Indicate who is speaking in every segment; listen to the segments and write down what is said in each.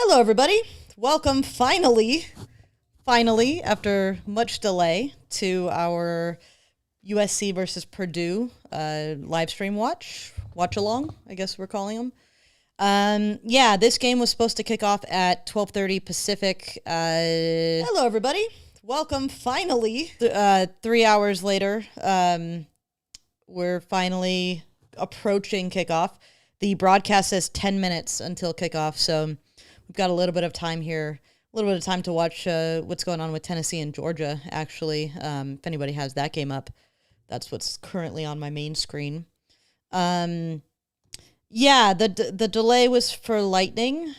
Speaker 1: Hello, everybody. Welcome, finally, after much delay, to our USC versus Purdue live stream watch-along, I guess we're calling them. This game was supposed to kick off at 12:30 Pacific. Hello, everybody. Welcome, finally. 3 hours later, we're finally approaching kickoff. The broadcast says 10 minutes until kickoff, so we've got a little bit of time here, a little bit of time to watch what's going on with Tennessee and Georgia, actually. If anybody has that game up, that's what's currently on my main screen. The delay was for lightning.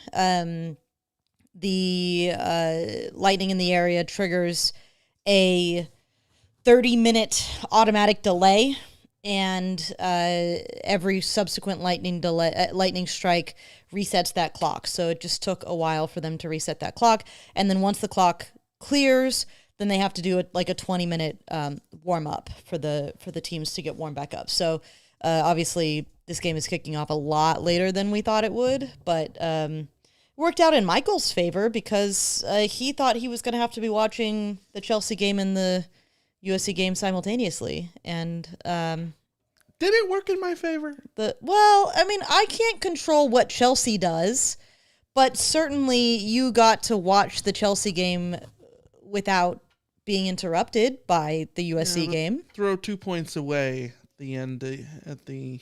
Speaker 1: The lightning in the area triggers a 30-minute automatic delay, and every subsequent lightning strike resets that clock. So it just took a while for them to reset that clock. And then once the clock clears, then they have to do like a 20-minute warm up for the teams to get warmed back up. So obviously this game is kicking off a lot later than we thought it would, but worked out in Michael's favor because he thought he was going to have to be watching the Chelsea game and the USC game simultaneously, and
Speaker 2: did it work in my favor?
Speaker 1: I can't control what Chelsea does, but certainly you got to watch the Chelsea game without being interrupted by the USC game.
Speaker 2: Throw 2 points away at the end end of the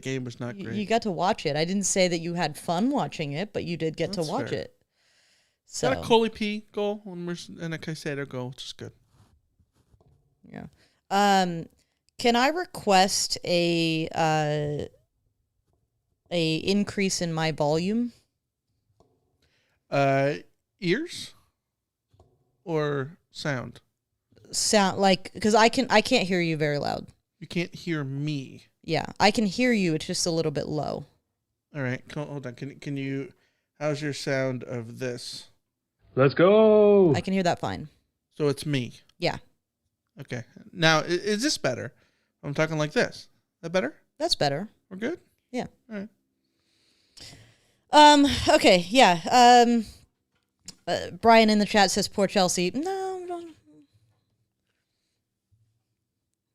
Speaker 2: game was not great.
Speaker 1: You got to watch it. I didn't say that you had fun watching it, but you did get to watch it. So
Speaker 2: got a Coley P goal and a Caicedo goal, which is good.
Speaker 1: Yeah. Can I request a increase in my volume?
Speaker 2: Ears or sound?
Speaker 1: Sound, like, because I can't hear you very loud.
Speaker 2: You can't hear me.
Speaker 1: Yeah, I can hear you. It's just a little bit low.
Speaker 2: All right, hold on. Can you? How's your sound of this?
Speaker 3: Let's go.
Speaker 1: I can hear that fine.
Speaker 2: So it's me.
Speaker 1: Yeah.
Speaker 2: Okay. Now, is this better? I'm talking like this. Is that better?
Speaker 1: That's better.
Speaker 2: We're good?
Speaker 1: Yeah.
Speaker 2: All right.
Speaker 1: Okay, yeah. Brian in the chat says, poor Chelsea. No.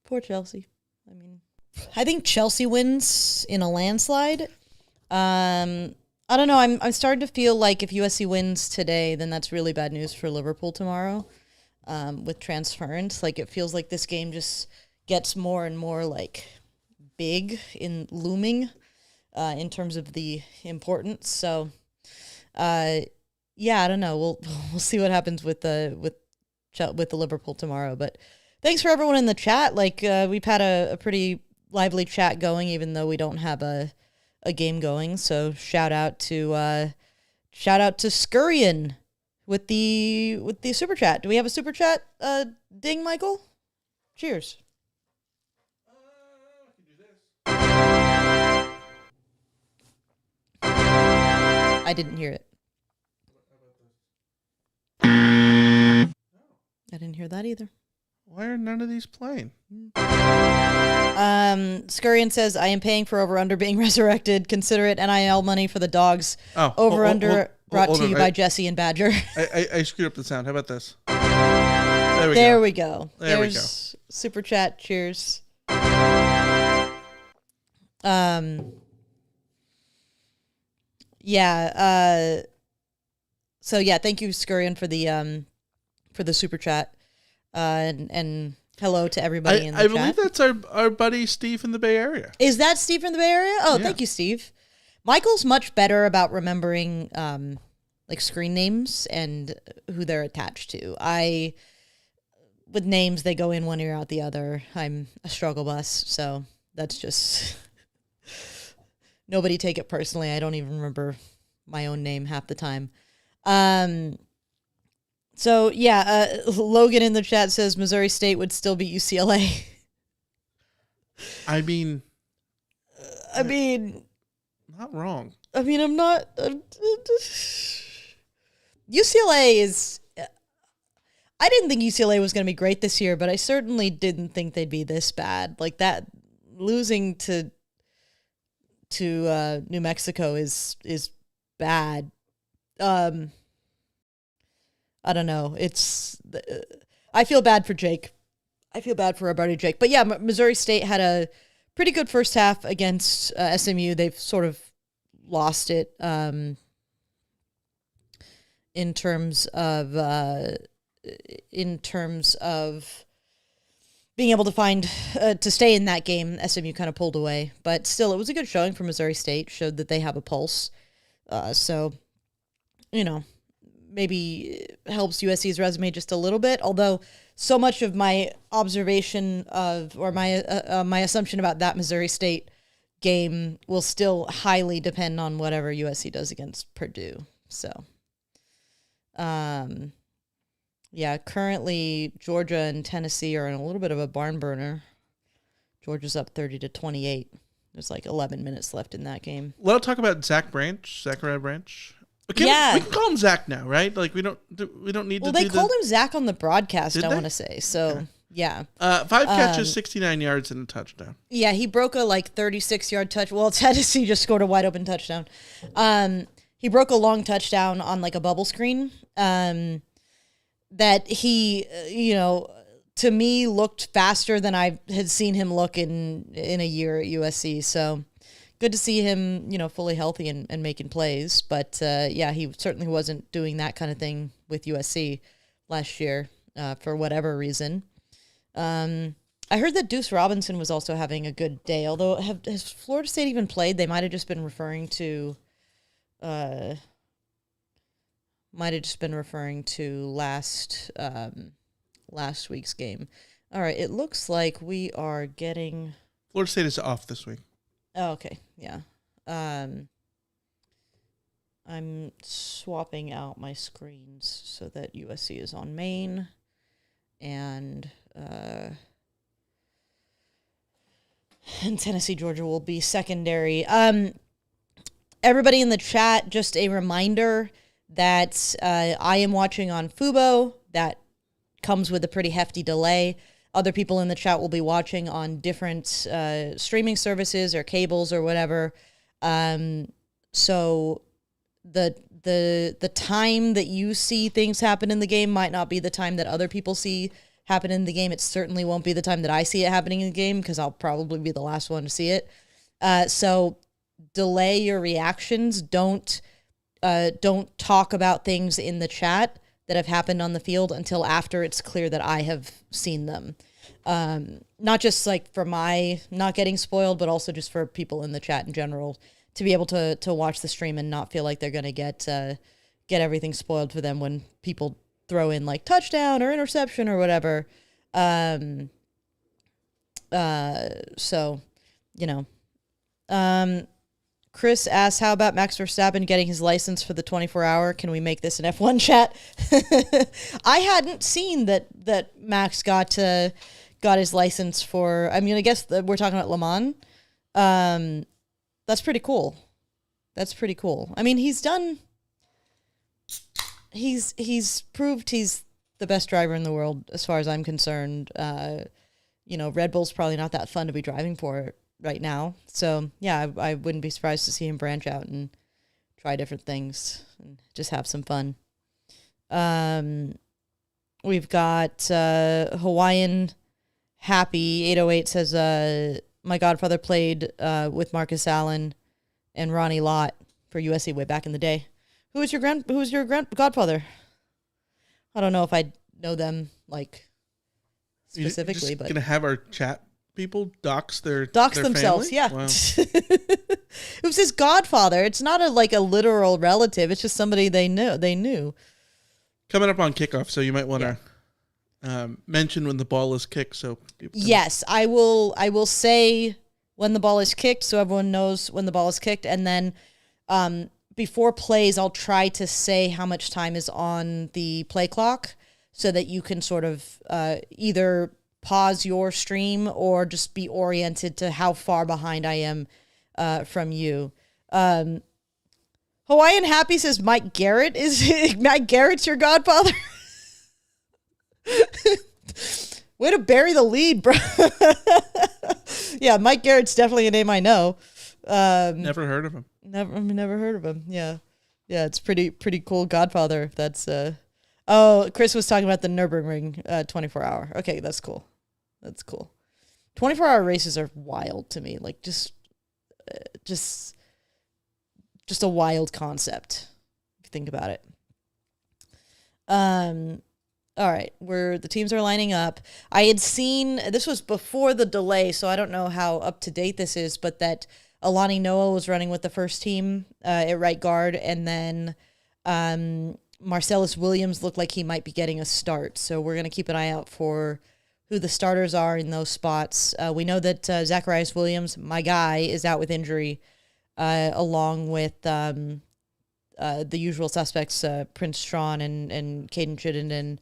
Speaker 1: Poor Chelsea. I think Chelsea wins in a landslide. I don't know. I'm starting to feel like if USC wins today, then that's really bad news for Liverpool tomorrow. With transference, like it feels like this game just gets more and more like big in looming, in terms of the importance. So, I don't know. We'll see what happens with the Liverpool tomorrow. But thanks for everyone in the chat. Like we've had a pretty lively chat going, even though we don't have a game going. So shout out to Scurrian with the super chat. Do we have a super chat? Ding, Michael. Cheers. I didn't hear it. I didn't hear that either.
Speaker 2: Why are none of these playing?
Speaker 1: Scurrian says, I am paying for over-under being resurrected. Consider it NIL money for the dogs.
Speaker 2: Oh,
Speaker 1: over-under brought to you by Jesse and Badger.
Speaker 2: I screwed up the sound. How about this?
Speaker 1: There we go.
Speaker 2: There we go.
Speaker 1: Super chat. Cheers. So yeah, thank you, Scurrian, for the super chat. And hello to everybody in the chat.
Speaker 2: I believe that's our buddy Steve in the Bay Area.
Speaker 1: Is that Steve from the Bay Area? Oh,
Speaker 2: yeah.
Speaker 1: Thank you, Steve. Michael's much better about remembering like screen names and who they're attached to. With names, they go in one ear out the other. I'm a struggle bus, so that's just nobody take it personally. I don't even remember my own name half the time. So yeah, Logan in the chat says Missouri State would still beat UCLA.
Speaker 2: I mean, not wrong.
Speaker 1: I'm not. UCLA is. I didn't think UCLA was going to be great this year, but I certainly didn't think they'd be this bad. Like that, losing to New Mexico is bad. I don't know. I feel bad for Jake. I feel bad for our buddy Jake. But yeah, Missouri State had a pretty good first half against SMU. They've sort of lost it in terms of being able to find to stay in that game. SMU kind of pulled away, but still, it was a good showing for Missouri State. Showed that they have a pulse. So, maybe helps USC's resume just a little bit. Although, so much of my observation my assumption about that Missouri State game will still highly depend on whatever USC does against Purdue. So, currently Georgia and Tennessee are in a little bit of a barn burner. Georgia's up 30-28. There's like 11 minutes left in that game.
Speaker 2: Let's talk about Zachariah Branch. Okay,
Speaker 1: yeah,
Speaker 2: we can call him Zach now, right? Like we don't need to.
Speaker 1: Well, they called him Zach on the broadcast. I want to say so.
Speaker 2: Okay.
Speaker 1: Yeah.
Speaker 2: 5 catches, 69 yards, and a touchdown.
Speaker 1: Yeah, he broke a 36-yard touch. Well, Tennessee just scored a wide open touchdown. He broke a long touchdown on like a bubble screen. That he, to me looked faster than I had seen him look in a year at USC. So good to see him, fully healthy and making plays. But he certainly wasn't doing that kind of thing with USC last year for whatever reason. I heard that Deuce Robinson was also having a good day. Although has Florida State even played? They might have just been referring to last week's game. All right, it looks like we are getting
Speaker 2: Florida State is off this week.
Speaker 1: Oh, okay. Yeah. I'm swapping out my screens so that USC is on main and Tennessee, Georgia will be secondary. Everybody in the chat, just a reminder that I am watching on Fubo. That comes with a pretty hefty delay. Other people in the chat will be watching on different streaming services or cables or whatever. So the time that you see things happen in the game might not be the time that other people see happen in the game. It certainly won't be the time that I see it happening in the game because I'll probably be the last one to see it. So delay your reactions. Don't talk about things in the chat that have happened on the field until after it's clear that I have seen them. Not just like for my not getting spoiled, but also just for people in the chat in general to be able to watch the stream and not feel like they're going to get everything spoiled for them when people throw in like touchdown or interception or whatever. So, Chris asks, how about Max Verstappen getting his license for the 24-hour? Can we make this an F1 chat? I hadn't seen that Max got his license for, I guess we're talking about Le Mans. That's pretty cool. He's proved he's the best driver in the world as far as I'm concerned. Red Bull's probably not that fun to be driving for right now. So, yeah, I wouldn't be surprised to see him branch out and try different things and just have some fun. We've got Hawaiian Happy 808 says, my godfather played with Marcus Allen and Ronnie Lott for USC way back in the day. Who was your godfather? I don't know if I know them like specifically,
Speaker 2: You're
Speaker 1: but
Speaker 2: gonna have our chat people dox their
Speaker 1: themselves.
Speaker 2: family?
Speaker 1: Yeah,
Speaker 2: Wow.
Speaker 1: It was his godfather. It's not a literal relative. It's just somebody they knew.
Speaker 2: Coming up on kickoff, so you might want to mention when the ball is kicked. So people can...
Speaker 1: Yes, I will say when the ball is kicked, so everyone knows when the ball is kicked, and then before plays, I'll try to say how much time is on the play clock so that you can sort of either pause your stream or just be oriented to how far behind I am from you. Hawaiian Happy says Mike Garrett Mike Garrett's your godfather? Way to bury the lead, bro. Yeah, Mike Garrett's definitely a name I know.
Speaker 2: Never heard of him.
Speaker 1: Never heard of him. Yeah. Yeah, it's pretty cool. Godfather. That's Oh, Chris was talking about the Nürburgring 24-hour. Okay, that's cool. That's cool. 24-hour races are wild to me. Like just a wild concept if you think about it. All right, the teams are lining up. I had seen, this was before the delay, so I don't know how up to date this is, but that Alani Noah was running with the first team at right guard, and then Marcellus Williams looked like he might be getting a start. So we're going to keep an eye out for who the starters are in those spots. We know that Zacharias Williams, my guy, is out with injury, along with the usual suspects, Prince Strawn and Caden Chittenden.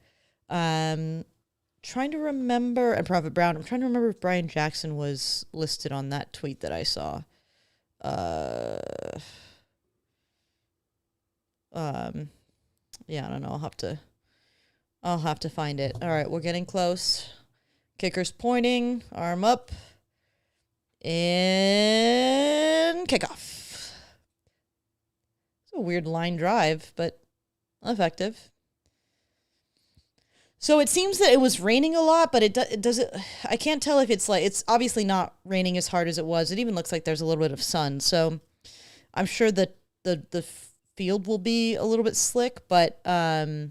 Speaker 1: Trying to remember, and Prophet Brown. I'm trying to remember if Brian Jackson was listed on that tweet that I saw. Yeah, I don't know. I'll have to find it. All right, we're getting close. Kicker's pointing, arm up, and kickoff. It's a weird line drive, but effective. So it seems that it was raining a lot, but it doesn't. I can't tell if it's obviously not raining as hard as it was. It even looks like there's a little bit of sun. So I'm sure that the field will be a little bit slick, but I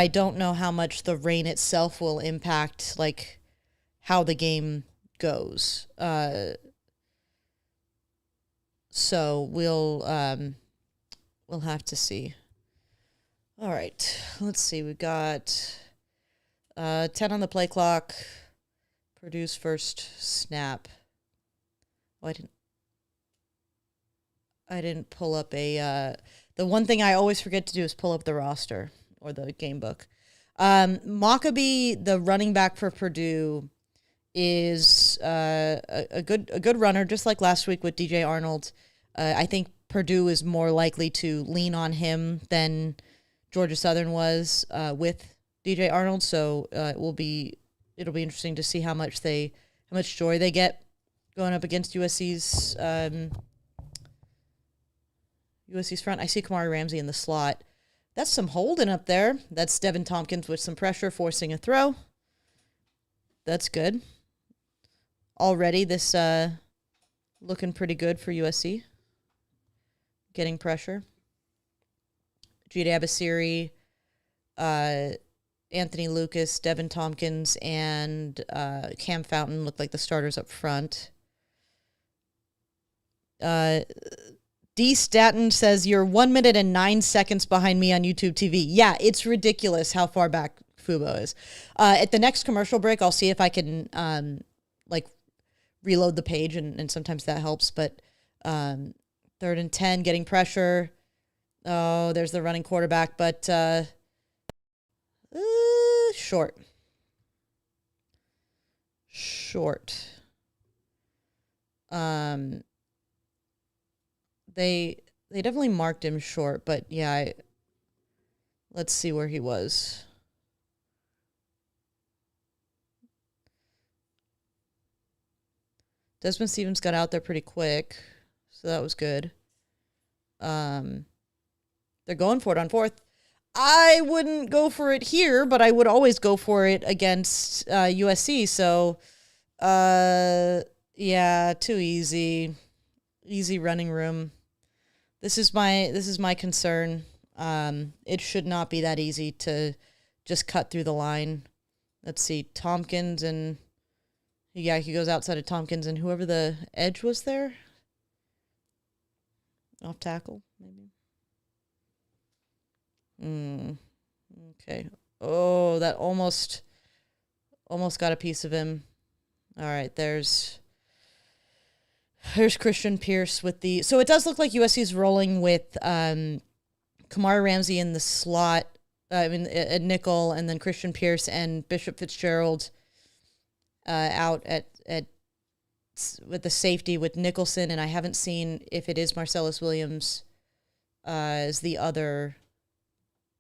Speaker 1: don't know how much the rain itself will impact like how the game goes. So we'll have to see. All right, let's see. We've got 10 on the play clock. Purdue's first snap. Oh, I didn't pull up the one thing I always forget to do is pull up the roster or the game book. Maccabee, the running back for Purdue, is a good runner, just like last week with DJ Arnold. I think Purdue is more likely to lean on him than Georgia Southern was with DJ Arnold, so it'll be interesting to see how much joy they get going up against USC's front. I see Kamari Ramsey in the slot. That's some holding up there. That's Devin Tompkins with some pressure, forcing a throw. That's good. Already this looking pretty good for USC. Getting pressure. Jide Abasiri, Anthony Lucas, Devin Tompkins, and Cam Fountain look like the starters up front. D. Staten says, you're 1 minute and 9 seconds behind me on YouTube TV. Yeah, it's ridiculous how far back Fubo is. At the next commercial break, I'll see if I can reload the page, and sometimes that helps. But 3rd and 10, getting pressure. Oh, there's the running quarterback, but short. They definitely marked him short, but yeah, let's see where he was. Desmond Stevens got out there pretty quick, so that was good. They're going for it on 4th. I wouldn't go for it here, but I would always go for it against USC. So, yeah, too easy. Easy running room. This is my concern. It should not be that easy to just cut through the line. Let's see, Tompkins and yeah, he goes outside of Tompkins and whoever the edge was there. Off tackle, maybe. Okay. Oh, that almost got a piece of him. All right, there's Christian Pierce with the... So it does look like USC's rolling with Kamari Ramsey in the slot, at nickel, and then Christian Pierce and Bishop Fitzgerald out at with the safety with Nicholson, and I haven't seen if it is Marcellus Williams as the other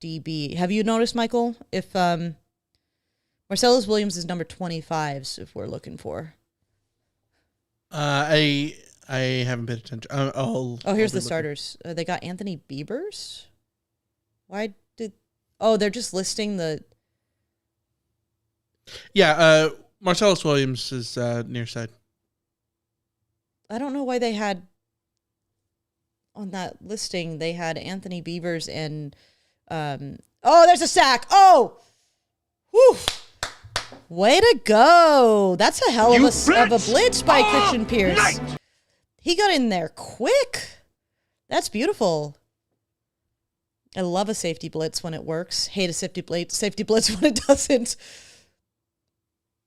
Speaker 1: DB. Have you noticed, Michael, if Marcellus Williams is number 25, if we're looking for?
Speaker 2: I I haven't paid attention.
Speaker 1: Here's
Speaker 2: I'll
Speaker 1: the
Speaker 2: be looking.
Speaker 1: starters. They got Anthony Biebers. Why did? Oh, they're just listing the.
Speaker 2: Yeah, Marcellus Williams is near side.
Speaker 1: I don't know why they had. On that listing, they had Anthony Biebers and. Oh, there's a sack. Oh, whew. Way to go. That's a hell of a blitz by Christian Pierce. He got in there quick. That's beautiful. I love a safety blitz when it works. Hate a safety blitz when it doesn't.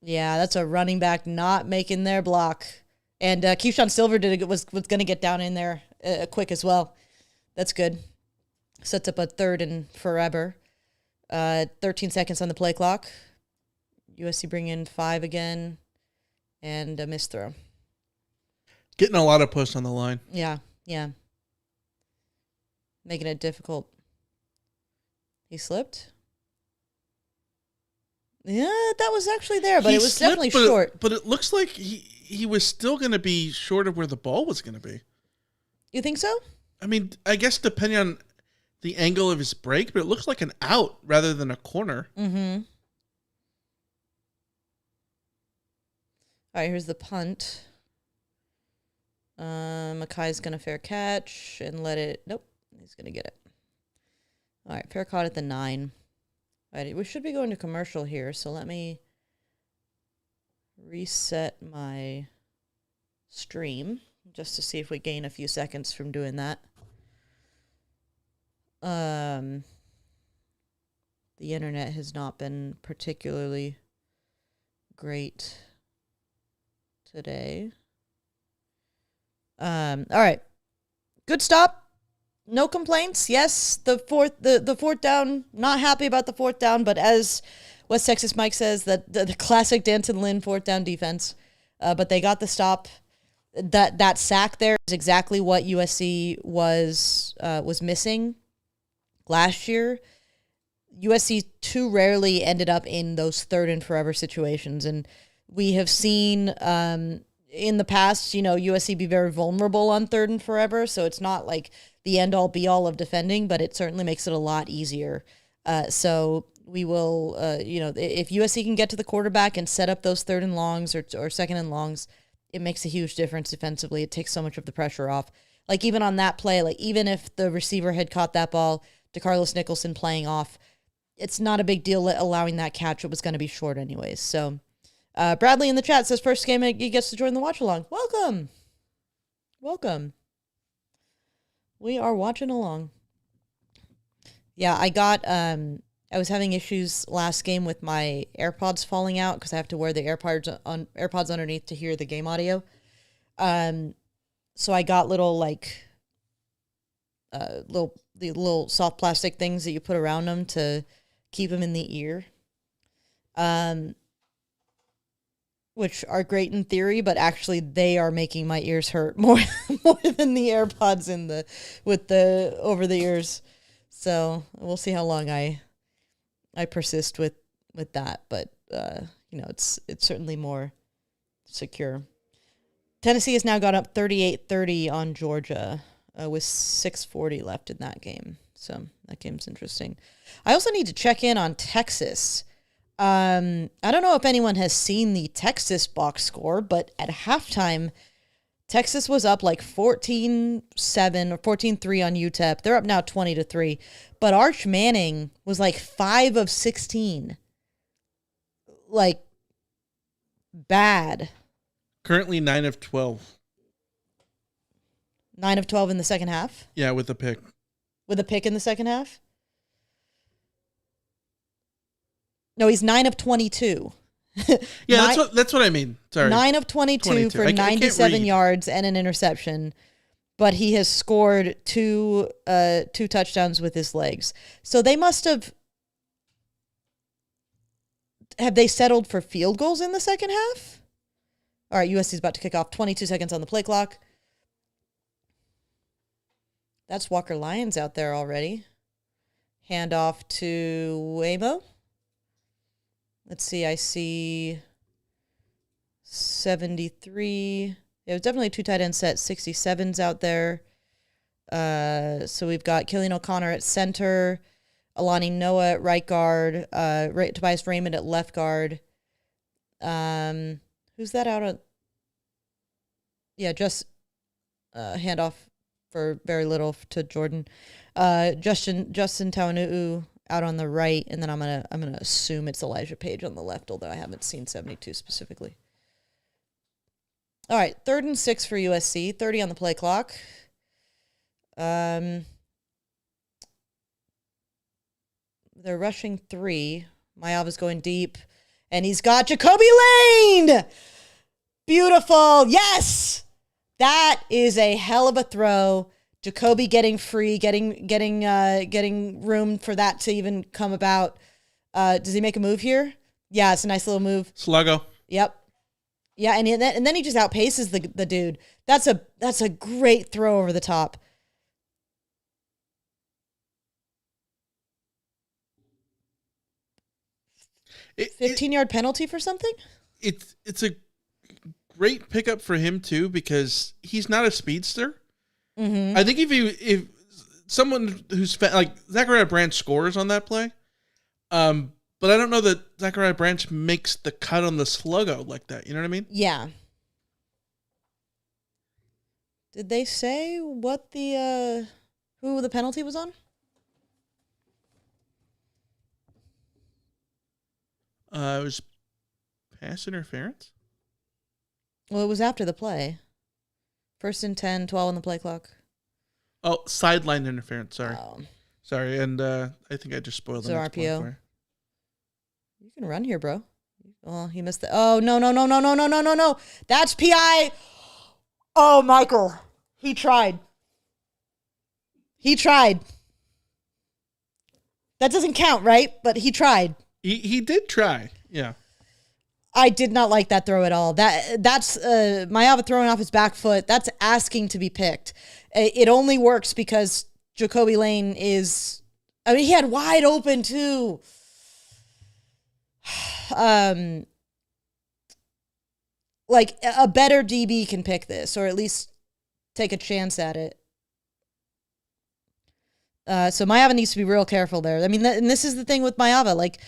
Speaker 1: Yeah, that's a running back not making their block. And Keyshawn Silver was going to get down in there quick as well. That's good. Sets up a 3rd and forever. 13 seconds on the play clock. USC bring in 5 again. And a missed throw.
Speaker 2: Getting a lot of push on the line.
Speaker 1: Yeah. Making it difficult. He slipped. Yeah, that was actually there, but it was definitely short.
Speaker 2: But it looks like he was still going to be short of where the ball was going to be.
Speaker 1: You think so?
Speaker 2: I mean, I guess depending on the angle of his break, but it looks like an out rather than a corner.
Speaker 1: Mm-hmm. All right, here's the punt. Makai's going to fair catch and let it... Nope, he's going to get it. All right, fair caught at the 9. All right, we should be going to commercial here, so let me reset my stream just to see if we gain a few seconds from doing that. The internet has not been particularly great today. All right. Good stop. No complaints. Yes, the fourth down, not happy about the 4th down, but as West Texas Mike says, that the classic Danton Lynn 4th down defense. But they got the stop. That sack there is exactly what USC was missing last year. USC too rarely ended up in those 3rd and forever situations, and we have seen in the past, USC be very vulnerable on 3rd and forever. So it's not like the end all be all of defending, but it certainly makes it a lot easier. So we will, if USC can get to the quarterback and set up those 3rd and longs or 2nd and longs, it makes a huge difference defensively. It takes so much of the pressure off. Like even on that play, like even if the receiver had caught that ball, DeCarlos Nicholson playing off, it's not a big deal allowing that catch. It was going to be short anyways. So Bradley in the chat says first game he gets to join the Watchalong. Welcome. We are watching along. Yeah, I was having issues last game with my AirPods falling out because I have to wear the AirPods underneath to hear the game audio. So I got little little soft plastic things that you put around them to keep them in the ear. Which are great in theory, but actually they are making my ears hurt more than the AirPods with the over the ears. So we'll see how long I persist with that, but it's certainly more secure. Tennessee has now got up 38-30 on Georgia with 6:40 left in that game. So that game's interesting. I also need to check in on Texas. I don't know if anyone has seen the Texas box score, but at halftime, Texas was up like 14-7 or 14-3 on UTEP. They're up now 20-3. But Arch Manning was like 5 of 16. Like, bad.
Speaker 2: Currently 9 of 12.
Speaker 1: 9 of 12 in the second half?
Speaker 2: Yeah, with a pick.
Speaker 1: With a pick in the second half? No, he's 9 of 22.
Speaker 2: Yeah, that's what I mean. Sorry.
Speaker 1: 9 of 22 for 97 yards and an interception, but he has scored two touchdowns with his legs. So they must have they settled for field goals in the second half? All right, USC's about to kick off. 22 seconds on the play clock. That's Walker Lyons out there already. Handoff to Waymo. Let's see, I see 73. It was definitely a 2 tight end set. 67's out there. So we've got Killian O'Connor at center, Alani Noah at right guard, Tobias Raymond at left guard. Who's that out of? Yeah, just handoff for very little to Jordan. Justin Taunu'u out on the right, and then I'm gonna assume it's Elijah Page on the left, although I haven't seen 72 specifically. All right, 3rd and 6 for USC, 30 on the play clock. They're rushing 3. Mayava's going deep, and he's got Jacoby Lane. Beautiful, yes, that is a hell of a throw. Jacoby getting free, getting room for that to even come about. Does he make a move here? Yeah, it's a nice little move.
Speaker 2: Sluggo.
Speaker 1: Yep. Yeah, and then he just outpaces the dude. That's a great throw over the top.
Speaker 2: It,
Speaker 1: 15-yard penalty for something?
Speaker 2: It's a great pickup for him too, because he's not a speedster.
Speaker 1: Mm-hmm.
Speaker 2: I think if someone who's like Zachariah Branch scores on that play, but I don't know that Zachariah Branch makes the cut on the sluggo like that. You know what I mean?
Speaker 1: Yeah. Did they say what who the penalty was on?
Speaker 2: It was pass interference.
Speaker 1: Well, it was after the play. 1st and 10, 12 on the play clock.
Speaker 2: Oh, sideline interference. Sorry.
Speaker 1: Oh.
Speaker 2: Sorry, and I think I just spoiled the next point
Speaker 1: RPO.
Speaker 2: for you.
Speaker 1: You can run here, bro. Oh, he missed the. Oh, no. That's PI. Oh, Michael. He tried. That doesn't count, right? But he tried.
Speaker 2: He did try. Yeah.
Speaker 1: I did not like that throw at all. That's Mayava throwing off his back foot. That's asking to be picked. It only works because Jacoby Lane is. I mean, he had wide open too. Like a better DB can pick this, or at least take a chance at it. So Mayava needs to be real careful there. I mean, and this is the thing with Mayava. Like,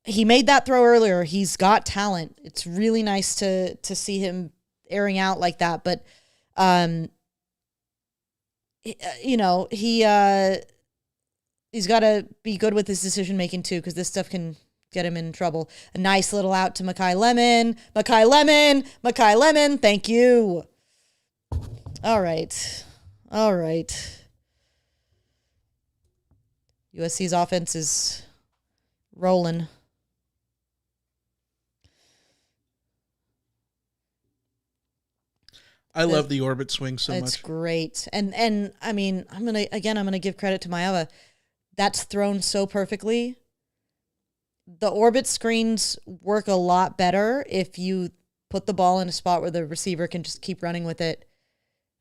Speaker 1: he made that throw earlier. He's got talent. It's really nice to see him airing out like that. But, you know, he's got to be good with his decision making too, because this stuff can get him in trouble. A nice little out to Makai Lemon. Thank you. All right. USC's offense is rolling.
Speaker 2: I love the orbit swing so much.
Speaker 1: It's great. And I mean, I'm gonna give credit to Mayava. That's thrown so perfectly. The orbit screens work a lot better if you put the ball in a spot where the receiver can just keep running with it.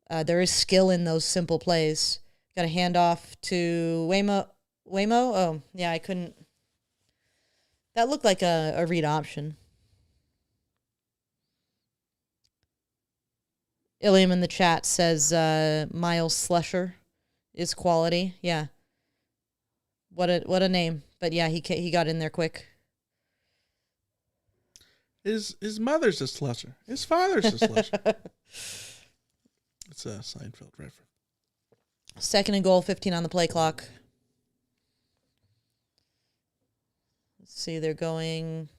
Speaker 1: There is skill in those simple plays. Got a handoff to Waymo. Oh, yeah, I couldn't. That looked like a read option. Ilium in the chat says Miles Slusher is quality. Yeah. What a name. But yeah, he got in there quick.
Speaker 2: His mother's a slusher. His father's a slusher. It's a Seinfeld reference.
Speaker 1: 2nd and goal, 15 on the play clock. Let's see, they're going.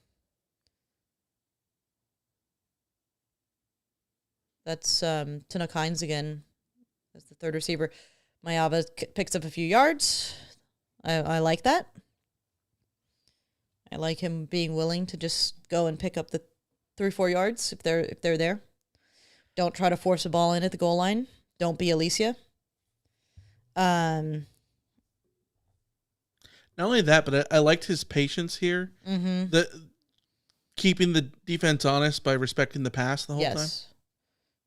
Speaker 1: That's Tinook Hines again as the third receiver. Mayava picks up a few yards. I like that. I like him being willing to just go and pick up the 3-4 yards if they're there. Don't try to force a ball in at the goal line. Don't be Alicia.
Speaker 2: Not only that, but I liked his patience here.
Speaker 1: Mm-hmm.
Speaker 2: Keeping the defense honest by respecting the pass the whole time.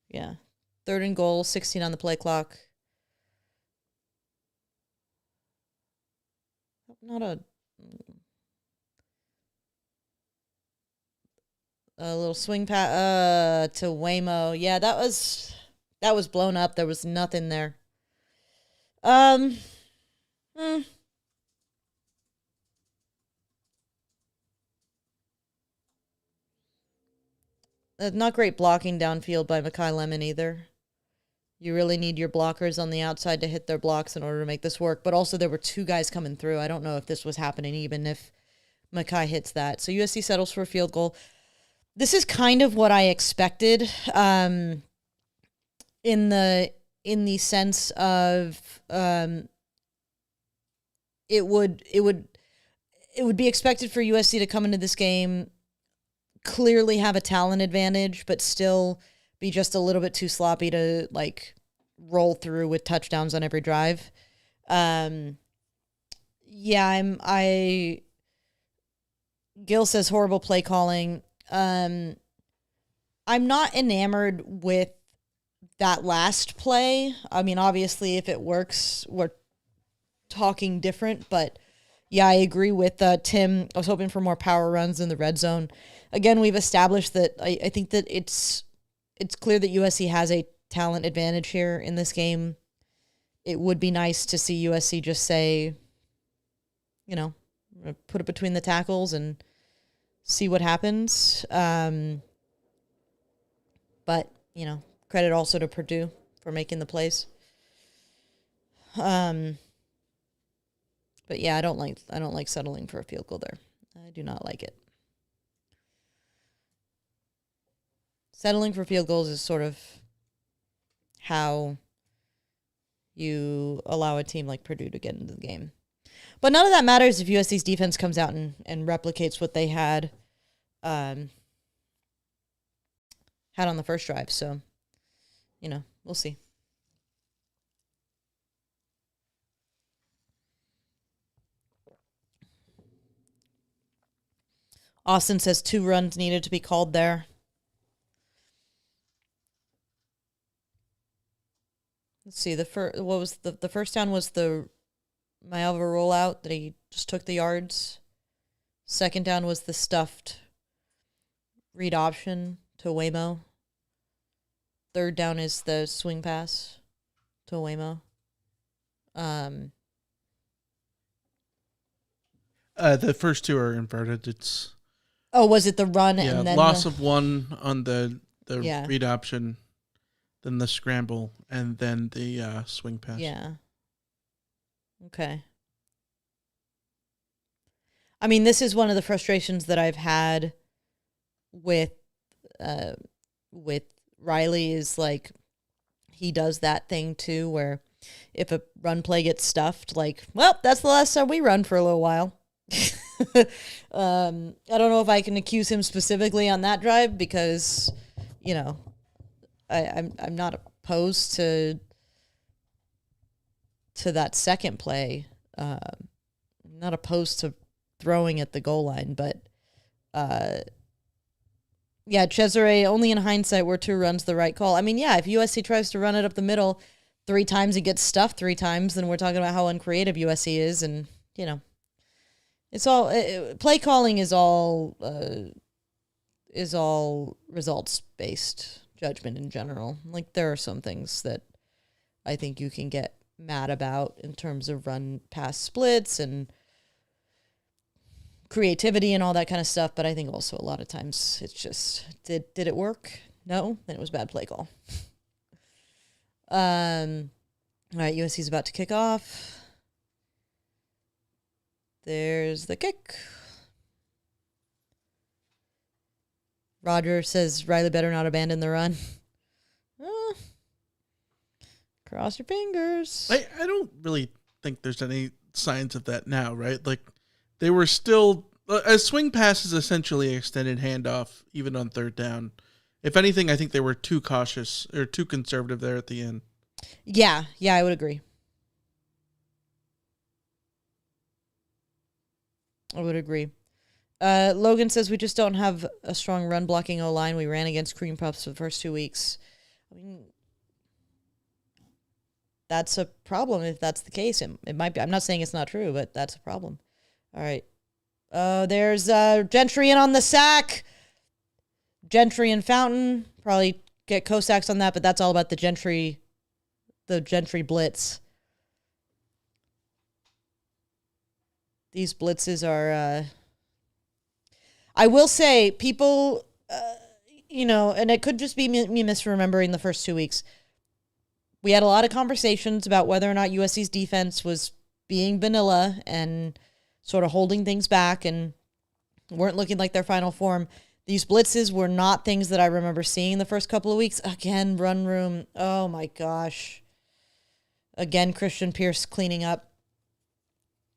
Speaker 1: Yeah. 3rd and goal, 16 on the play clock. Not a. A little swing pass to Waymo. Yeah, that was blown up. There was nothing there. Hmm. Not great blocking downfield by Mekhi Lemon either. You really need your blockers on the outside to hit their blocks in order to make this work. But also there were two guys coming through. I don't know if this was happening even if Mekhi hits that. So USC settles for a field goal. This is kind of what I expected in the sense of it would be expected for USC to come into this game, clearly have a talent advantage, but still be just a little bit too sloppy to like roll through with touchdowns on every drive. Gil says horrible play calling. I'm not enamored with that last play. I mean, obviously, if it works, we're talking different. But yeah, I agree with Tim. I was hoping for more power runs in the red zone. Again, we've established that I think that it's clear that USC has a talent advantage here in this game. It would be nice to see USC just say, put it between the tackles and see what happens. But, credit also to Purdue for making the plays. But yeah, I don't like settling for a field goal there. I do not like it. Settling for field goals is sort of how you allow a team like Purdue to get into the game. But none of that matters if USC's defense comes out and replicates what they had on the first drive. So, we'll see. Austin says 2 runs needed to be called there. Let's see. The first down was the Mailva rollout that he just took the yards. Second down was the stuffed read option to Waymo. Third down is the swing pass to Waymo.
Speaker 2: The first two are inverted. It's
Speaker 1: was it the run and then
Speaker 2: loss of one on the read option, then the scramble, and then the swing pass.
Speaker 1: Yeah. Okay. I mean, this is one of the frustrations that I've had with Riley is like he does that thing too where if a run play gets stuffed, like, well, that's the last time we run for a little while. I don't know if I can accuse him specifically on that drive because, I'm not opposed to that second play. I'm not opposed to throwing at the goal line, but Cesare, only in hindsight were 2 runs the right call. I mean, yeah, if USC tries to run it up the middle 3 times, it gets stuffed 3 times, then we're talking about how uncreative USC is, and, it's all play calling is all results based judgment in general. Like there are some things that I think you can get mad about in terms of run pass splits and creativity and all that kind of stuff, but I think also a lot of times it's just did it work? No, then it was bad play call. All right, USC's about to kick off. There's the kick. Roger says Riley better not abandon the run. Cross your fingers.
Speaker 2: I don't really think there's any signs of that now, right? Like they were still a swing pass is essentially an extended handoff, even on third down. If anything, I think they were too cautious or too conservative there at the end.
Speaker 1: Yeah, I would agree. Logan says we just don't have a strong run blocking O-line. We ran against cream puffs for the first 2 weeks. I mean, that's a problem if that's the case. It might be. I'm not saying it's not true, but that's a problem. All right. There's Gentry in on the sack. Gentry and Fountain probably get Cossacks on that, but that's all about the Gentry blitz. These blitzes are, I will say, people, and it could just be me misremembering the first 2 weeks. We had a lot of conversations about whether or not USC's defense was being vanilla and sort of holding things back and weren't looking like their final form. These blitzes were not things that I remember seeing the first couple of weeks. Again, run room. Oh, my gosh. Again, Christian Pierce cleaning up.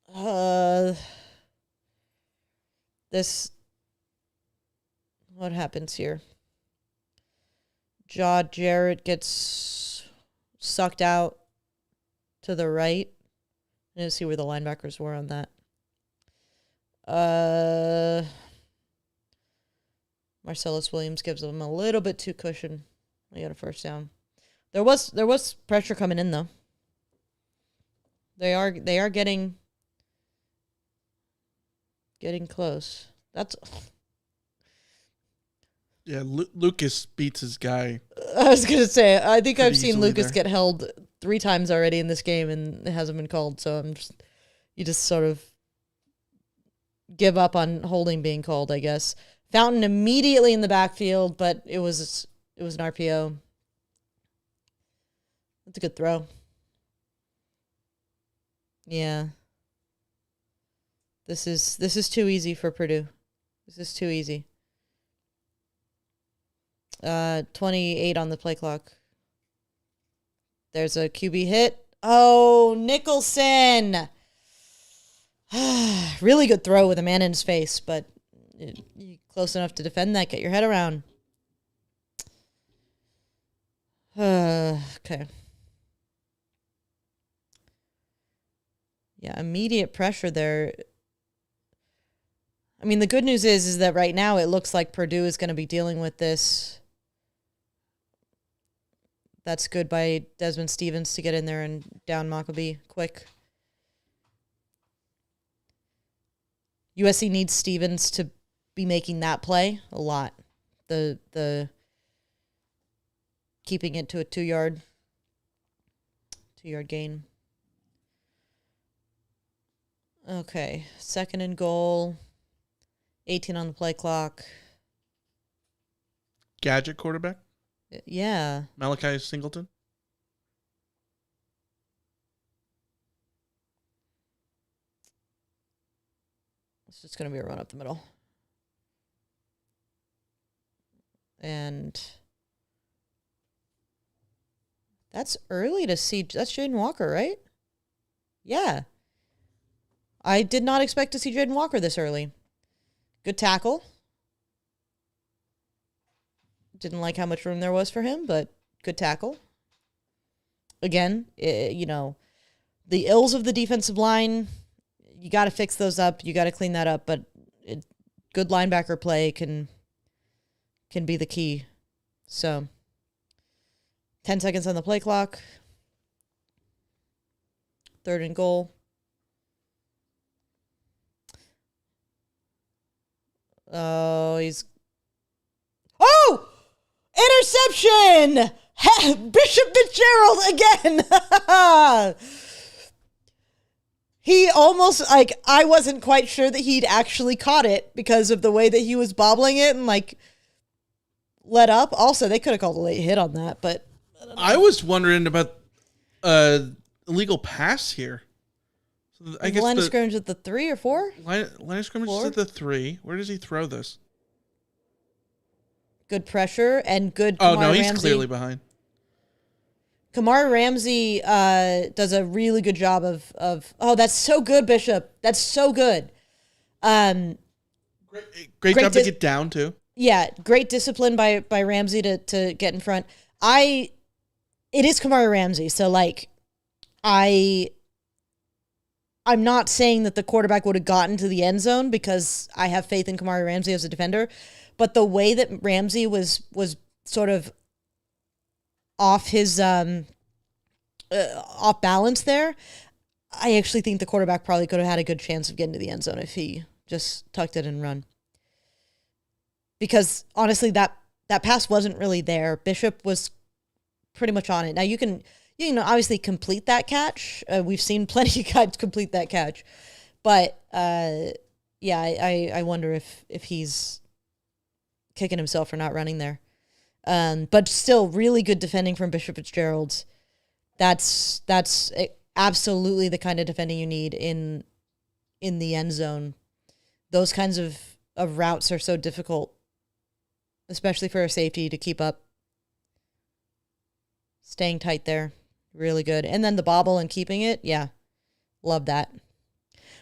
Speaker 1: What happens here? Jarrett gets sucked out to the right. I didn't see where the linebackers were on that. Marcellus Williams gives them a little bit too cushion. They got a first down. There was pressure coming in though. They are getting close. That's
Speaker 2: Yeah, Lucas beats his guy.
Speaker 1: I was gonna say I think I've seen
Speaker 2: easily
Speaker 1: Lucas
Speaker 2: there.
Speaker 1: get held 3 times already in this game and it hasn't been called. So you just sort of give up on holding being called, I guess. Fountain immediately in the backfield, but it was an RPO. That's a good throw. Yeah. This is too easy for Purdue. This is too easy. 28 on the play clock. There's a QB hit. Oh, Nicholson. Really good throw with a man in his face, but you're close enough to defend that. Get your head around. Okay. Yeah, immediate pressure there. I mean, the good news is that right now it looks like Purdue is going to be dealing with this. That's good by Desmond Stevens to get in there and down Maccabee quick. USC needs Stevens to be making that play a lot. The keeping it to a 2-yard gain. Okay, 2nd and goal. 18 on the play clock.
Speaker 2: Gadget quarterback?
Speaker 1: Yeah.
Speaker 2: Malachi Singleton?
Speaker 1: It's just going to be a run up the middle. And that's early to see. That's Jaden Walker, right? Yeah. I did not expect to see Jaden Walker this early. Good tackle. Didn't like how much room there was for him, but good tackle. Again, the ills of the defensive line, you got to fix those up. You got to clean that up, but good linebacker play can be the key. So 10 seconds on the play clock. 3rd and goal. Oh, interception! Bishop Fitzgerald again! He almost, I wasn't quite sure that he'd actually caught it because of the way that he was bobbling it and, let up. Also, they could have called a late hit on that, but
Speaker 2: I was wondering about illegal pass here. So I guess
Speaker 1: line of scrimmage at the 3 or 4?
Speaker 2: Line of scrimmage is at the 3. Where does he throw this?
Speaker 1: Good pressure and good.
Speaker 2: Oh, no, he's
Speaker 1: Ramsey.
Speaker 2: clearly behind.
Speaker 1: Kamar Ramsey does a really good job of. Oh, that's so good, Bishop. That's so good.
Speaker 2: Great job to get down too.
Speaker 1: Yeah, great discipline by Ramsey to get in front. It is Kamar Ramsey, so I'm not saying that the quarterback would have gotten to the end zone because I have faith in Kamari Ramsey as a defender, but the way that Ramsey was sort of off his off balance there, I actually think the quarterback probably could have had a good chance of getting to the end zone if he just tucked it and run. Because honestly, that that pass wasn't really there. Bishop was pretty much on it. Now you can, obviously complete that catch. We've seen plenty of guys complete that catch, but yeah, I wonder if he's kicking himself for not running there. But still, really good defending from Bishop Fitzgerald. That's absolutely the kind of defending you need in the end zone. Those kinds of routes are so difficult, especially for a safety to keep up. Staying tight there, really good. And then the bobble and keeping it, yeah, love that.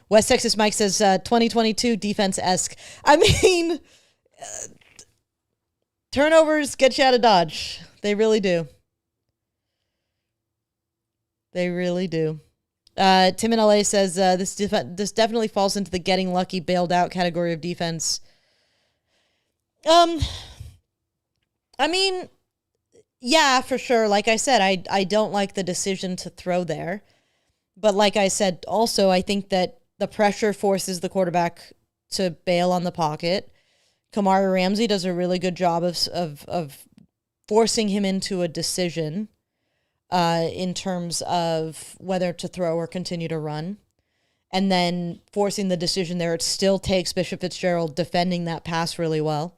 Speaker 1: West Texas Mike says 2022 defense-esque. I mean, turnovers get you out of Dodge. They really do. They really do. Tim in LA says this definitely falls into the getting lucky, bailed out category of defense. I mean, yeah, for sure. Like I said, I don't like the decision to throw there. But like I said, also, I think that the pressure forces the quarterback to bail on the pocket. Kamari Ramsey does a really good job of forcing him into a decision in terms of whether to throw or continue to run. And then forcing the decision there, it still takes Bishop Fitzgerald defending that pass really well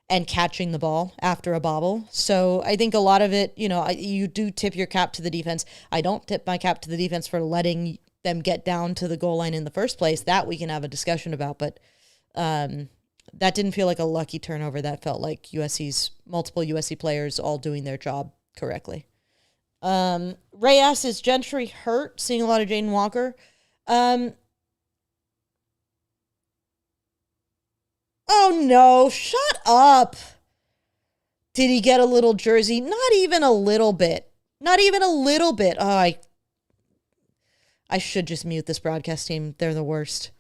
Speaker 1: and catching the ball after a bobble. So I think a lot of it, you do tip your cap to the defense. I don't tip my cap to the defense for letting them get down to the goal line in the first place. That we can have a discussion about, but that didn't feel like a lucky turnover. That felt like multiple USC players all doing their job correctly. Ray asks, is Gentry hurt? Seeing a lot of Jaden Walker. Oh no, shut up. Did he get a little jersey? Not even a little bit. Not even a little bit. Oh, I should just mute this broadcast team. They're the worst.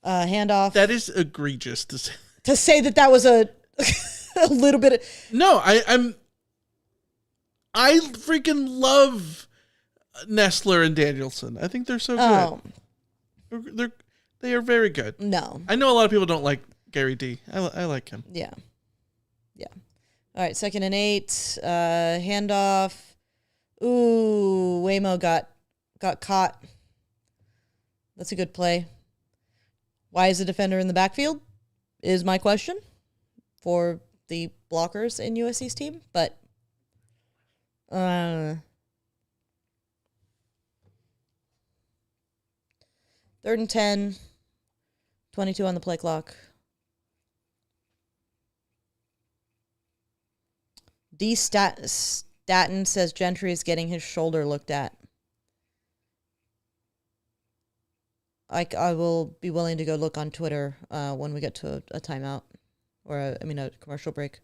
Speaker 1: Handoff.
Speaker 2: That is egregious to say.
Speaker 1: To say that was a little bit of...
Speaker 2: No, I freaking love Nestler and Danielson. I think they're so good. They are very good.
Speaker 1: No.
Speaker 2: I know a lot of people don't like Gary D. I like him.
Speaker 1: Yeah. Yeah. All right, 2nd and 8. Handoff. Ooh, Waymo got caught. That's a good play. Why is the defender in the backfield? Is my question for the blockers in USC's team. But 3rd and 10, 22 on the play clock. D. Staten says Gentry is getting his shoulder looked at. I will be willing to go look on Twitter when we get to a timeout or a commercial break.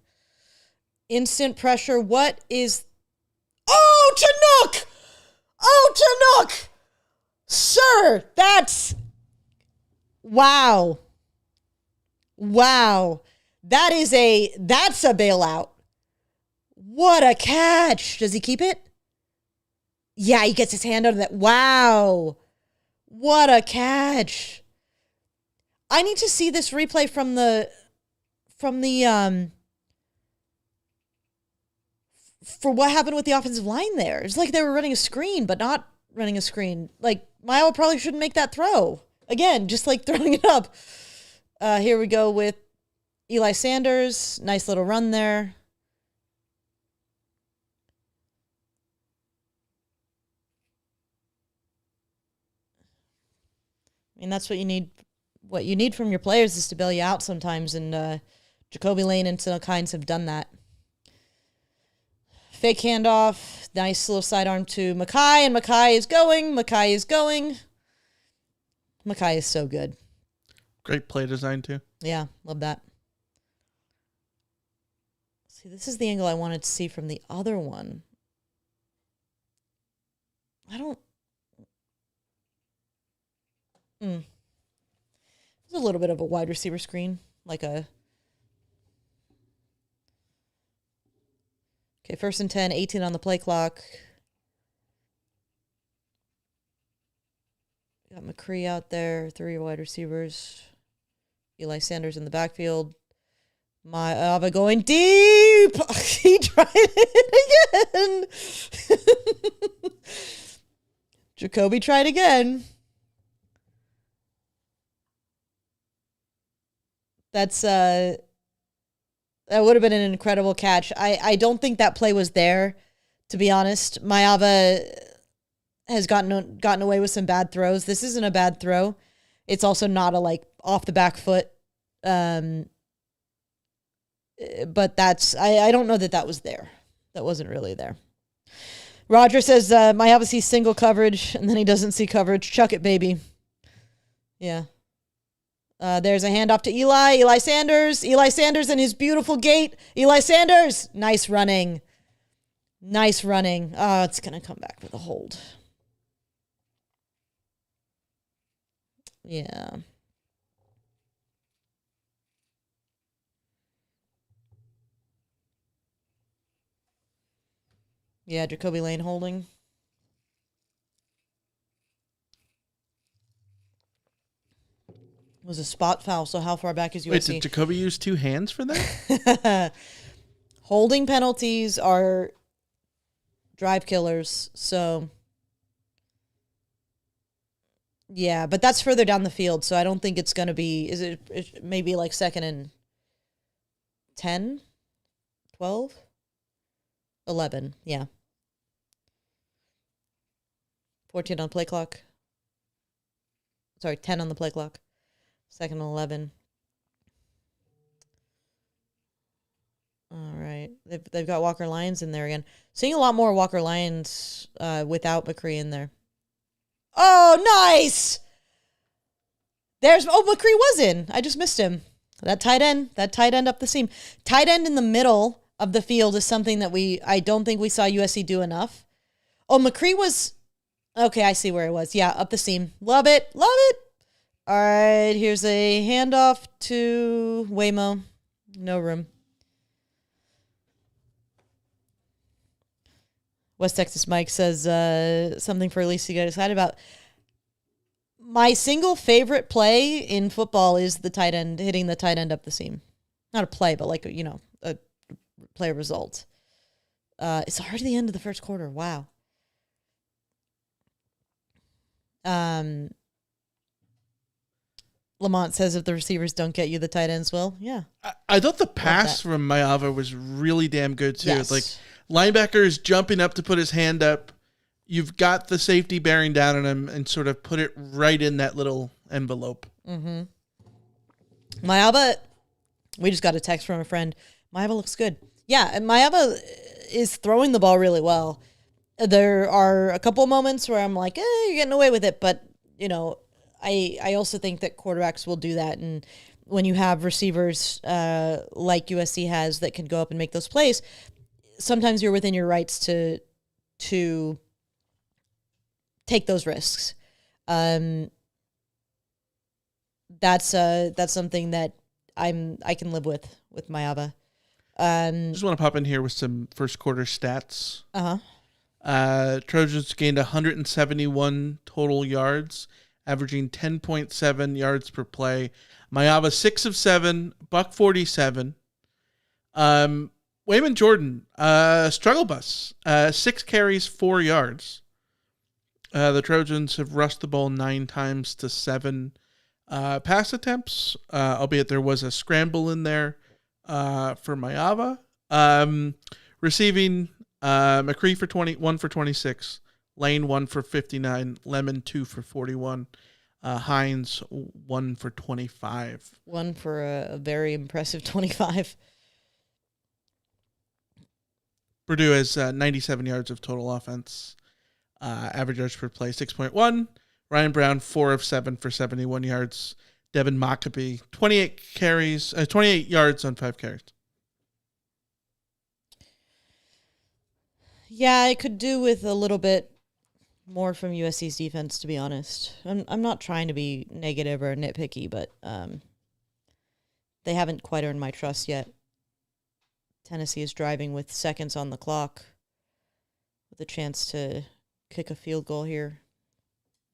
Speaker 1: Instant pressure. What is... Oh, Chinook! Oh, Chinook! Sir, that's... Wow. Wow. That's a bailout. What a catch. Does he keep it? Yeah, he gets his hand under that. Wow. What a catch. I need to see this replay from the for what happened with the offensive line there. It's like they were running a screen, but not running a screen. Like, Mile probably shouldn't make that throw. Again, just like throwing it up. Here we go with Eli Sanders. Nice little run there. I mean, that's what you need. What you need from your players is to bail you out sometimes, and Jacoby Lane and Sino Kynes have done that. Fake handoff, nice little sidearm to Mackay, and Mackay is going. Mackay is so good.
Speaker 2: Great play design, too.
Speaker 1: Yeah, love that. See, this is the angle I wanted to see from the other one. There's a little bit of a wide receiver screen, like a... Okay, 1st and 10, 18 on the play clock. Got McCree out there, 3 wide receivers. Eli Sanders in the backfield. Mayava going deep. He tried it again. Jacoby tried again. That would have been an incredible catch. I don't think that play was there, to be honest. Mayava has gotten away with some bad throws. This isn't a bad throw. It's also not a off the back foot. But I don't know that was there. That wasn't really there. Roger says Mayava sees single coverage and then he doesn't see coverage. Chuck it, baby. Yeah. There's a handoff to Eli. Eli Sanders and his beautiful gait. Eli Sanders. Nice running. Oh, it's going to come back with a hold. Yeah. Yeah, Jacoby Lane holding. It was a spot foul, so how far back is USC?
Speaker 2: Wait, did Jacoby use two hands for that?
Speaker 1: Holding penalties are drive killers, so... Yeah, but that's further down the field, so I don't think it's going to be... Is it maybe second and 10? 12? 11, yeah. 14 on the play clock. Sorry, 10 on the play clock. Second and 11. All right. They've got Walker Lyons in there again. Seeing a lot more Walker Lyons without McCree in there. Oh, nice! McCree was in. I just missed him. That tight end up the seam. Tight end in the middle of the field is something that I don't think we saw USC do enough. Oh, McCree was... Okay, I see where it was. Yeah, up the seam. Love it. All right, here's a handoff to Waymo. No room. West Texas Mike says something for Elise to get excited about. My single favorite play in football is the tight end, hitting the tight end up the seam. Not a play, but a play result. It's already the end of the first quarter. Wow. Lamont says if the receivers don't get you, the tight ends will. Yeah.
Speaker 2: I thought the pass from Mayava was really damn good too.
Speaker 1: Yes.
Speaker 2: Linebacker is jumping up to put his hand up. You've got the safety bearing down on him and sort of put it right in that little envelope.
Speaker 1: Mm-hmm. Mayava, we just got a text from a friend. Mayava looks good. Yeah, and Mayava is throwing the ball really well. There are a couple moments where I'm like, you're getting away with it. But, I also think that quarterbacks will do that. And when you have receivers like USC has that can go up and make those plays, sometimes you're within your rights to take those risks. That's something that I can live with Mayava.
Speaker 2: Just want to pop in here with some first quarter stats.
Speaker 1: Uh-huh.
Speaker 2: Trojans gained 171 total yards, averaging 10.7 yards per play. Mayava 6 of 7, buck 47. Wayman Jordan, struggle bus, 6 carries, 4 yards. The Trojans have rushed the ball 9 times to 7 pass attempts, albeit there was a scramble in there for Mayava. Receiving McCree for 1 for 26, Lane 1 for 59, Lemon 2 for 41, Hines 1 for 25.
Speaker 1: 1 for a very impressive 25.
Speaker 2: Purdue has 97 yards of total offense. Average yards per play 6.1. Ryan Brown 4 of 7 for 71 yards. Devin Mockabee 28 yards on 5 carries.
Speaker 1: Yeah, I could do with a little bit more from USC's defense, to be honest. I'm not trying to be negative or nitpicky, but they haven't quite earned my trust yet. Tennessee is driving with seconds on the clock with a chance to kick a field goal here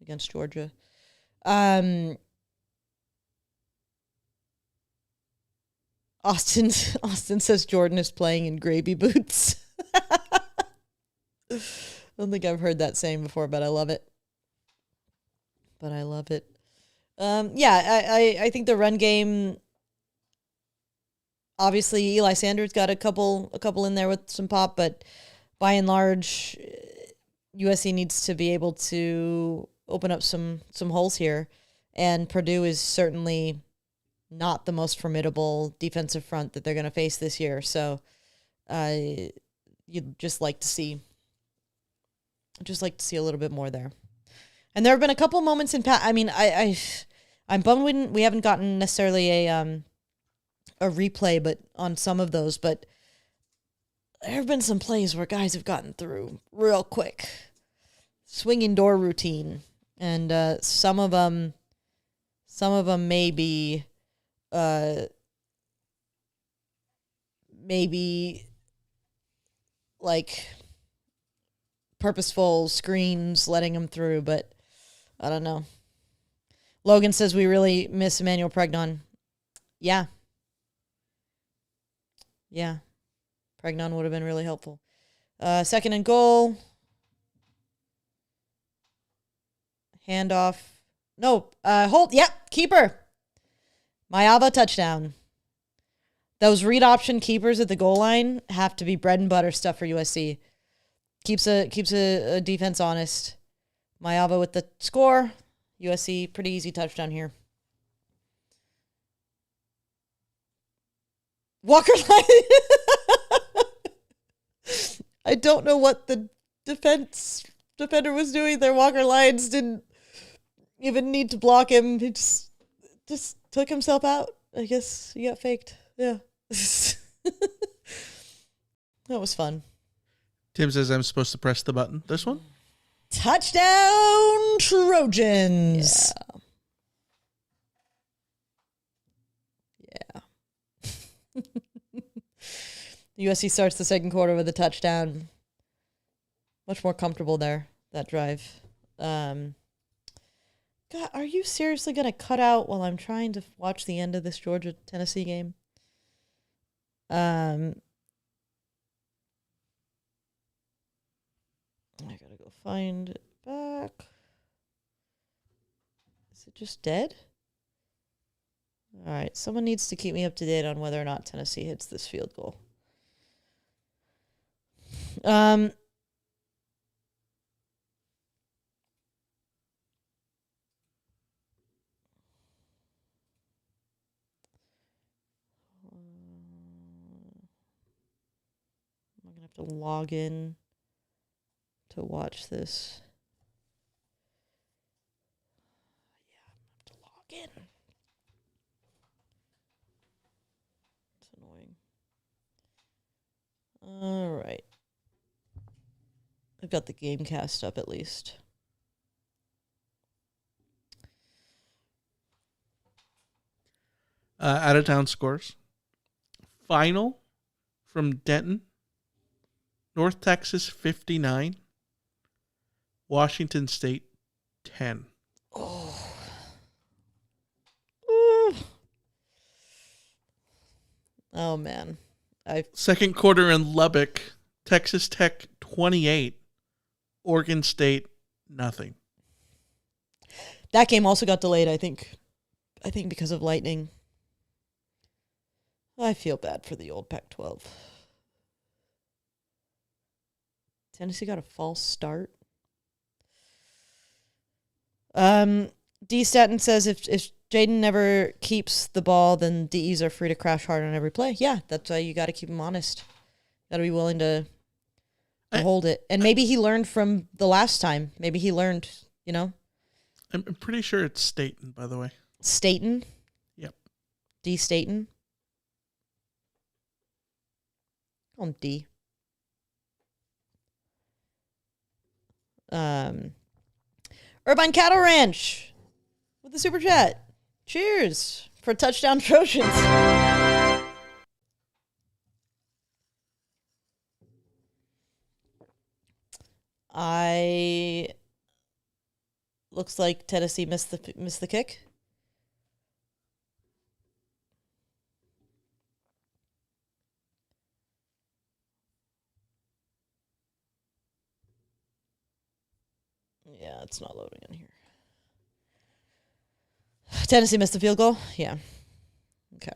Speaker 1: against Georgia. Austin says Jordan is playing in gravy boots. I don't think I've heard that saying before, but I love it. I think the run game, obviously Eli Sanders got a couple in there with some pop, but by and large, USC needs to be able to open up some holes here, and Purdue is certainly not the most formidable defensive front that they're going to face this year. So, you'd just like to see a little bit more there. And there have been a couple moments in I'm bummed we haven't gotten necessarily a replay, but on some of those. But there have been some plays where guys have gotten through real quick, swinging door routine, and some of them may be maybe like purposeful screens letting them through, but I don't know. Logan says we really miss Emmanuel Pregnon. Yeah. Pregnon would have been really helpful. Second and goal. Handoff. No, hold. Yep, keeper. Mayava touchdown. Those read option keepers at the goal line have to be bread and butter stuff for USC. Keeps a defense honest. Mayava with the score. USC, pretty easy touchdown here. Walker Line. I don't know what the defender was doing there. Walker Lyons didn't even need to block him. He just took himself out. I guess he got faked. Yeah. That was fun.
Speaker 2: Tim says I'm supposed to press the button. This one?
Speaker 1: Touchdown Trojans. Yeah. USC starts the second quarter with a touchdown. Much more comfortable there, that drive. God, are you seriously going to cut out while I'm trying to watch the end of this Georgia-Tennessee game? I gotta go find it back. Is it just dead? All right, someone needs to keep me up to date on whether or not Tennessee hits this field goal. I'm gonna have to log in to watch this. Yeah, I'm gonna have to log in. It's annoying. All right. I've got the game cast up at least.
Speaker 2: Out of town scores. Final from Denton. North Texas 59. Washington State 10.
Speaker 1: Oh. Oh man.
Speaker 2: Second quarter in Lubbock, Texas Tech 28. Oregon State nothing.
Speaker 1: That game also got delayed, I think because of lightning. I feel bad for the old Pac-12. Tennessee got a false start. D. Staten says if Jaden never keeps the ball, then DEs are free to crash hard on every play. Yeah, that's why you got to keep him honest. Got to be willing to hold it. And maybe he learned from the last time. Maybe he learned, you know.
Speaker 2: I'm pretty sure it's Staten, by the way.
Speaker 1: Staten?
Speaker 2: Yep.
Speaker 1: D. Staten? Call him D. Irvine Cattle Ranch with the super chat. Cheers for touchdown Trojans. Looks like Tennessee missed the kick. it's not loading in here. Tennessee missed the field goal? Yeah. Okay.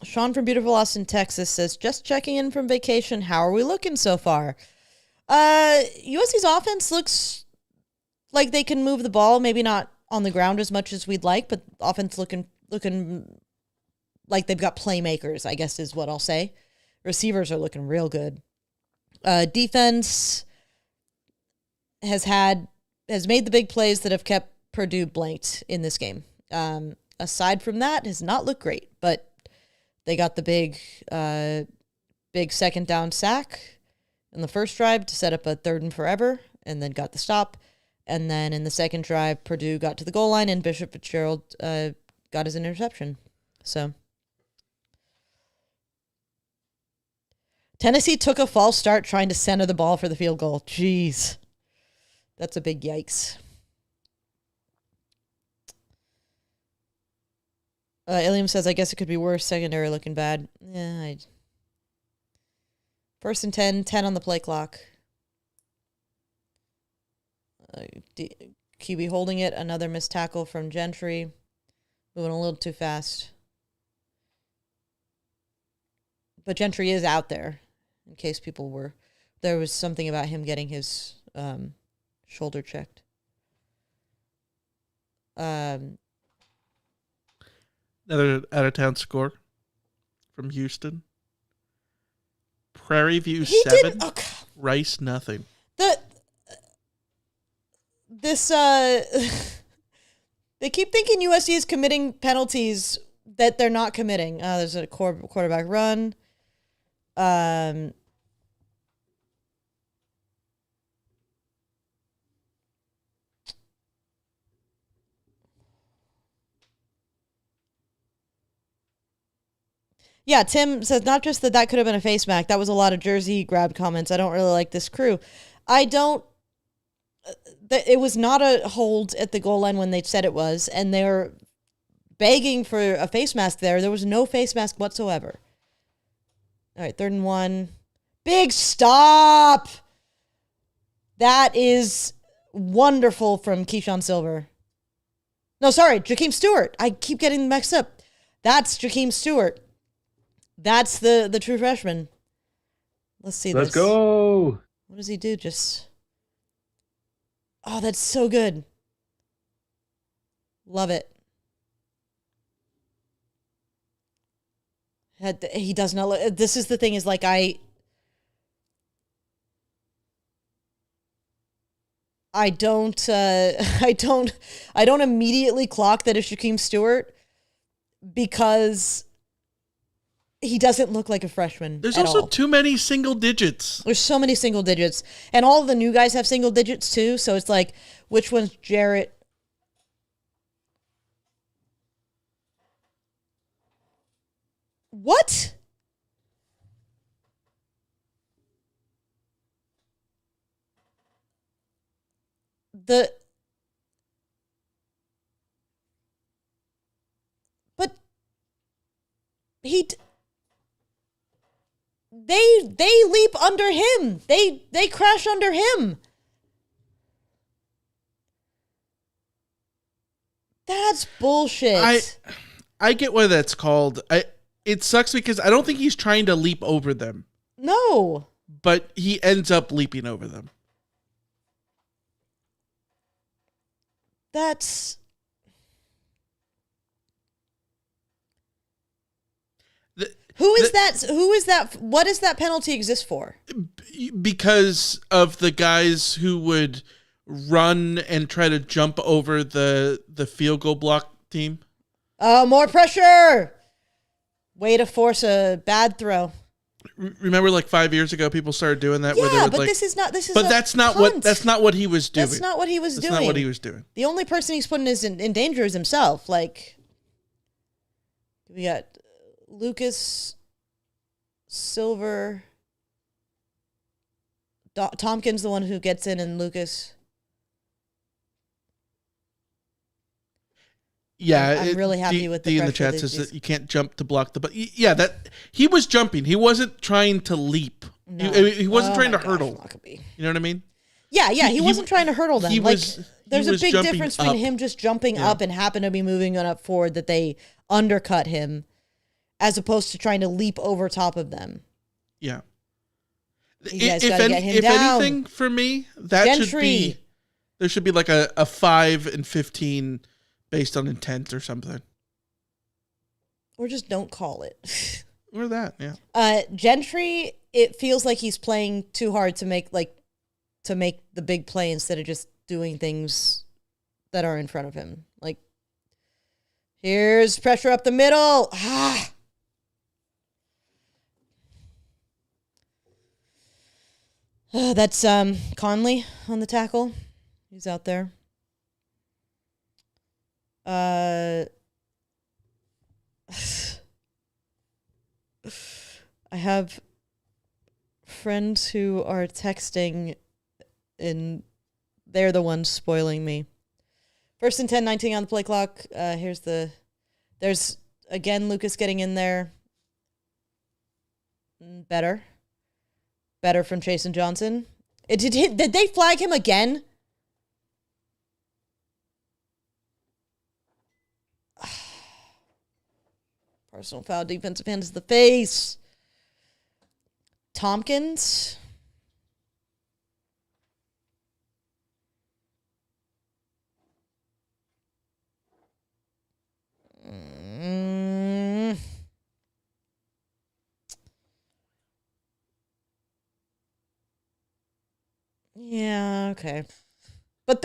Speaker 1: Sean from beautiful Austin, Texas says, just checking in from vacation. How are we looking so far? USC's offense looks like they can move the ball, maybe not on the ground as much as we'd like, but offense looking like they've got playmakers, I guess is what I'll say. Receivers are looking real good. Defense has made the big plays that have kept Purdue blanked in this game. Aside from that, has not looked great, but they got the big second down sack in the first drive to set up a 3rd and forever, and then got the stop. And then in the second drive, Purdue got to the goal line, and Bishop Fitzgerald got his interception. So Tennessee took a false start trying to center the ball for the field goal. Jeez. That's a big yikes. Ilium says, I guess it could be worse. Secondary looking bad. Yeah. First and 10 on the play clock. QB holding it. Another missed tackle from Gentry. Moving a little too fast. But Gentry is out there, in case there was something about him getting his shoulder checked.
Speaker 2: Another out-of-town score from Houston. Prairie View 7, Rice nothing.
Speaker 1: They keep thinking USC is committing penalties that they're not committing. There's a quarterback run. Yeah, Tim says, not just that could have been a face mask. That was a lot of jersey grab comments. I don't really like this crew. It was not a hold at the goal line when they said it was, and they're begging for a face mask there. There was no face mask whatsoever. All right, 3rd and 1. Big stop! That is wonderful from Keyshawn Silver. No, sorry, Jakeem Stewart. I keep getting mixed up. That's Jakeem Stewart. That's the true freshman. Let's see this.
Speaker 3: Let's go.
Speaker 1: What does he do? Oh, that's so good. Love it. He does not look. This is the thing is like I don't immediately clock that it's Jakeem Stewart because he doesn't look like a freshman.
Speaker 2: There's also too many single digits.
Speaker 1: There's so many single digits. And all of the new guys have single digits too. So it's like, which one's Jarrett? What? But they leap under him. They crash under him. That's bullshit.
Speaker 2: I get why that's called. It sucks because I don't think he's trying to leap over them.
Speaker 1: No.
Speaker 2: But he ends up leaping over them.
Speaker 1: That's... Who is that? What does that penalty exist for?
Speaker 2: Because of the guys who would run and try to jump over the field goal block team.
Speaker 1: Oh, more pressure. Way to force a bad throw.
Speaker 2: Remember, like 5 years ago, people started doing that.
Speaker 1: Yeah,
Speaker 2: where they would,
Speaker 1: but
Speaker 2: like,
Speaker 1: this is not. This is.
Speaker 2: But that's not what he was doing.
Speaker 1: That's not what he was doing.
Speaker 2: That's not what he was doing.
Speaker 1: The only person he's putting in danger is himself. Like, we got Lucas, Silver, Tompkins, the one who gets in, and Lucas.
Speaker 2: Yeah,
Speaker 1: I'm really happy with the
Speaker 2: in the chat says that you can't jump to block the. But yeah, that he was jumping. He wasn't trying to leap
Speaker 1: No.
Speaker 2: He wasn't trying to
Speaker 1: my
Speaker 2: hurdle.
Speaker 1: gosh, Lockerbie.
Speaker 2: You know what I mean?
Speaker 1: Yeah, he wasn't trying to hurdle them. There's a big
Speaker 2: jumping
Speaker 1: difference between him just jumping up and happen to be moving on up forward that they undercut him, as opposed to trying to leap over top of them.
Speaker 2: Yeah.
Speaker 1: You guys got to get him down.
Speaker 2: If anything, for me, there should be like a 5 and 15 based on intent or something.
Speaker 1: Or just don't call it.
Speaker 2: Or that, yeah.
Speaker 1: Gentry, it feels like he's playing too hard to make the big play instead of just doing things that are in front of him. Like, here's pressure up the middle. That's Conley on the tackle. He's out there. I have friends who are texting, and they're the ones spoiling me. 1st and 10, 19 on the play clock. There's again Lucas getting in there. Better from Chase and Johnson. Did they flag him again? Personal foul, defensive hand to the face. Tompkins. Yeah, okay. But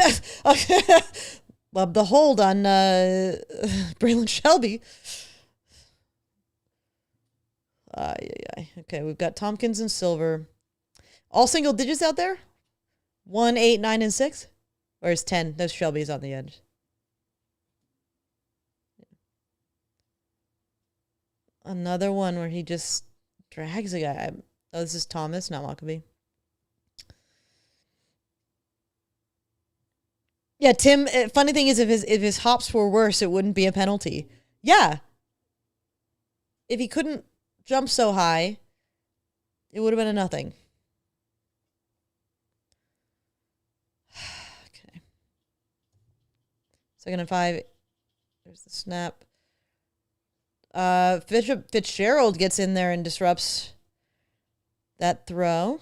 Speaker 1: love the hold on Braylon Shelby. Okay, we've got Tompkins and Silver. All single digits out there? 1, 8, 9, and 6? Or is 10? Those Shelby's on the edge. Another one where he just drags a guy. Oh, this is Thomas, not Lockerbie. Yeah, Tim, funny thing is if his hops were worse, it wouldn't be a penalty. Yeah. If he couldn't jump so high, it would have been a nothing. Okay. 2nd and 5. There's the snap. Fitzgerald gets in there and disrupts that throw.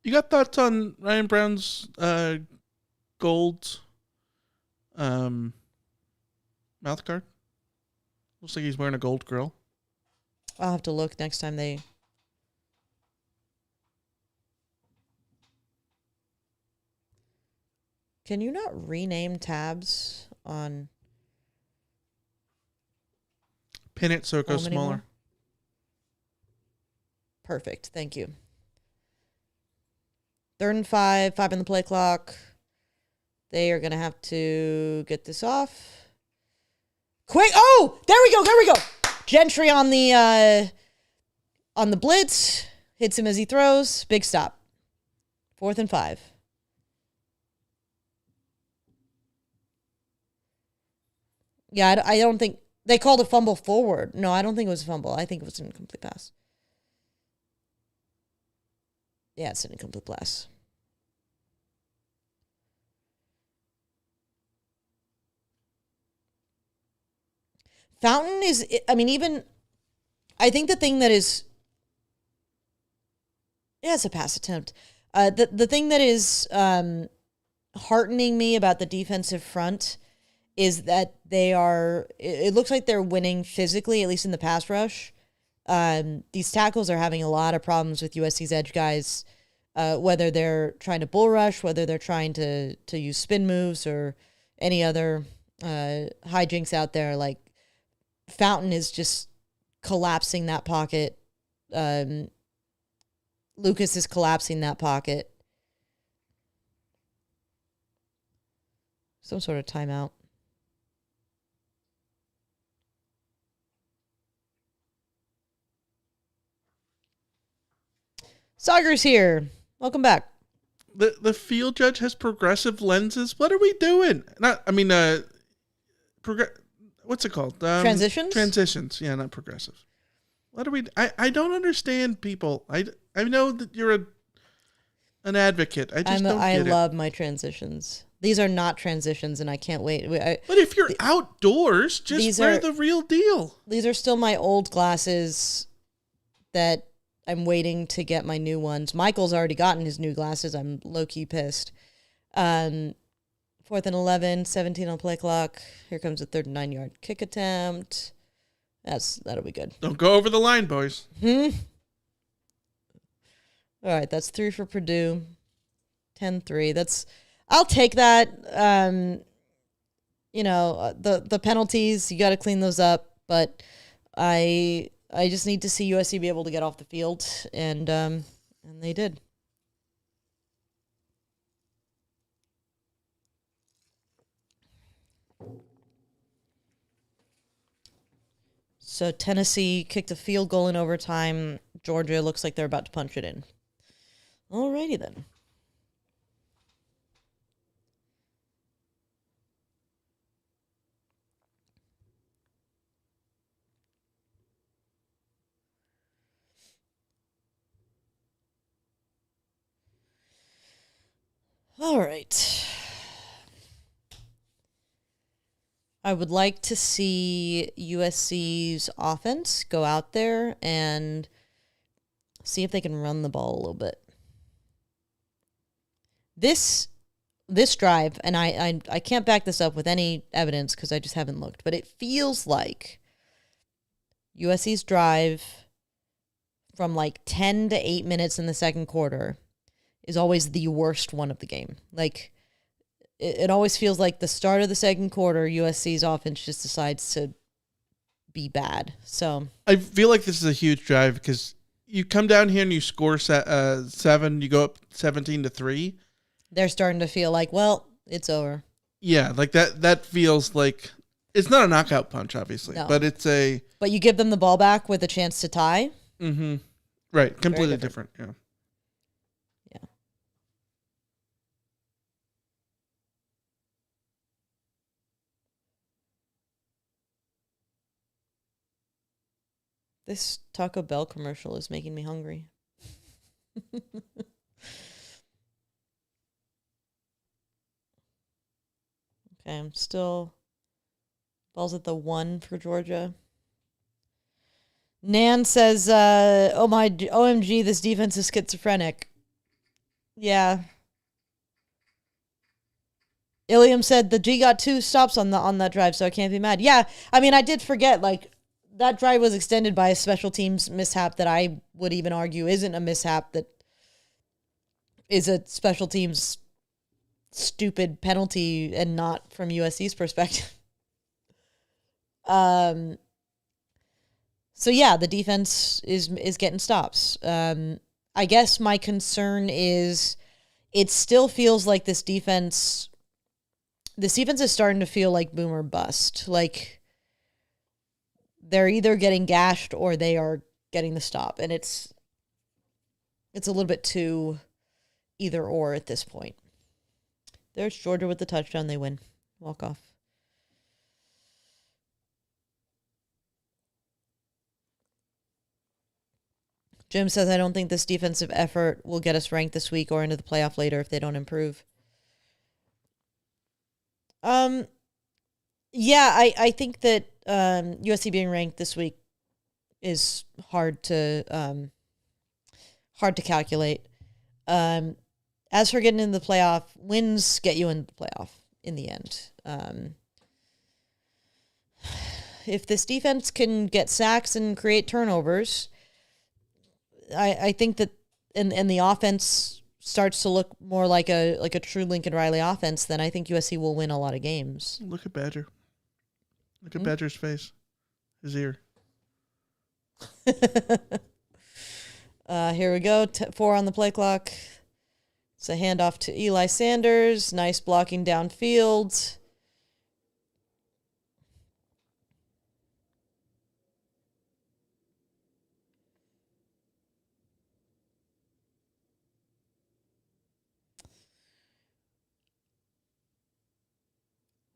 Speaker 2: You got thoughts on Ryan Brown's gold mouth guard? Looks like he's wearing a gold grill.
Speaker 1: I'll have to look next time they... Can you not rename tabs on...
Speaker 2: Pin it so it goes smaller.
Speaker 1: Anymore? Perfect. Thank you. 3rd and 5 in the play clock. They are going to have to get this off. Quick. Oh, there we go. Gentry on the blitz. Hits him as he throws. Big stop. 4th and 5. Yeah, I don't think... They called a fumble forward. No, I don't think it was a fumble. I think it was an incomplete pass. Yeah, it's an incomplete pass. Fountain is, I mean, even, I think the thing that is, yeah, it's a pass attempt. The thing that is heartening me about the defensive front is that it looks like they're winning physically, at least in the pass rush. These tackles are having a lot of problems with USC's edge guys, whether they're trying to bull rush, whether they're trying to use spin moves or any other hijinks out there. Like, Fountain is just collapsing that pocket. Lucas is collapsing that pocket. Some sort of timeout. Sagar's here. Welcome back.
Speaker 2: The field judge has progressive lenses. What are we doing? What's it called?
Speaker 1: Transitions?
Speaker 2: Transitions. Yeah, not progressive. What are we? I don't understand people. I know that you're an advocate. I just don't
Speaker 1: I
Speaker 2: get
Speaker 1: love my transitions. These are not transitions, and I can't wait.
Speaker 2: But if you're outdoors, just wear the real deal.
Speaker 1: These are still my old glasses that I'm waiting to get my new ones. Michael's already gotten his new glasses. I'm low-key pissed. 4th and 11, 17 on play clock. Here comes a 39-yard kick attempt. That'll be good.
Speaker 2: Don't go over the line, boys.
Speaker 1: All right, that's 3 for Purdue. 10-3. I'll take that. The penalties, you got to clean those up, but I just need to see USC be able to get off the field, and they did. So Tennessee kicked a field goal in overtime. Georgia looks like they're about to punch it in. Alrighty then. All right. I would like to see USC's offense go out there and see if they can run the ball a little bit. This drive, and I can't back this up with any evidence because I just haven't looked, but it feels like USC's drive from like 10 to 8 minutes in the second quarter is always the worst one of the game. Like, it always feels like the start of the second quarter, USC's offense just decides to be bad. So
Speaker 2: I feel like this is a huge drive because you come down here and you score 7, you go up 17-3.
Speaker 1: They're starting to feel like, well, it's over.
Speaker 2: Yeah, like that feels like it's not a knockout punch, obviously,
Speaker 1: no.
Speaker 2: but it's a.
Speaker 1: But you give them the ball back with a chance to tie.
Speaker 2: Mm-hmm. Right, completely different. Yeah.
Speaker 1: This Taco Bell commercial is making me hungry. Okay, I'm still... Ball's at the 1 for Georgia. Nan says, oh my, OMG, this defense is schizophrenic. Yeah. Iliam said the G got 2 stops on that drive, so I can't be mad. Yeah, I mean, I did forget, like, that drive was extended by a special teams mishap that I would even argue isn't a mishap, that is a special teams stupid penalty and not from USC's perspective. So yeah, the defense is getting stops. I guess my concern is it still feels like this defense is starting to feel like boom or bust. Like, they're either getting gashed or they are getting the stop. And it's a little bit too either or at this point. There's Georgia with the touchdown. They win. Walk off. Jim says, I don't think this defensive effort will get us ranked this week or into the playoff later if they don't improve. Yeah, I think that USC being ranked this week is hard to calculate. As for getting into the playoff, wins get you into the playoff in the end. If this defense can get sacks and create turnovers, I think that and the offense starts to look more like a true Lincoln Riley offense, then I think USC will win a lot of games.
Speaker 2: Look at Badger. Look at Badger's face. His ear.
Speaker 1: Here we go. 4 on the play clock. It's a handoff to Eli Sanders. Nice blocking downfield.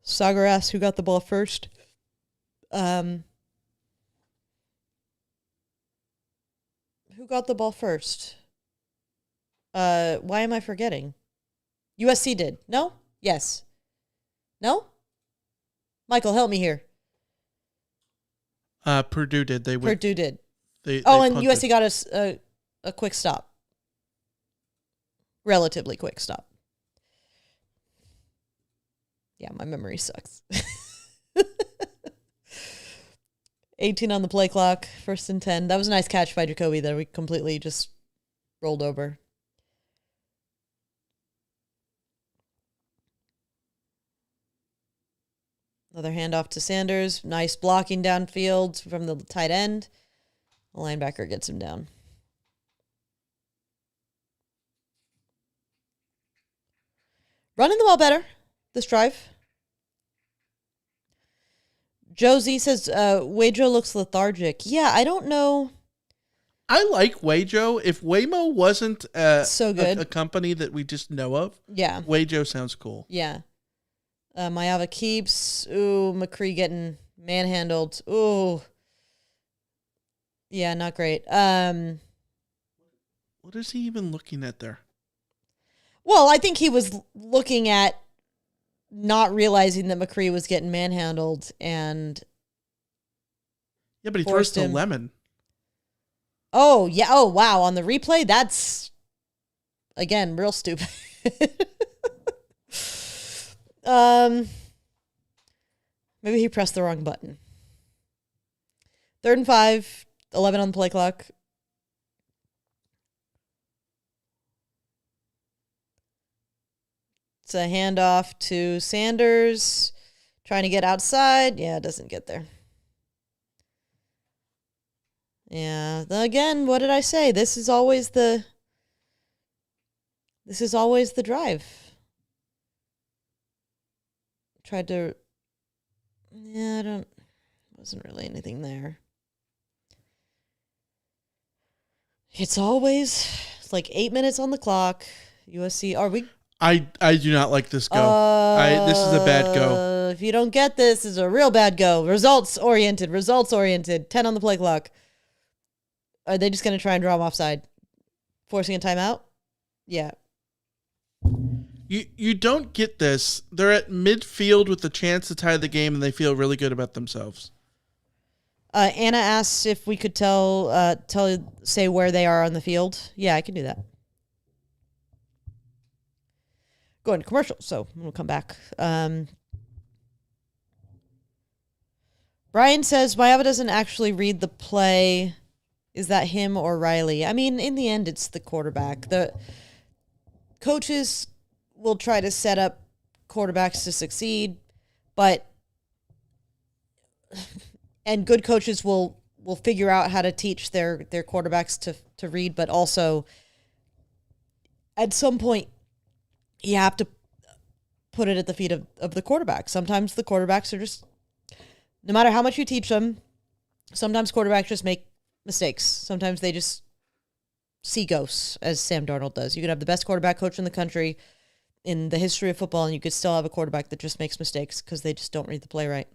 Speaker 1: Sagar asks who got the ball first. Who got the ball first? Why am I forgetting? USC did. No? Yes. No? Michael, help me here.
Speaker 2: Purdue did.
Speaker 1: Purdue did.
Speaker 2: They
Speaker 1: and
Speaker 2: punted.
Speaker 1: USC got a quick stop. Relatively quick stop. Yeah, my memory sucks. 18 on the play clock, 1st and 10. That was a nice catch by Jacoby that we completely just rolled over. Another handoff to Sanders. Nice blocking downfield from the tight end. The linebacker gets him down. Running the ball better this drive. Josie says, Wajo looks lethargic. Yeah, I don't know.
Speaker 2: I like Wajo. If Waymo wasn't
Speaker 1: so good.
Speaker 2: A company that we just know of,
Speaker 1: yeah,
Speaker 2: Wajo sounds cool.
Speaker 1: Yeah. Mayava keeps. Ooh, McCree getting manhandled. Ooh. Yeah, not great. What
Speaker 2: is he even looking at there?
Speaker 1: Well, I think he was looking at not realizing that McCree was getting manhandled and.
Speaker 2: Yeah, but he throws to Lemon.
Speaker 1: Oh, yeah. Oh, wow. On the replay, that's, again, real stupid. Maybe he pressed the wrong button. 3rd and 5, 11 on the play clock. It's a handoff to Sanders. Trying to get outside. Yeah, it doesn't get there. Yeah. Again, what did I say? This is always the drive. Tried to. Yeah, wasn't really anything there. It's like 8 minutes on the clock. USC, are we?
Speaker 2: I do not like this go. This is a bad go.
Speaker 1: If you don't get this, it's a real bad go. Results oriented. 10 on the play clock. Are they just going to try and draw him offside? Forcing a timeout? Yeah.
Speaker 2: You don't get this. They're at midfield with the chance to tie the game, and they feel really good about themselves.
Speaker 1: Anna asks if we could say where they are on the field. Yeah, I can do that. Going to commercial, so we'll come back. Brian says Mayava doesn't actually read the play. Is that him or Riley? I mean, in the end, it's the quarterback. The coaches will try to set up quarterbacks to succeed, and good coaches will figure out how to teach their quarterbacks to read, but also at some point you have to put it at the feet of the quarterback. Sometimes the quarterbacks are just, no matter how much you teach them, sometimes quarterbacks just make mistakes. Sometimes they just see ghosts, as Sam Darnold does. You could have the best quarterback coach in the country in the history of football, and you could still have a quarterback that just makes mistakes because they just don't read the play right.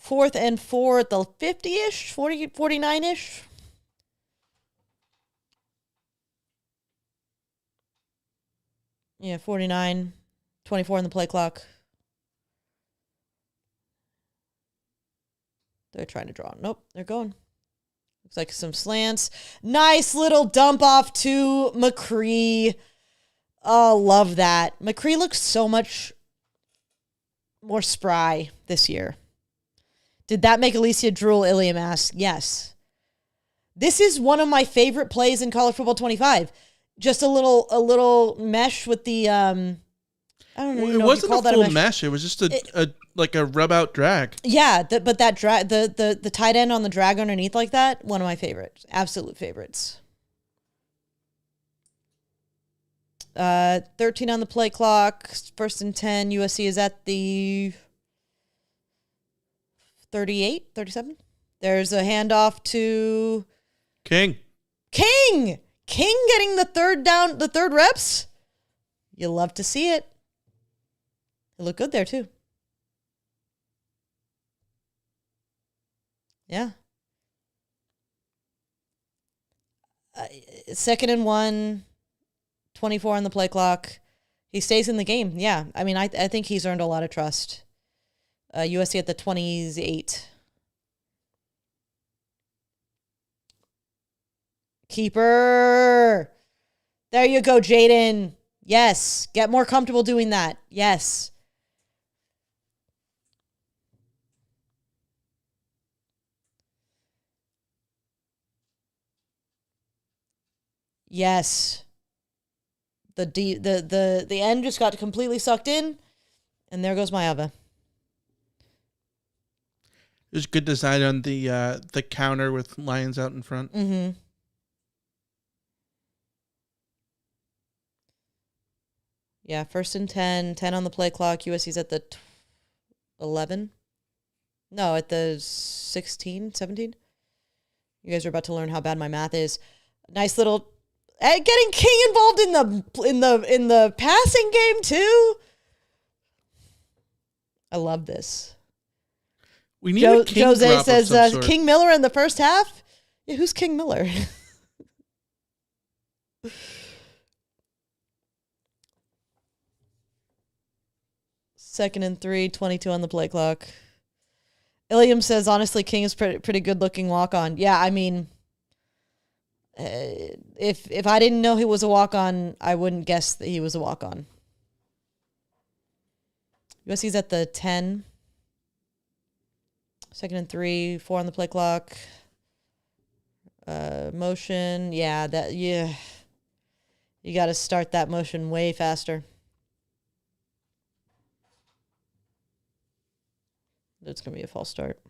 Speaker 1: 4th and 4 at the 50-ish, 49-ish. Yeah, 49, 24 on the play clock. They're trying to draw. Nope, they're going. Looks like some slants. Nice little dump off to McCree. Oh, love that. McCree looks so much more spry this year. Did that make Alicia drool? Iliam asks. Yes. This is one of my favorite plays in College Football 25. Just a little mesh with the I don't know.
Speaker 2: It wasn't a full mesh. It was just a rub out drag.
Speaker 1: Yeah, but that drag, the tight end on the drag underneath like that, one of my favorites, absolute favorites. 13 on the play clock, 1st and 10. USC is at the 38, 37. There's a handoff to
Speaker 2: King
Speaker 1: getting the third reps. You love to see it. It looked good there too. Yeah. Second and 1, 24 on the play clock. He stays in the game. Yeah. I mean, I think he's earned a lot of trust. USC at the 28. Keeper. There you go, Jaden. Yes. Get more comfortable doing that. Yes. Yes. The end just got completely sucked in, and there goes Mayava.
Speaker 2: There's good design on the counter with lions out in front.
Speaker 1: Mm-hmm. Yeah, 1st and 10, 10 on the play clock. USC's at the 11. No, at the 16, 17. You guys are about to learn how bad my math is. Nice little getting King involved in the passing game too. I love this.
Speaker 2: We need a King
Speaker 1: Jose
Speaker 2: drop
Speaker 1: says
Speaker 2: of some sort.
Speaker 1: King Miller in the first half. Yeah, who's King Miller? Second and 3, 22 on the play clock. Iliam says, honestly, King is pretty good looking walk on. Yeah, I mean, if I didn't know he was a walk on, I wouldn't guess that he was a walk on. USC's at the 10. Second and 3, 4 on the play clock. Motion, yeah. You got to start that motion way faster. It's going to be a false start.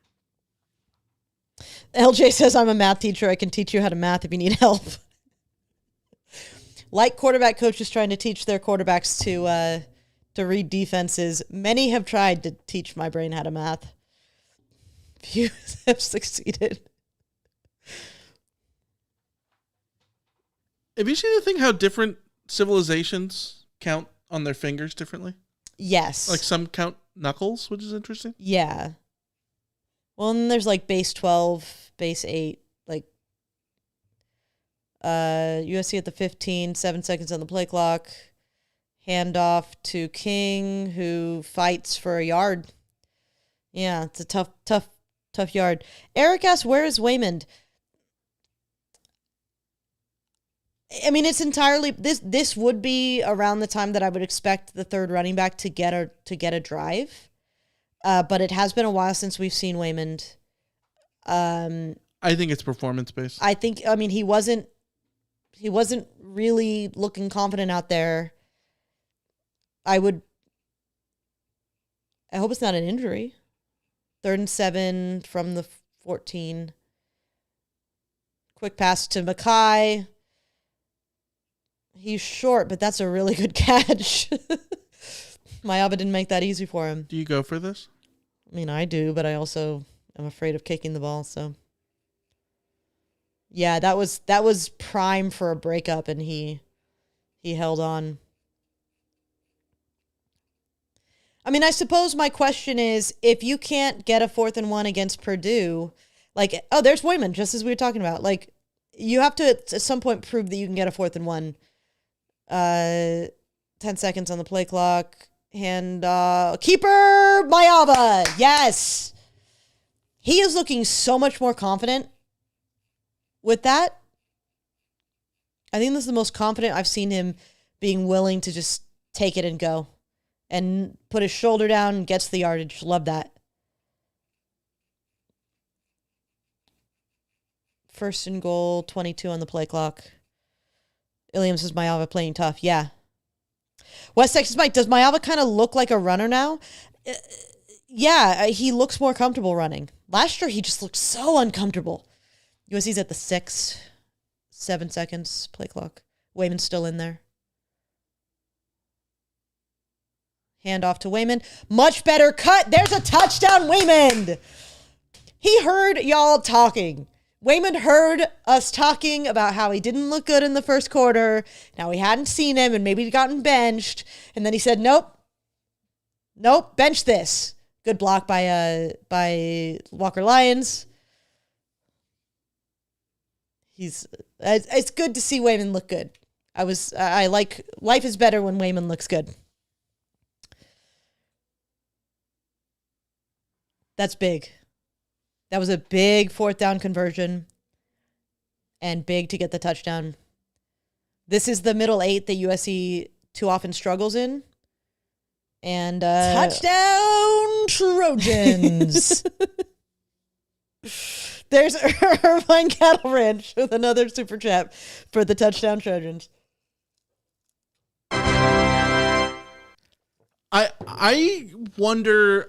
Speaker 1: LJ says, I'm a math teacher. I can teach you how to math if you need help. Like quarterback coaches trying to teach their quarterbacks to read defenses, many have tried to teach my brain how to math. Few have succeeded.
Speaker 2: Have you seen the thing how different civilizations count on their fingers differently?
Speaker 1: Yes.
Speaker 2: Like some count knuckles, which is interesting.
Speaker 1: Yeah. Well, and there's like base 12, base 8, like USC at the 15, 7 seconds on the play clock. Handoff to King, who fights for a yard. Yeah, it's a tough yard. Eric asks, where is Waymond? I mean, it's entirely this would be around the time that I would expect the third running back to get a drive. But it has been a while since we've seen Waymond.
Speaker 2: I think it's performance based.
Speaker 1: I mean, he wasn't really looking confident out there. I hope it's not an injury. 3rd and 7 from the 14. Quick pass to Mackay. He's short, but that's a really good catch. Mayava didn't make that easy for him.
Speaker 2: Do you go for this?
Speaker 1: I mean, I do, but I also am afraid of kicking the ball, so. Yeah, that was prime for a breakup, and he held on. I mean, I suppose my question is, if you can't get a 4th and 1 against Purdue, like, oh, there's Waymond, just as we were talking about. Like, you have to at some point prove that you can get a 4th and 1. 10 seconds on the play clock. And keeper Mayava. Yes. He is looking so much more confident with that. I think this is the most confident I've seen him being willing to just take it and go. And put his shoulder down and gets the yardage. Love that. 1st and goal, 22 on the play clock. Iliam says Mayava playing tough. Yeah. West Texas Mike, does Mayava kind of look like a runner now? Yeah, he looks more comfortable running. Last year, he just looked so uncomfortable. USC's at the 6. 7 seconds, play clock. Waymond's still in there. Hand off to Waymond. Much better cut. There's a touchdown, Waymond. He heard y'all talking. Waymond heard us talking about how he didn't look good in the first quarter. Now we hadn't seen him and maybe he'd gotten benched. And then he said, nope, bench this. Good block by Walker Lyons. He's It's good to see Wayman look good. I like life is better when Wayman looks good. That's big. That was a big 4th down conversion and big to get the touchdown. This is the middle 8 that USC too often struggles in. And
Speaker 4: touchdown Trojans.
Speaker 1: There's Irvine Cattle Ranch with another super chat for the touchdown Trojans.
Speaker 2: I wonder,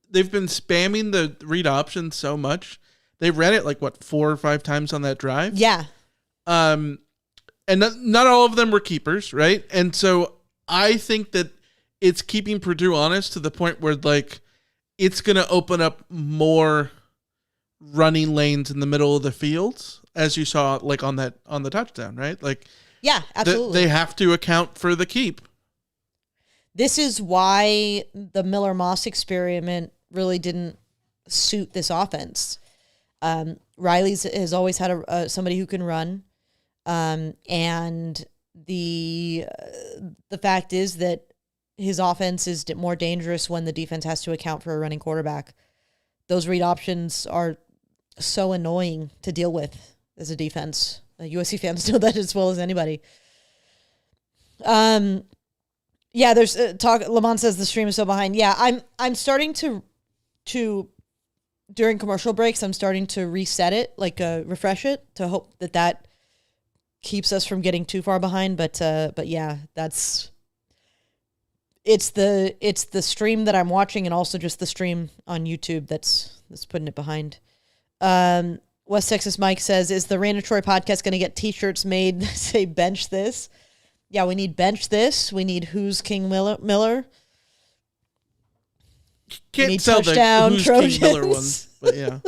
Speaker 2: they've been spamming the read option so much. They read it 4 or 5 times on that drive.
Speaker 1: Yeah.
Speaker 2: And not all of them were keepers, right? And so I think that it's keeping Purdue honest to the point where it's going to open up more running lanes in the middle of the field, as you saw on the touchdown, right?
Speaker 1: Yeah, absolutely.
Speaker 2: They have to account for the keep.
Speaker 1: This is why the Miller Moss experiment really didn't suit this offense. Riley's has always had somebody who can run, and the fact is that his offense is more dangerous when the defense has to account for a running quarterback. Those read options are so annoying to deal with as a defense. USC fans know that as well as anybody. Yeah, there's talk. Lamont says the stream is so behind. Yeah, I'm starting to during commercial breaks, I'm starting to reset it, refresh it, to hope that keeps us from getting too far behind. But yeah, it's the stream that I'm watching, and also just the stream on YouTube that's putting it behind. West Texas Mike says, is the Rand and Troy podcast going to get t-shirts made that say bench this? Yeah, we need bench this. We need Who's King Miller.
Speaker 2: Can't sell the Who's King Miller ones, but yeah.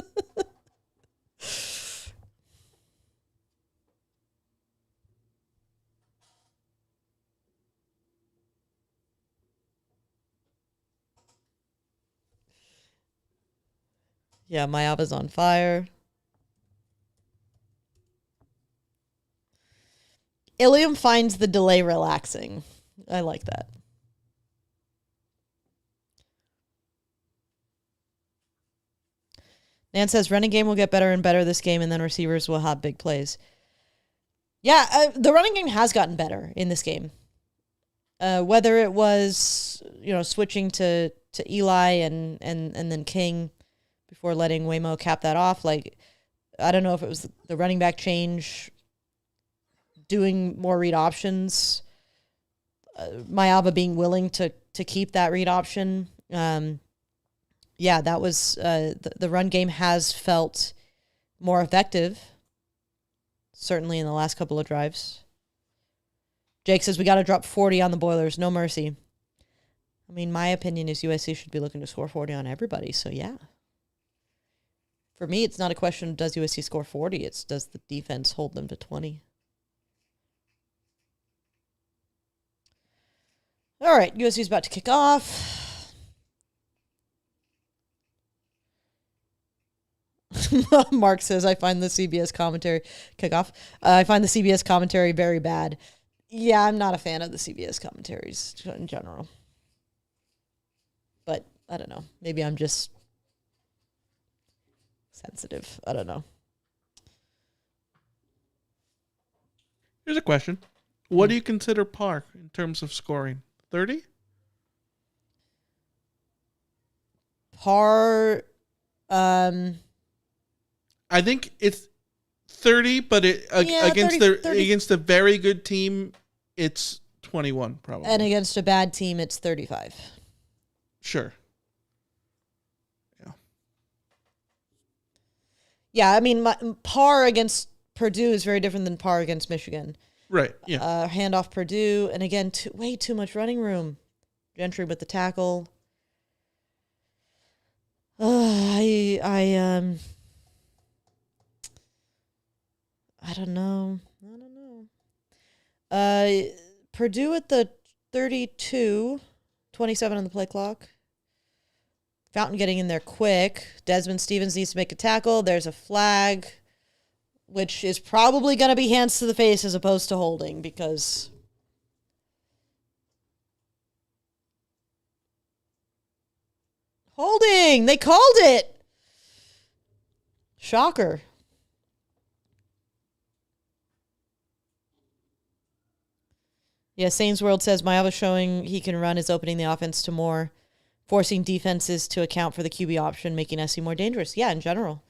Speaker 1: Yeah, Mayava's on fire. Ilium finds the delay relaxing. I like that. Nan says running game will get better and better this game, and then receivers will have big plays. Yeah, the running game has gotten better in this game. Whether it was switching to Eli and then King before letting Waymo cap that off, I don't know if it was the running back change, doing more read options, Mayava being willing to keep that read option. Yeah, that was the run game has felt more effective, certainly in the last couple of drives. Jake says we got to drop 40 on the Boilers, no mercy. I mean, my opinion is USC should be looking to score 40 on everybody, so yeah. For me, it's not a question of does USC score 40, it's does the defense hold them to 20. All right, USC is about to kick off. Mark says, I find the CBS commentary, Kickoff, I find the CBS commentary very bad. Yeah, I'm not a fan of the CBS commentaries in general. But, I don't know, maybe I'm just sensitive. I don't know.
Speaker 2: Here's a question. What do you consider par in terms of scoring? 30?
Speaker 1: Par,
Speaker 2: I think it's 30, but against
Speaker 1: 30.
Speaker 2: Against a very good team, it's 21 probably.
Speaker 1: And against a bad team, it's 35.
Speaker 2: Sure. Yeah.
Speaker 1: Yeah, I mean, par against Purdue is very different than par against Michigan.
Speaker 2: Right, yeah.
Speaker 1: Handoff Purdue, and again, way too much running room. Gentry with the tackle. I don't know. Purdue at the 32, 27 on the play clock. Fountain getting in there quick. Desmond Stevens needs to make a tackle. There's a flag. which is probably going to be hands to the face as opposed to holding because holding, they called it. Shocker. Yeah, Saints World says Mayaba's showing he can run is opening the offense to more, forcing defenses to account for the QB option, making SC more dangerous. Yeah, in general.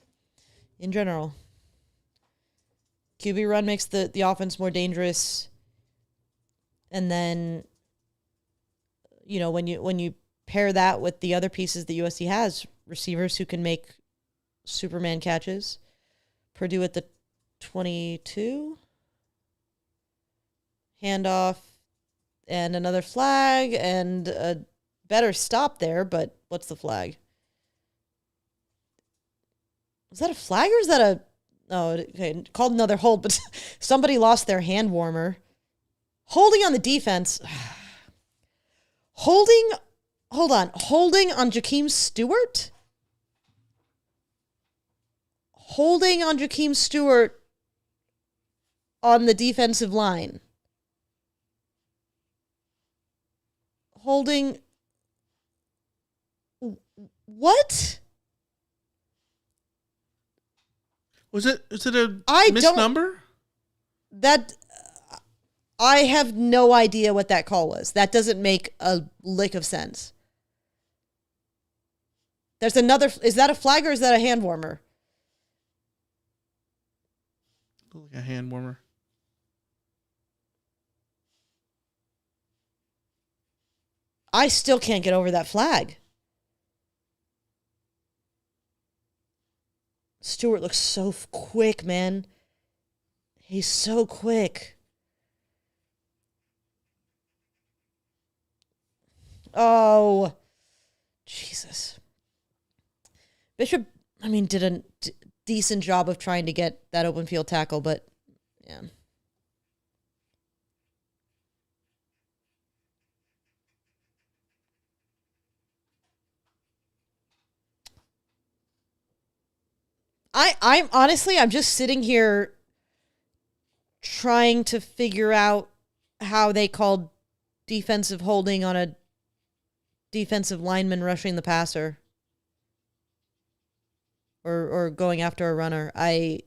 Speaker 1: In general. QB run makes the offense more dangerous. And then, you know, when you pair that with the other pieces that USC has, receivers who can make Superman catches. Purdue at the 22. Handoff and another flag and a better stop there, but what's the flag? Is that a flag or is that a... Oh, okay, called another hold, but somebody lost their hand warmer. Holding on the defense. Holding on Jakeem Stewart? Holding on Jakeem Stewart on the defensive line. Holding... What?
Speaker 2: Is it a missed number?
Speaker 1: I have no idea what that call was. That doesn't make a lick of sense. There's another... Is that a flag or is that a hand warmer?
Speaker 2: Like a hand warmer.
Speaker 1: I still can't get over that flag. Stewart looks so quick, man. He's so quick. Oh, Jesus. Bishop, I mean, did a decent job of trying to get that open field tackle, but yeah. I'm honestly, I'm just sitting here trying to figure out how they called defensive holding on a defensive lineman rushing the passer or going after a runner. It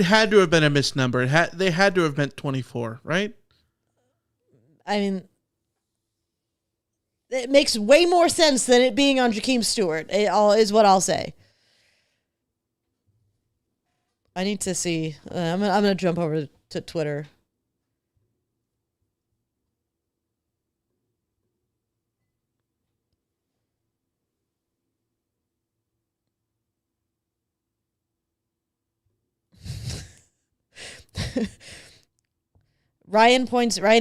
Speaker 2: had to have been a missed number. They had to have meant 24, right?
Speaker 1: I mean, it makes way more sense than it being on Jakeem Stewart, is what I'll say. I need to see. I'm going to jump over to Twitter. Ryan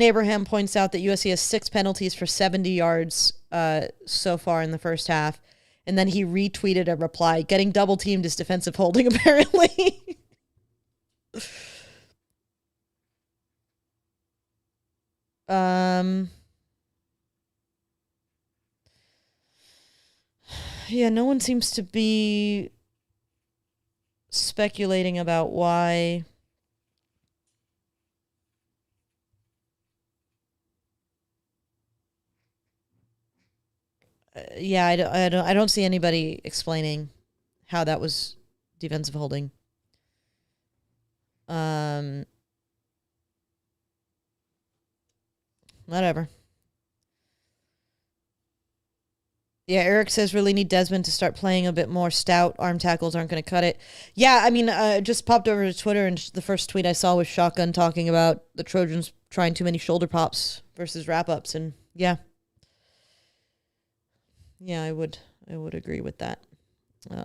Speaker 1: Abraham points out that USC has 6 penalties for 70 yards so far in the first half. And then he retweeted a reply, getting double teamed is defensive holding, apparently. Yeah, no one seems to be speculating about why. Yeah, I don't see anybody explaining how that was defensive holding. Whatever. Yeah, Eric says really need Desmond to start playing a bit more stout. Arm tackles aren't going to cut it. Yeah, I mean, just popped over to Twitter, and the first tweet I saw was Shotgun talking about the Trojans trying too many shoulder pops versus wrap-ups, and yeah. Yeah, I would agree with that. I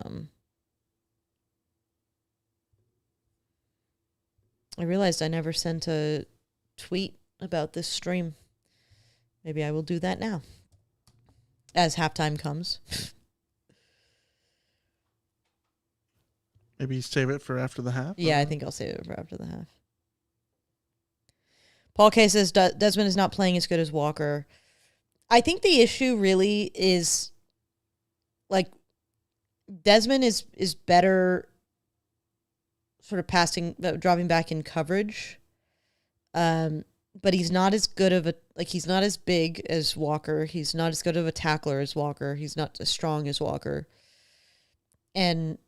Speaker 1: realized I never sent a tweet about this stream. Maybe I will do that now. As halftime comes.
Speaker 2: Maybe save it for after the half?
Speaker 1: Yeah, I think I'll save it for after the half. Paul K says Desmond is not playing as good as Walker. I think the issue really is, like, Desmond is better sort of dropping back in coverage. But he's not as good of he's not as big as Walker. He's not as good of a tackler as Walker. He's not as strong as Walker. And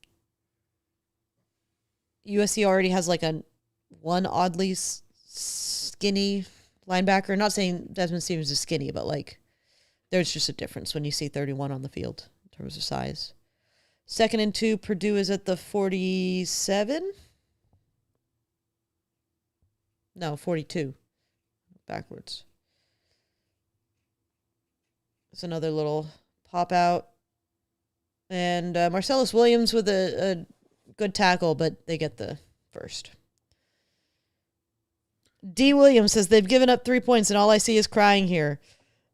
Speaker 1: USC already has like one oddly skinny linebacker. Not saying Desmond Stevens is skinny, but like there's just a difference when you see 31 on the field in terms of size. 2nd and 2, Purdue is at the 47. No, 42. Backwards. It's another little pop out. And Marcellus Williams with a good tackle, but they get the first. D. Williams says they've given up 3 points and all I see is crying here.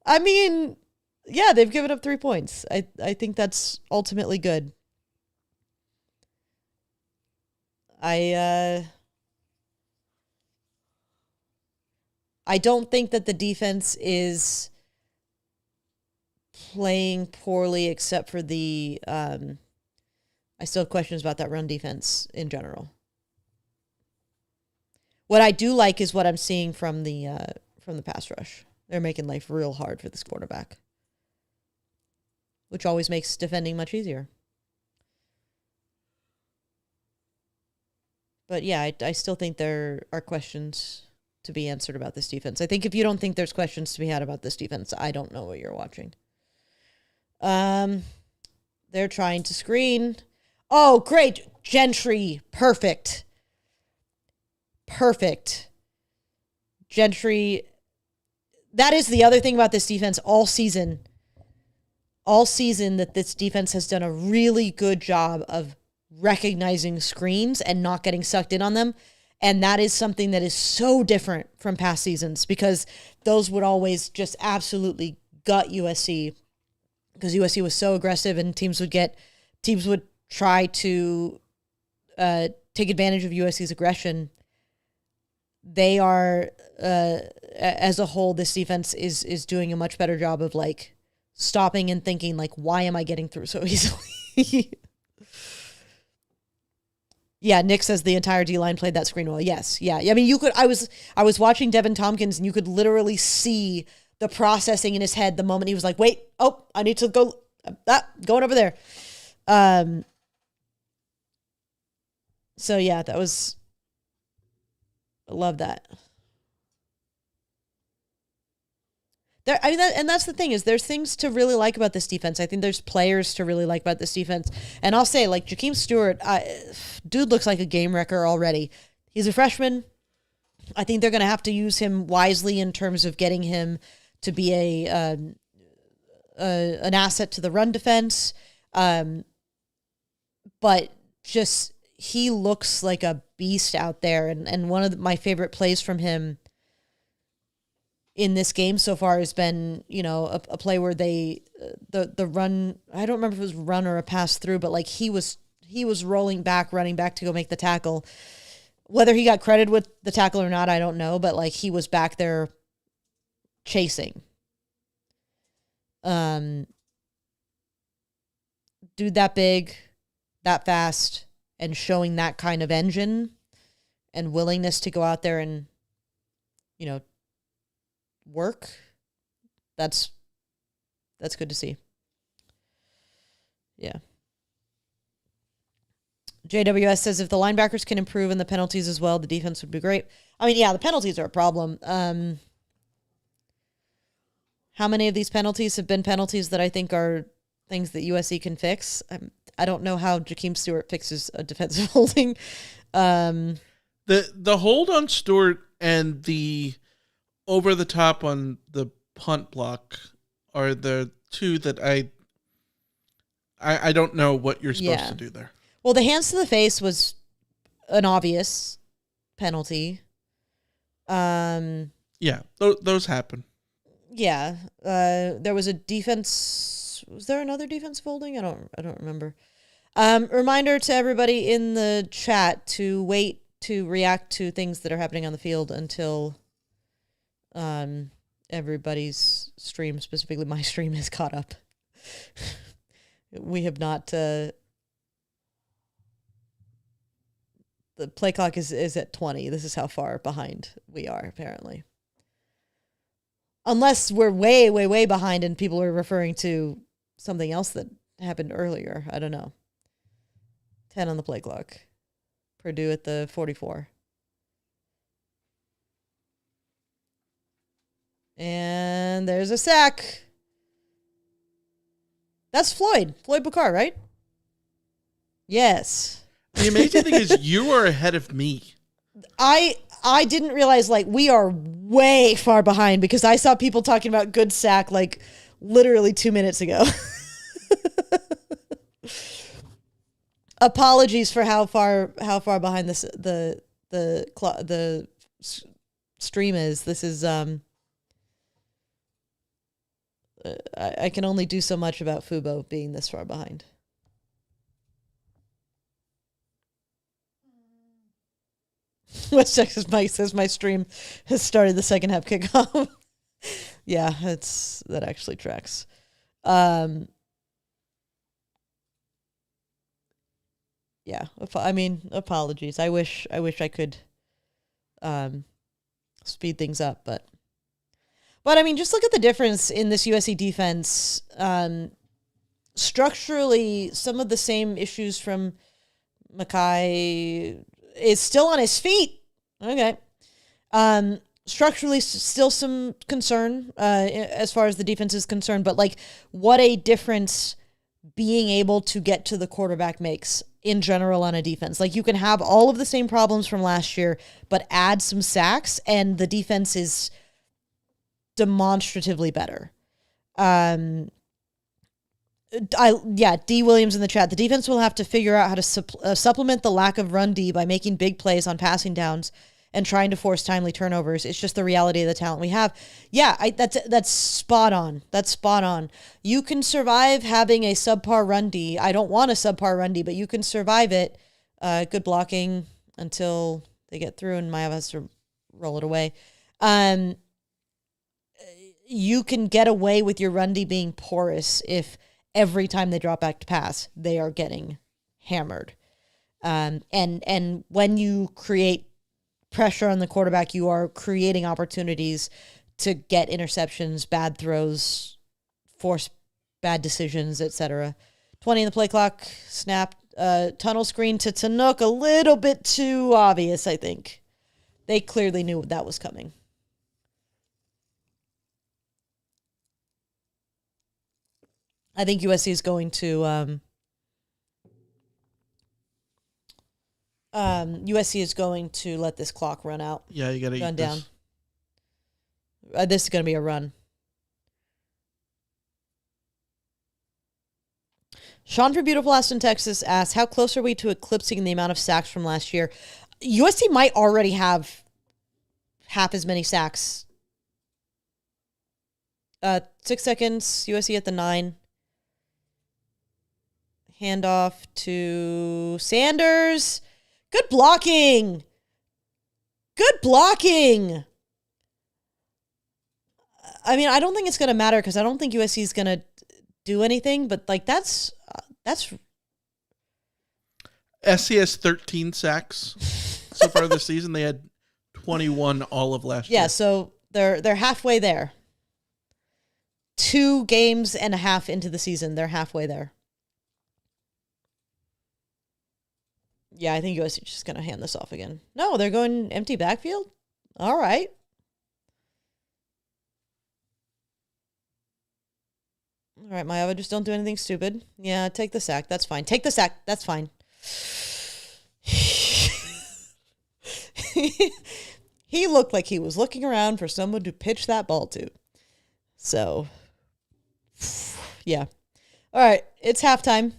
Speaker 1: I mean, yeah, they've given up 3 points. I think that's ultimately good. I don't think that the defense is playing poorly except for I still have questions about that run defense in general. What I do like is what I'm seeing from the pass rush. They're making life real hard for this quarterback, which always makes defending much easier. But yeah, I still think there are questions to be answered about this defense. I think if you don't think there's questions to be had about this defense, I don't know what you're watching. They're trying to screen. Oh, great. Gentry. Perfect. Gentry. That is the other thing about this defense all season. All season that this defense has done a really good job of recognizing screens and not getting sucked in on them. And that is something that is so different from past seasons because those would always just absolutely gut USC because USC was so aggressive and teams would try to take advantage of USC's aggression. They are, as a whole, this defense is doing a much better job of like stopping and thinking like, why am I getting through so easily? Yeah, Nick says the entire D-line played that screen well. Yes, yeah. I mean, I was watching Devin Tompkins, and you could literally see the processing in his head the moment he was like, wait, I need to go, going over there. So, yeah, I love that. And that's the thing is there's things to really like about this defense. I think there's players to really like about this defense. And I'll say, like, Jakeem Stewart, dude looks like a game wrecker already. He's a freshman. I think they're going to have to use him wisely in terms of getting him to be an asset to the run defense. But just he looks like a beast out there. And one of my favorite plays from him in this game so far has been, a play where the run, I don't remember if it was run or a pass through, but like he was running back to go make the tackle. Whether he got credited with the tackle or not, I don't know, but like he was back there chasing. Dude that big, that fast, and showing that kind of engine and willingness to go out there and, work, that's good to see. Yeah. JWS says if the linebackers can improve and the penalties as well, the defense would be great. I mean, yeah, the penalties are a problem. How many of these penalties have been penalties that I think are things that USC can fix? I don't know how Jakeem Stewart fixes a defensive holding.
Speaker 2: The hold on Stewart and the over the top on the punt block are the two that I don't know what you're supposed to do there.
Speaker 1: Well, the hands to the face was an obvious penalty.
Speaker 2: Yeah, those happen.
Speaker 1: Yeah. There was a defense. Was there another defensive holding? I don't remember. Reminder to everybody in the chat to wait to react to things that are happening on the field until everybody's stream, specifically my stream, is caught up. We have not the play clock is at 20. This is how far behind we are, apparently. Unless we're way, way, way behind and people are referring to something else that happened earlier. I don't know. 10 on the play clock. Purdue at the 44. And there's a sack. That's Floyd. Floyd Boucard, right? Yes.
Speaker 2: The amazing thing is you are ahead of me.
Speaker 1: I didn't realize, like, we are way far behind because I saw people talking about good sack, like, literally 2 minutes ago. Apologies for how far behind this the stream is. This is I can only do so much about Fubo being this far behind. West Texas Mike says my stream has started the second half kickoff. Yeah, that actually tracks. Yeah, I mean, apologies. I wish I could speed things up, but I mean, just look at the difference in this USC defense. Structurally, some of the same issues from Mackay is still on his feet. Okay. Structurally, still some concern as far as the defense is concerned, but like, what a difference being able to get to the quarterback makes in general on a defense. Like, you can have all of the same problems from last year, but add some sacks and the defense is demonstratively better. D. Williams in the chat. The defense will have to figure out how to supplement the lack of run D by making big plays on passing downs and trying to force timely turnovers. It's just the reality of the talent we have. Yeah, that's spot on. That's spot on. You can survive having a subpar run D. I don't want a subpar run D, but you can survive it. Good blocking until they get through and Maya has to roll it away. You can get away with your run D being porous if every time they drop back to pass, they are getting hammered. And when you create pressure on the quarterback, you are creating opportunities to get interceptions, bad throws, force bad decisions, etc. 20 in the play clock, snap, tunnel screen to Tanook, a little bit too obvious, I think. They clearly knew that was coming. I think USC is going to USC is going to let this clock run out.
Speaker 2: Yeah, you got to
Speaker 1: run
Speaker 2: eat
Speaker 1: down.
Speaker 2: this.
Speaker 1: This is going to be a run. Sean from beautiful Austin, Texas asks, how close are we to eclipsing the amount of sacks from last year? USC might already have half as many sacks. 6 seconds, USC at the 9. Handoff to Sanders. Good blocking. Good blocking. I mean, I don't think it's going to matter because I don't think USC is going to do anything, but like that's
Speaker 2: SC has 13 sacks so far this season. They had 21 all of last year.
Speaker 1: Yeah, so they're halfway there. 2 games and a half into the season, they're halfway there. Yeah, I think USC is just going to hand this off again. No, they're going empty backfield? All right. All right, Maeva, just don't do anything stupid. Yeah, take the sack. That's fine. Take the sack. That's fine. He looked like he was looking around for someone to pitch that ball to. So, yeah. All right, it's halftime.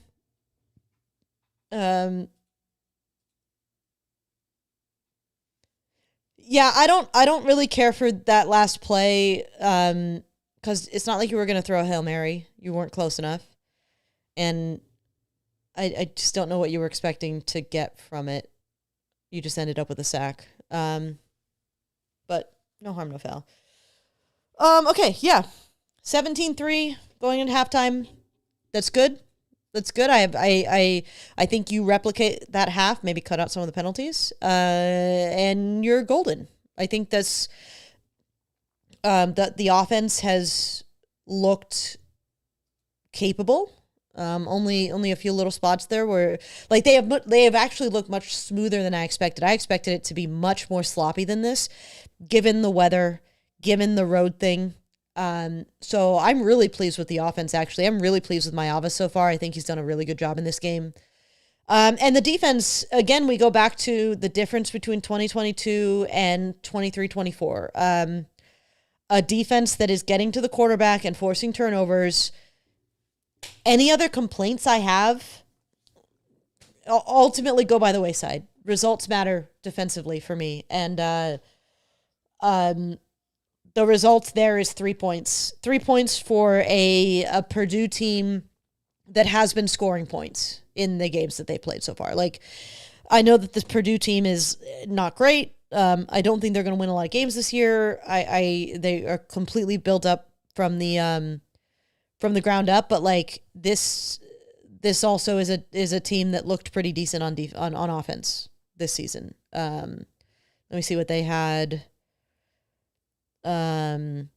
Speaker 1: Yeah, I don't really care for that last play because it's not like you were going to throw a Hail Mary. You weren't close enough. And I just don't know what you were expecting to get from it. You just ended up with a sack. But no harm, no foul. Okay, yeah. 17-3 going into halftime. That's good. That's good. I think you replicate that half, maybe cut out some of the penalties, and you're golden. I think that's that the offense has looked capable. Only a few little spots there where like they have actually looked much smoother than I expected. I expected it to be much more sloppy than this, given the weather, given the road thing. So I'm really pleased with the offense, actually. I'm really pleased with Maeva so far. I think he's done a really good job in this game. And the defense, again, we go back to the difference between 2022 and 23-24. A defense that is getting to the quarterback and forcing turnovers. Any other complaints I have ultimately go by the wayside. Results matter defensively for me. And the results there is 3 points. 3 points for a Purdue team that has been scoring points in the games that they played so far. Like, I know that this Purdue team is not great. I don't think they're going to win a lot of games this year. They are completely built up from the ground up, but like this also is a team that looked pretty decent on offense this season. Let me see what they had. Yeah,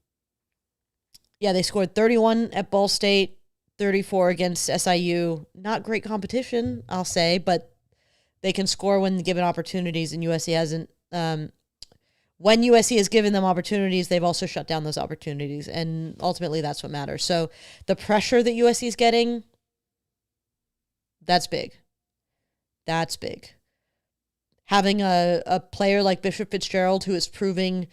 Speaker 1: they scored 31 at Ball State, 34 against SIU. Not great competition, I'll say, but they can score when given opportunities, and USC hasn't. When USC has given them opportunities, they've also shut down those opportunities, and ultimately that's what matters. So the pressure that USC is getting, that's big. That's big. Having a player like Bishop Fitzgerald who is proving,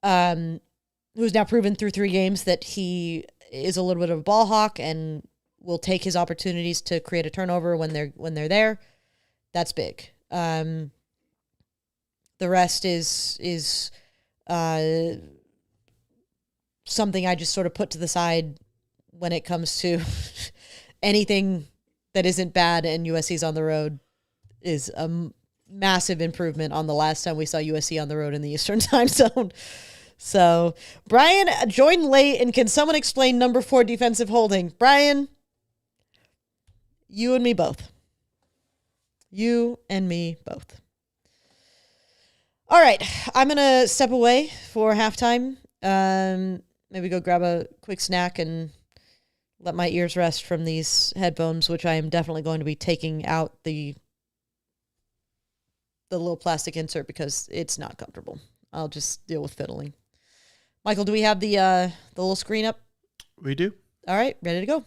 Speaker 1: who's now proven through 3 games that he is a little bit of a ball hawk and will take his opportunities to create a turnover when they're there. That's big. The rest is something I just sort of put to the side when it comes to anything that isn't bad and USC's on the road is a massive improvement on the last time we saw USC on the road in the Eastern time zone. So, Brian joined late, and can someone explain number 4 defensive holding? Brian, you and me both. You and me both. All right, I'm going to step away for halftime. Maybe go grab a quick snack and let my ears rest from these headphones, which I am definitely going to be taking out the little plastic insert because it's not comfortable. I'll just deal with fiddling. Michael, do we have the little screen up?
Speaker 2: We do.
Speaker 1: All right, ready to go.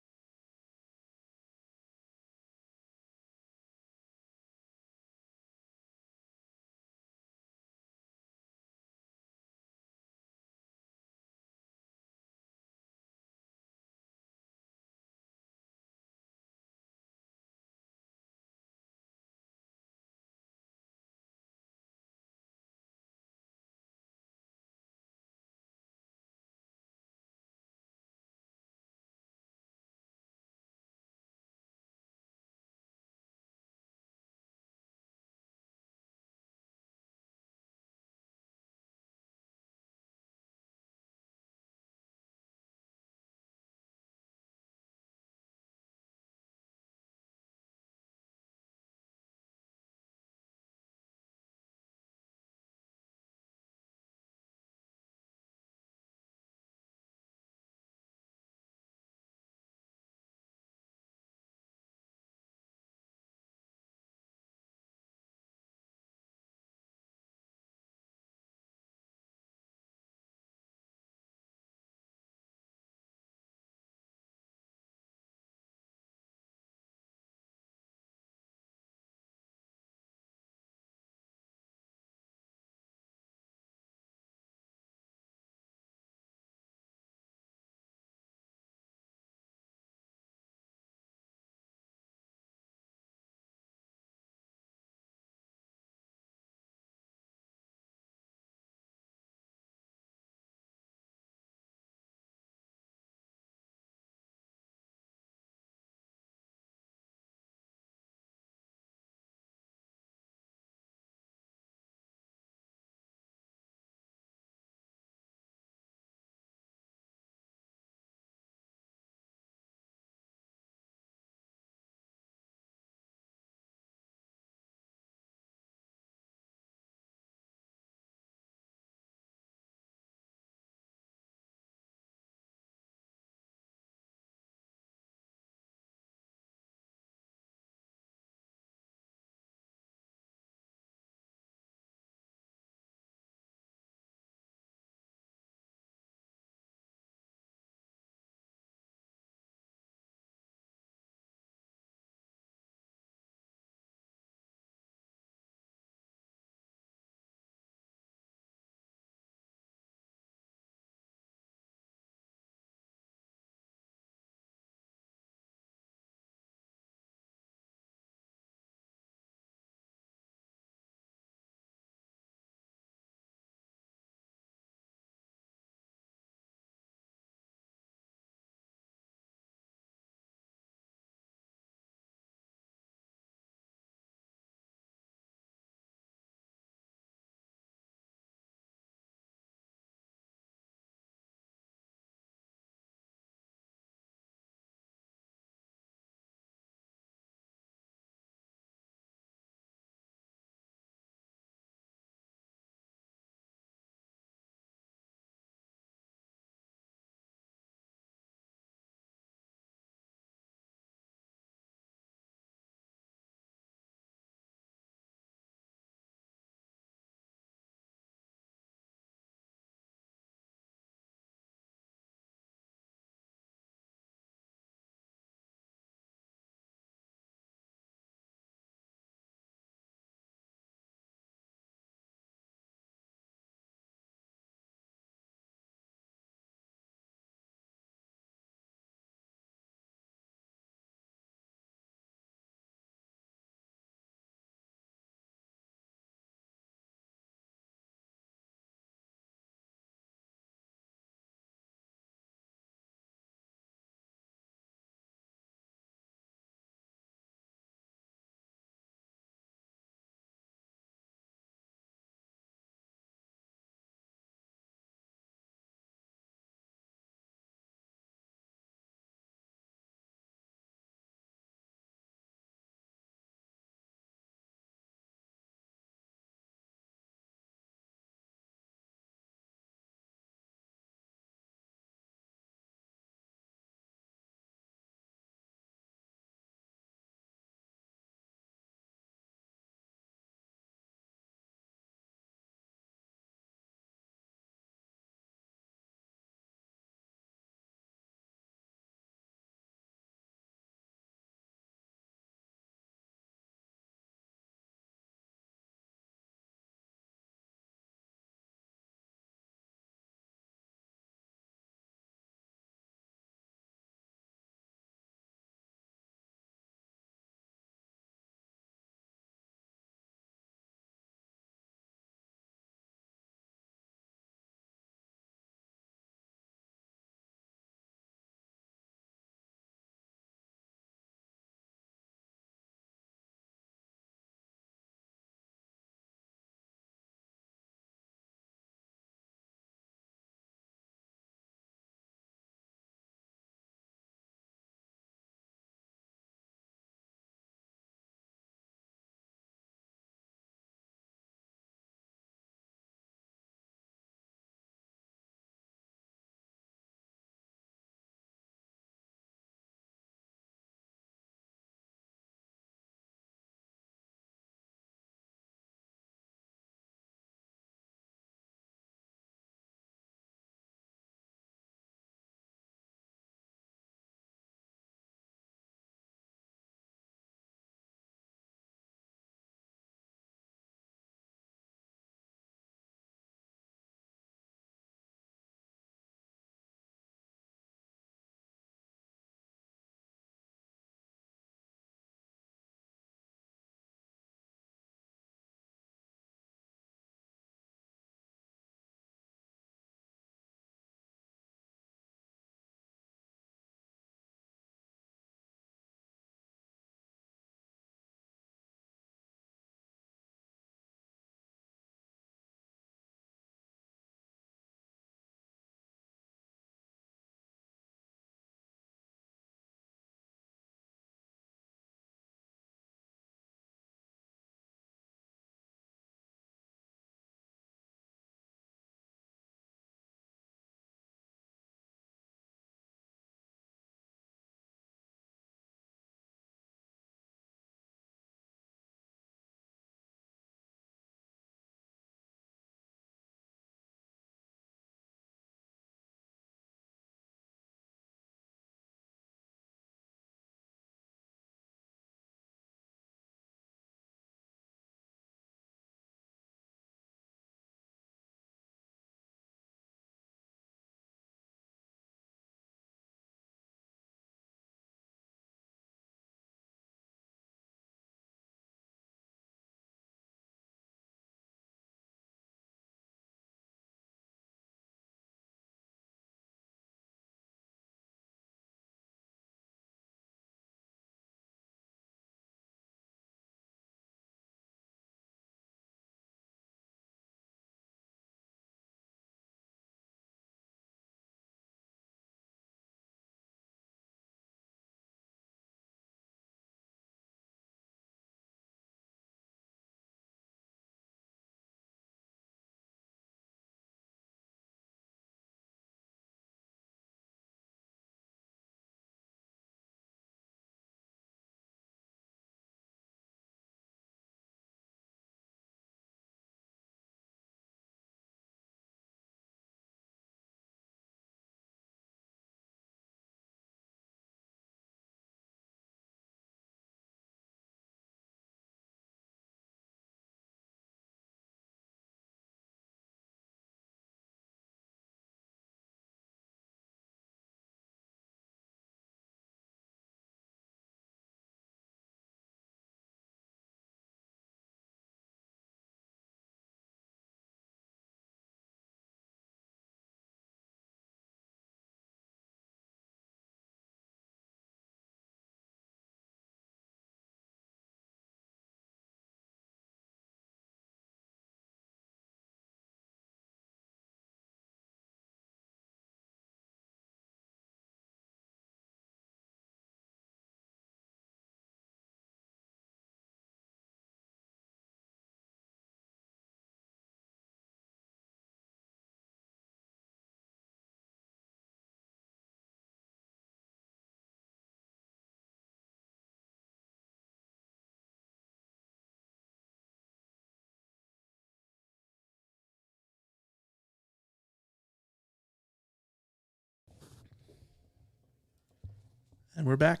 Speaker 2: And we're back.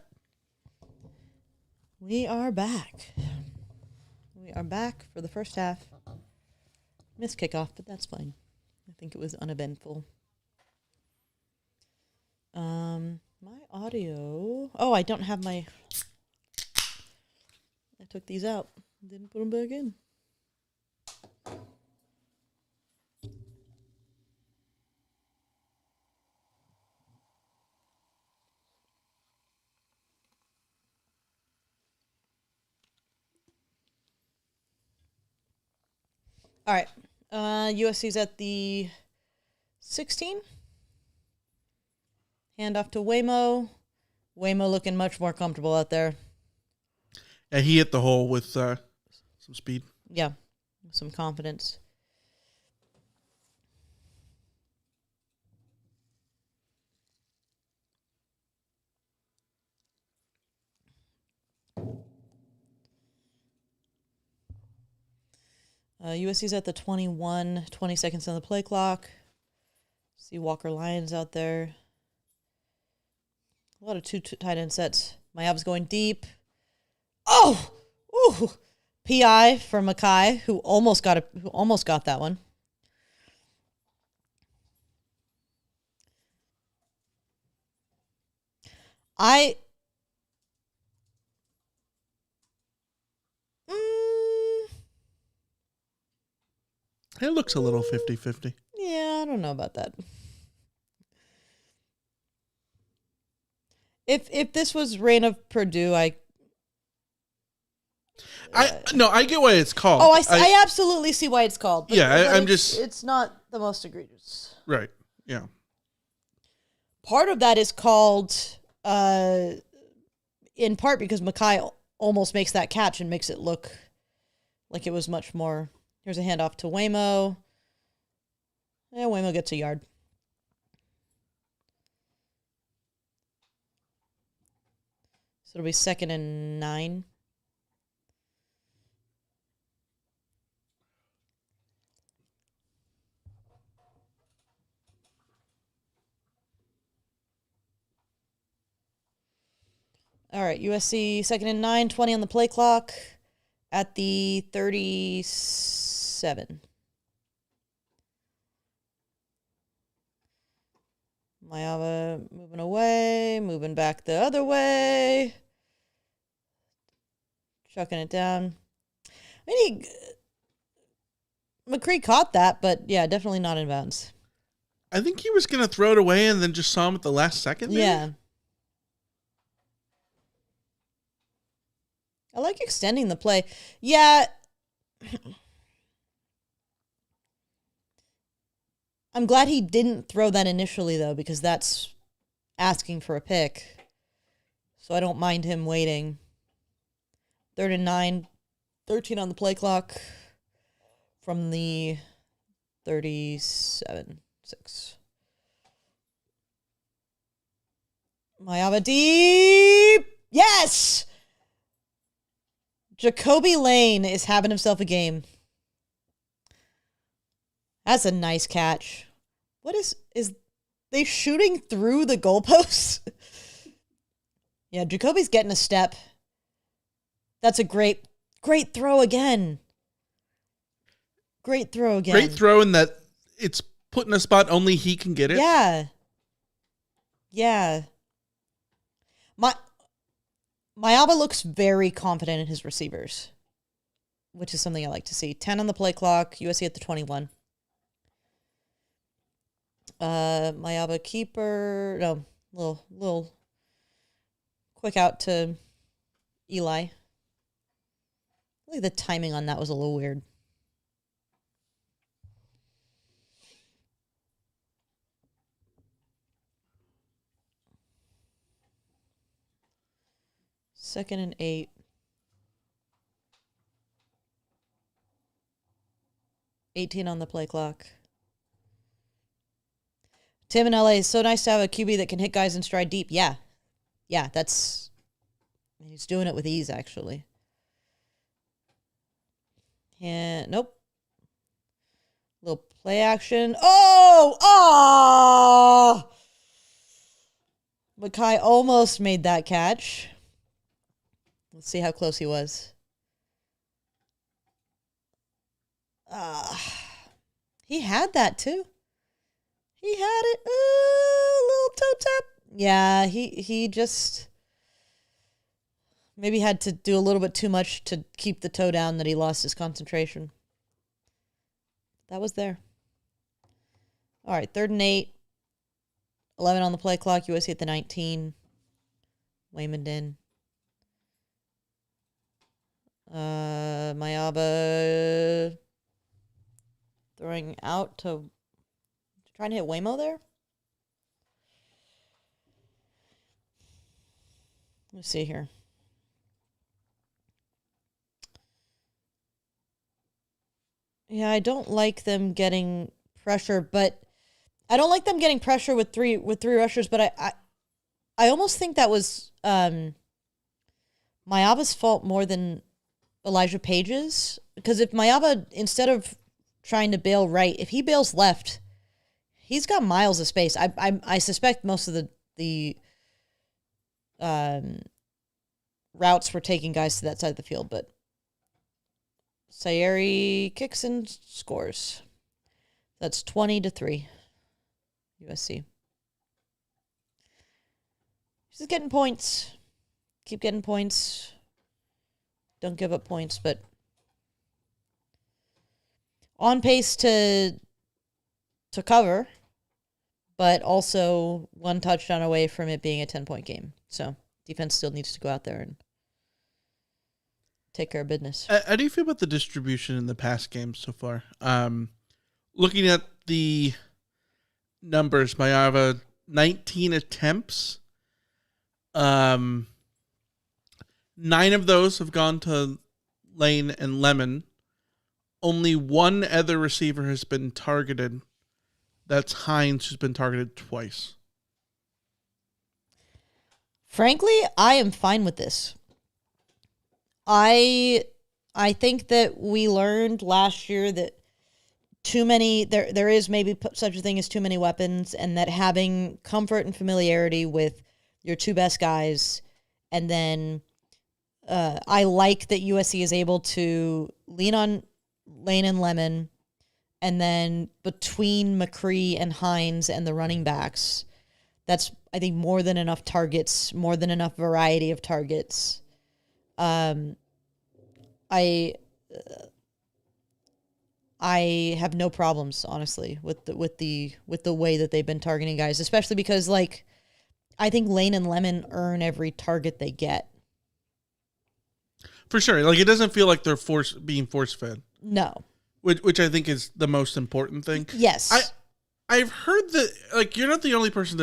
Speaker 1: We are back. We are back for the first half. Missed kickoff, but that's fine. I think it was uneventful. My audio. Oh, I don't have my. I took these out. Didn't put them back in. All right. USC's at the 16. Hand off to Waymo. Waymo looking much more comfortable out there.
Speaker 2: Yeah, he hit the hole with some speed.
Speaker 1: Yeah, some confidence. USC's at the 21, 20 seconds on the play clock. See Walker Lyons out there. A lot of two tight end sets. Mayab's going deep. Oh! Ooh! PI for Mackay, who almost got that one.
Speaker 2: It looks a little 50-50.
Speaker 1: Yeah, I don't know about that. If this was Reign of Purdue, I
Speaker 2: get why it's called.
Speaker 1: Oh, I absolutely see why it's called. But,
Speaker 2: yeah,
Speaker 1: but
Speaker 2: I'm just...
Speaker 1: It's not the most egregious.
Speaker 2: Right, yeah.
Speaker 1: Part of that is called, in part because Mackay almost makes that catch and makes it look like it was much more... Here's a handoff to Waymo. Yeah, Waymo gets a yard. So it'll be 2nd and 9. All right, USC 2nd and 9, 20 on the play clock at the 37. Mayava moving away, moving back the other way. Chucking it down. I mean, McCree caught that, but yeah, definitely not in bounds.
Speaker 2: I think he was going to throw it away and then just saw him at the last second. Maybe?
Speaker 1: Yeah. I like extending the play. Yeah. I'm glad he didn't throw that initially, though, because that's asking for a pick. So I don't mind him waiting. 3rd and 9, 13 on the play clock from the 37-6. Mayava deep. Yes! Jacoby Lane is having himself a game. That's a nice catch. What is they shooting through the goalposts? Yeah, Jacoby's getting a step. That's a great throw again. Great throw again.
Speaker 2: Great throw in that it's put in a spot only he can get it.
Speaker 1: Yeah. Yeah. Mayaba looks very confident in his receivers, which is something I like to see. 10 on the play clock, USC at the 21. Mayaba keeper. No, little quick out to Eli. I think the timing on that was a little weird. Second and 8. $18 on the play clock. Tim in LA, it's so nice to have a QB that can hit guys in stride deep. Yeah. Yeah, he's doing it with ease, actually. And nope. Little play action. Oh! Mackay almost made that catch. Let's see how close he was. He had that too. He had it. Little toe tap. Yeah, he just maybe had to do a little bit too much to keep the toe down that he lost his concentration. That was there. All right, 3rd and 8. 11 on the play clock. USC at the 19. Wayman in. Mayaba throwing out to trying to hit Waymo there. Let's see here. Yeah, I don't like them getting pressure, but I don't like them getting pressure with three rushers, but I almost think that was Mayaba's fault more than Elijah Page's, because if Mayaba, instead of trying to bail right, if he bails left, he's got miles of space. I suspect most of the routes were taking guys to that side of the field, but Sayeri kicks and scores. That's 20-3, USC. She's getting points. Keep getting points. Don't give up points, but on pace to cover, but also one touchdown away from it being a 10-point game. So defense still needs to go out there and take care of business.
Speaker 2: How do you feel about the distribution in the past games so far? Looking at the numbers, Mayava 19 attempts. 9 of those have gone to Lane and Lemon. Only one other receiver has been targeted. That's Hines, who's been targeted twice.
Speaker 1: Frankly, I am fine with this. I think that we learned last year that too many, there is maybe such a thing as too many weapons, and that having comfort and familiarity with your two best guys, and then I like that USC is able to lean on Lane and Lemon, and then between McCree and Hines and the running backs, that's, I think, more than enough targets, more than enough variety of targets. I have no problems, honestly, with the way that they've been targeting guys, especially because, like, I think Lane and Lemon earn every target they get.
Speaker 2: For sure. Like, it doesn't feel like they're being force-fed.
Speaker 1: No.
Speaker 2: Which I think is the most important thing.
Speaker 1: Yes.
Speaker 2: I've heard that, like, you're not the only person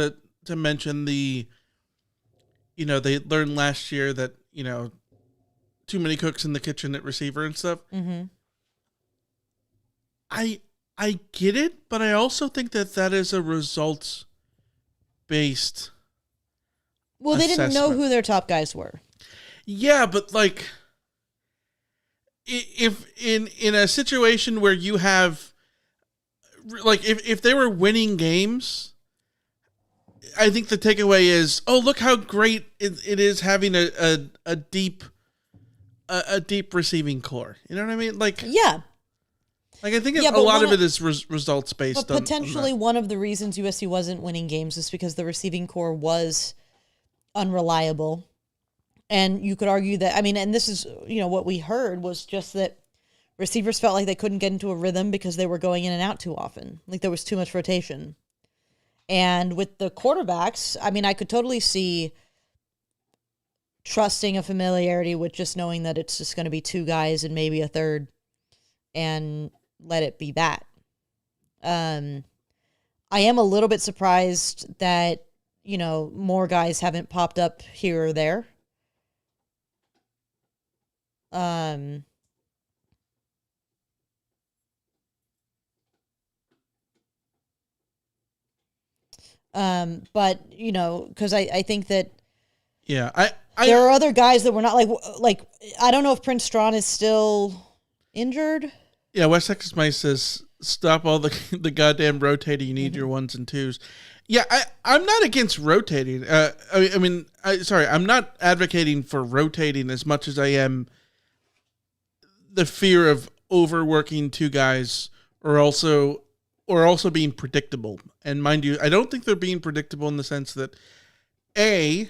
Speaker 2: to mention they learned last year that, too many cooks in the kitchen at receiver and stuff.
Speaker 1: Mm-hmm.
Speaker 2: I get it, but I also think that is a results-based
Speaker 1: Well, they didn't know
Speaker 2: assessment.
Speaker 1: who their top guys were.
Speaker 2: Yeah, but, like, if in a situation where you have, like, if they were winning games, I think the takeaway is, oh, look how great it is having a deep receiving core. You know what I mean? Like,
Speaker 1: Yeah.
Speaker 2: like, I think
Speaker 1: Yeah,
Speaker 2: a
Speaker 1: but
Speaker 2: lot
Speaker 1: one
Speaker 2: of it is results based.
Speaker 1: But potentially one of the reasons USC wasn't winning games is because the receiving core was unreliable. And you could argue that, I mean, and this is, what we heard was just that receivers felt like they couldn't get into a rhythm because they were going in and out too often. Like, there was too much rotation. And with the quarterbacks, I mean, I could totally see trusting a familiarity with just knowing that it's just going to be two guys and maybe a third, and let it be that. I am a little bit surprised that, more guys haven't popped up here or there. But, because I think that
Speaker 2: yeah,
Speaker 1: there are other guys that were not like I don't know if Prince Strawn is still injured.
Speaker 2: Yeah, West Texas Mice says, stop all the goddamn rotating. You need your ones and twos. Yeah, I'm not against rotating. I'm not advocating for rotating as much as I am the fear of overworking two guys or also being predictable. And mind you, I don't think they're being predictable in the sense that they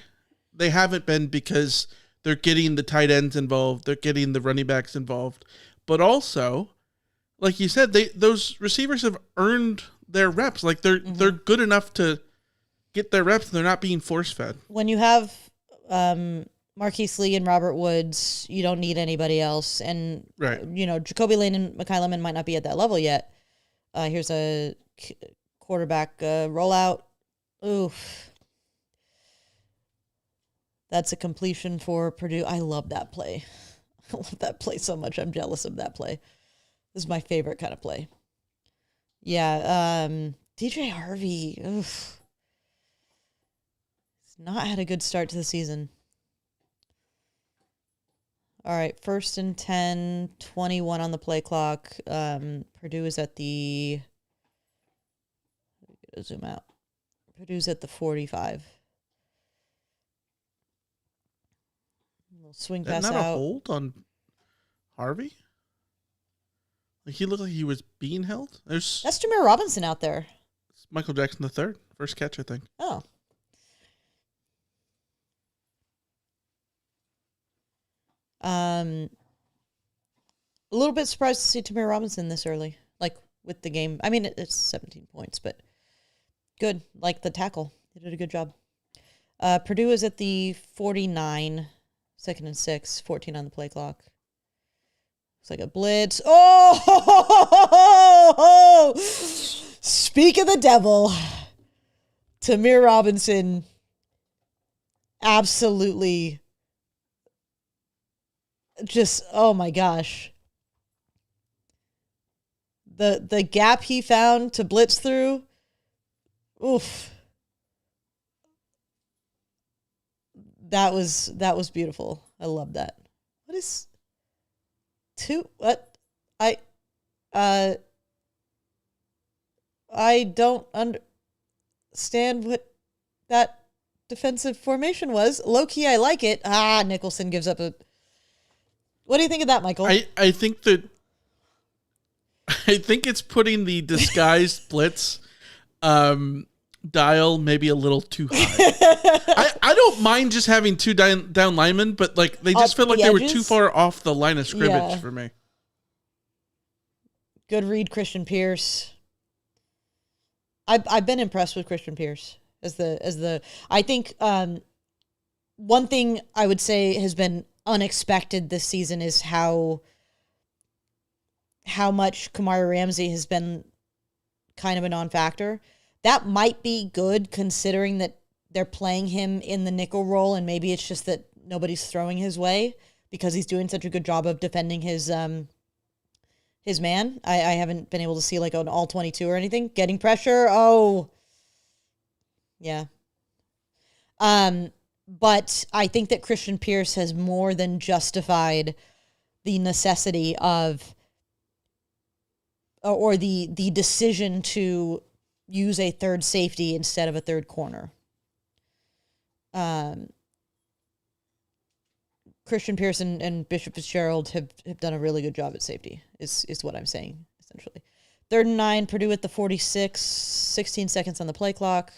Speaker 2: haven't been because they're getting the tight ends involved, they're getting the running backs involved, but also, like you said, those receivers have earned their reps. Like they're good enough to get their reps. They're not being force fed.
Speaker 1: When you have Marquise Lee and Robert Woods, you don't need anybody else. And
Speaker 2: right,
Speaker 1: Jacoby Lane and Mekhi Lemon might not be at that level yet. Here's a quarterback rollout. Oof. That's a completion for Purdue. I love that play. I love that play so much. I'm jealous of that play. This is my favorite kind of play. Yeah, DJ Harvey. Oof. He's not had a good start to the season. All right, 1st and 10, 21 on the play clock. Purdue is at the... Zoom out. Purdue's at the 45. Little swing pass out.
Speaker 2: Not a hold on Harvey? Like he looked like he was being held?
Speaker 1: That's Jameer Robinson out there.
Speaker 2: It's Michael Jackson III. First catch, I think.
Speaker 1: Oh. A little bit surprised to see Jameer Robinson this early, like with the game. I mean, it's 17 points, but good. Like the tackle. They did a good job. Purdue is at the 49, 2nd and 6, 14 on the play clock. Looks like a blitz. Oh! Speak of the devil. Jameer Robinson absolutely just, oh my gosh. The gap he found to blitz through. Oof. That was beautiful. I love that. What is what? I don't understand what that defensive formation was. Low key, I like it. Nicholson gives up a... What do you think of that, Michael?
Speaker 2: I think it's putting the disguised blitz dial maybe a little too high. I don't mind just having two down linemen, but like they just felt like they were too far off the line of scrimmage for me.
Speaker 1: Good read, Christian Pierce. I've been impressed with Christian Pierce as the I think one thing I would say has been unexpected this season is how much Kamari Ramsey has been kind of a non-factor. That might be good considering that they're playing him in the nickel role, and maybe it's just that nobody's throwing his way because he's doing such a good job of defending his man. I haven't been able to see like an all 22 or anything. Getting pressure. Oh, yeah. But I think that Christian Pierce has more than justified the necessity of, or the decision to use a third safety instead of a third corner. Christian Pierce and Bishop Fitzgerald have done a really good job at safety, is what I'm saying, essentially. 3rd and 9, Purdue at the 46, 16 seconds on the play clock.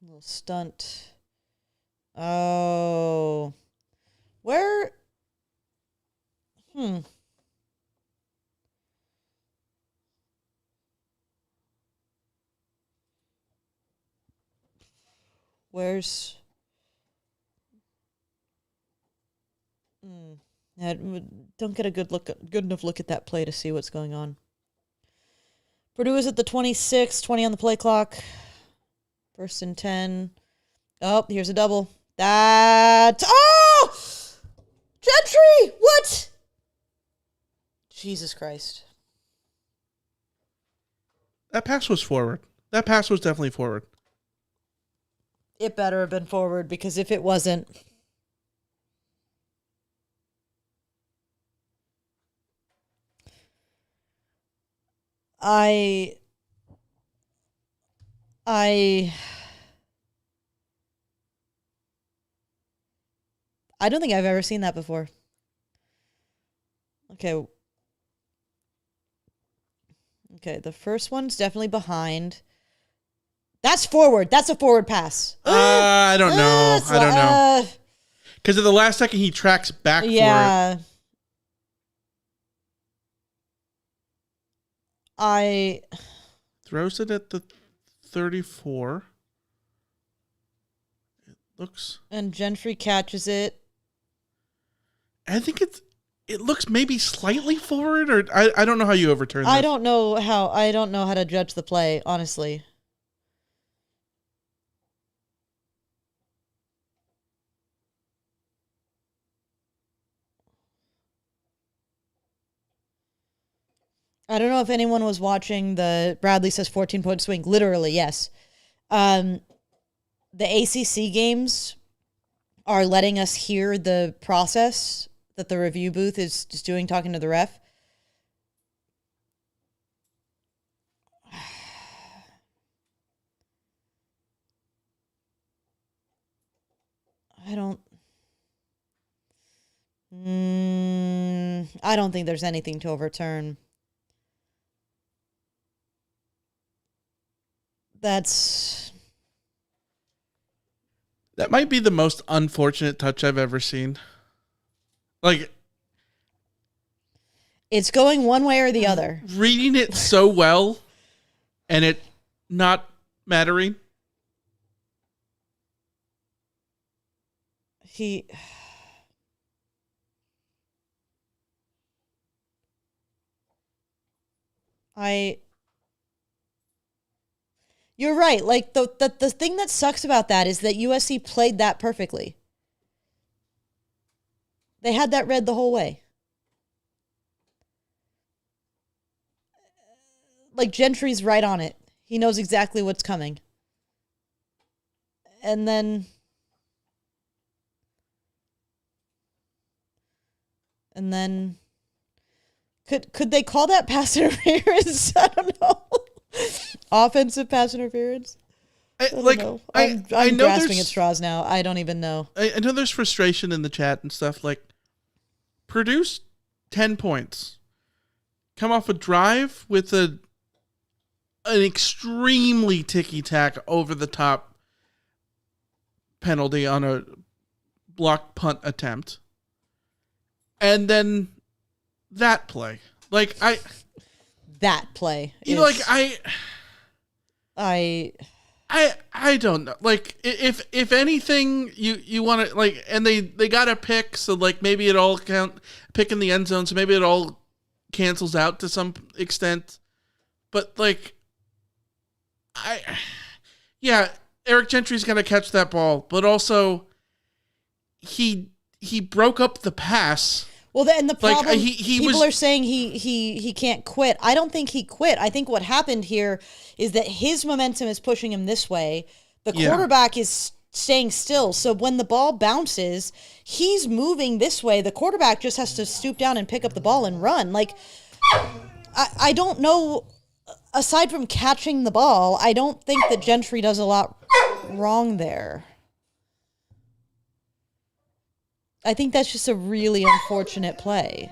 Speaker 1: A little stunt. Oh. Where? Where's... I don't get a good enough look at that play to see what's going on. Purdue is at the 26, 20 on the play clock. 1st and 10. Oh, here's a double. Oh! Gentry! What? Jesus Christ.
Speaker 2: That pass was forward. That pass was definitely forward.
Speaker 1: It better have been forward, because if it wasn't... I don't think I've ever seen that before. Okay. Okay, the first one's definitely behind. That's forward. That's a forward pass.
Speaker 2: I don't know. I don't know. Because at the last second, he tracks back for it.
Speaker 1: Yeah.
Speaker 2: Throws it at the 34. It looks...
Speaker 1: And Gentry catches it.
Speaker 2: I think it looks maybe slightly forward, or I don't know how you overturn this.
Speaker 1: I don't know how to judge the play, honestly. I don't know if anyone was watching the Bradley says 14-point swing. Literally, yes. The ACC games are letting us hear the process that the review booth is just doing, talking to the ref. I don't think there's anything to overturn. That
Speaker 2: might be the most unfortunate touch I've ever seen. Like,
Speaker 1: it's going one way or the other.
Speaker 2: Reading it so well and it not mattering.
Speaker 1: You're right. Like the thing that sucks about that is that USC played that perfectly. They had that read the whole way. Like Gentry's right on it. He knows exactly what's coming. And then could they call that pass interference? I don't know. Offensive pass interference?
Speaker 2: I know
Speaker 1: I'm grasping at straws now. I don't even know.
Speaker 2: I know there's frustration in the chat and stuff. Like, Purdue's 10 points. Come off a drive with an extremely ticky-tack over-the-top penalty on a blocked punt attempt. And then that play. Like,
Speaker 1: that play.
Speaker 2: You know, like, I don't know. Like, if anything, you want to, like, and they got a pick, so, like, maybe it all pick in the end zone, so maybe it all cancels out to some extent. But, like, Eric Gentry's going to catch that ball, but also he broke up the pass.
Speaker 1: Well, then the problem,
Speaker 2: like,
Speaker 1: people are saying he can't quit. I don't think he quit. I think what happened here is that his momentum is pushing him this way. The quarterback is staying still. So when the ball bounces, he's moving this way. The quarterback just has to stoop down and pick up the ball and run. Like, I don't know. Aside from catching the ball, I don't think that Gentry does a lot wrong there. I think that's just a really unfortunate play.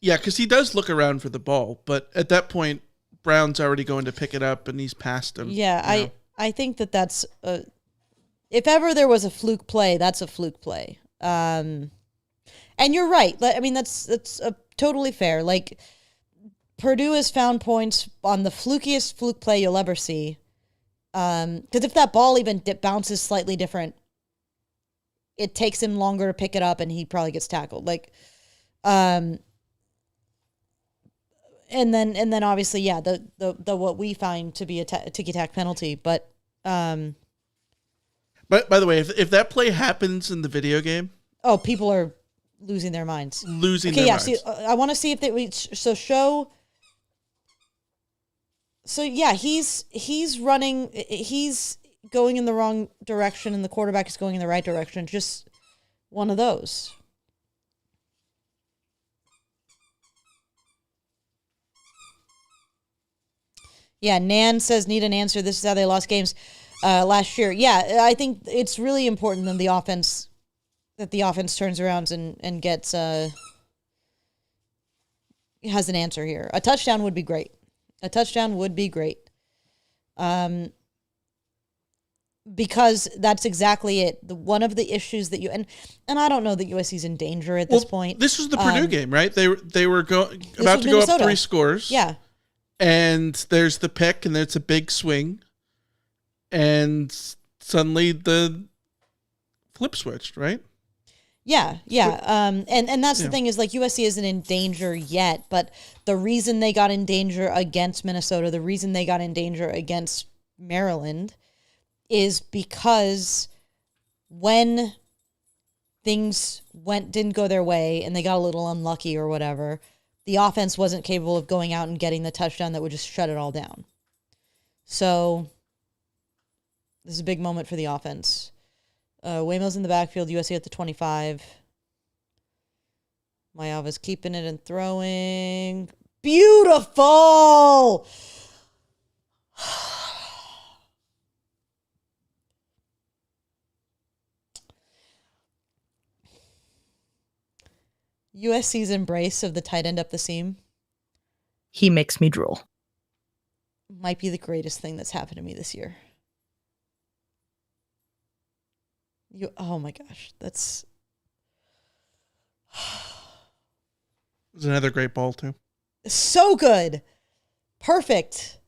Speaker 2: Yeah, because he does look around for the ball, but at that point, Brown's already going to pick it up, and he's past him.
Speaker 1: Yeah, I think that's if ever there was a fluke play, that's a fluke play. And you're right. I mean, that's totally fair. Like, Purdue has found points on the flukiest fluke play you'll ever see. Because if that ball even bounces slightly different, it takes him longer to pick it up, and he probably gets tackled. Like, and then obviously, yeah, the what we find to be a ticky-tack penalty. But
Speaker 2: by the way, if that play happens in the video game,
Speaker 1: people are losing their minds.
Speaker 2: Minds.
Speaker 1: See, I want to see if they show. So yeah, he's running. He's going in the wrong direction, and the quarterback is going in the right direction. Just one of those. Yeah, Nan says need an answer. This is how they lost games last year. Yeah, I think it's really important that the offense turns around and gets has an answer here. A touchdown would be great. Because that's exactly it. One of the issues that and I don't know that USC's in danger at this point.
Speaker 2: This was the Purdue game, right? They were about to go up 3 scores.
Speaker 1: Yeah.
Speaker 2: And there's the pick, and it's a big swing. And suddenly the flip switched, right?
Speaker 1: Yeah. And that's the thing is, like, USC isn't in danger yet, but the reason they got in danger against Minnesota, the reason they got in danger against Maryland is because when things didn't go their way and they got a little unlucky or whatever, the offense wasn't capable of going out and getting the touchdown that would just shut it all down. So this is a big moment for the offense. Waymill's in the backfield, USC at the 25. Mayava's keeping it and throwing. Beautiful! USC's embrace of the tight end up the seam.
Speaker 4: He makes me drool.
Speaker 1: Might be the greatest thing that's happened to me this year. Oh my gosh, that's...
Speaker 2: It was another great ball, too.
Speaker 1: So good. Perfect.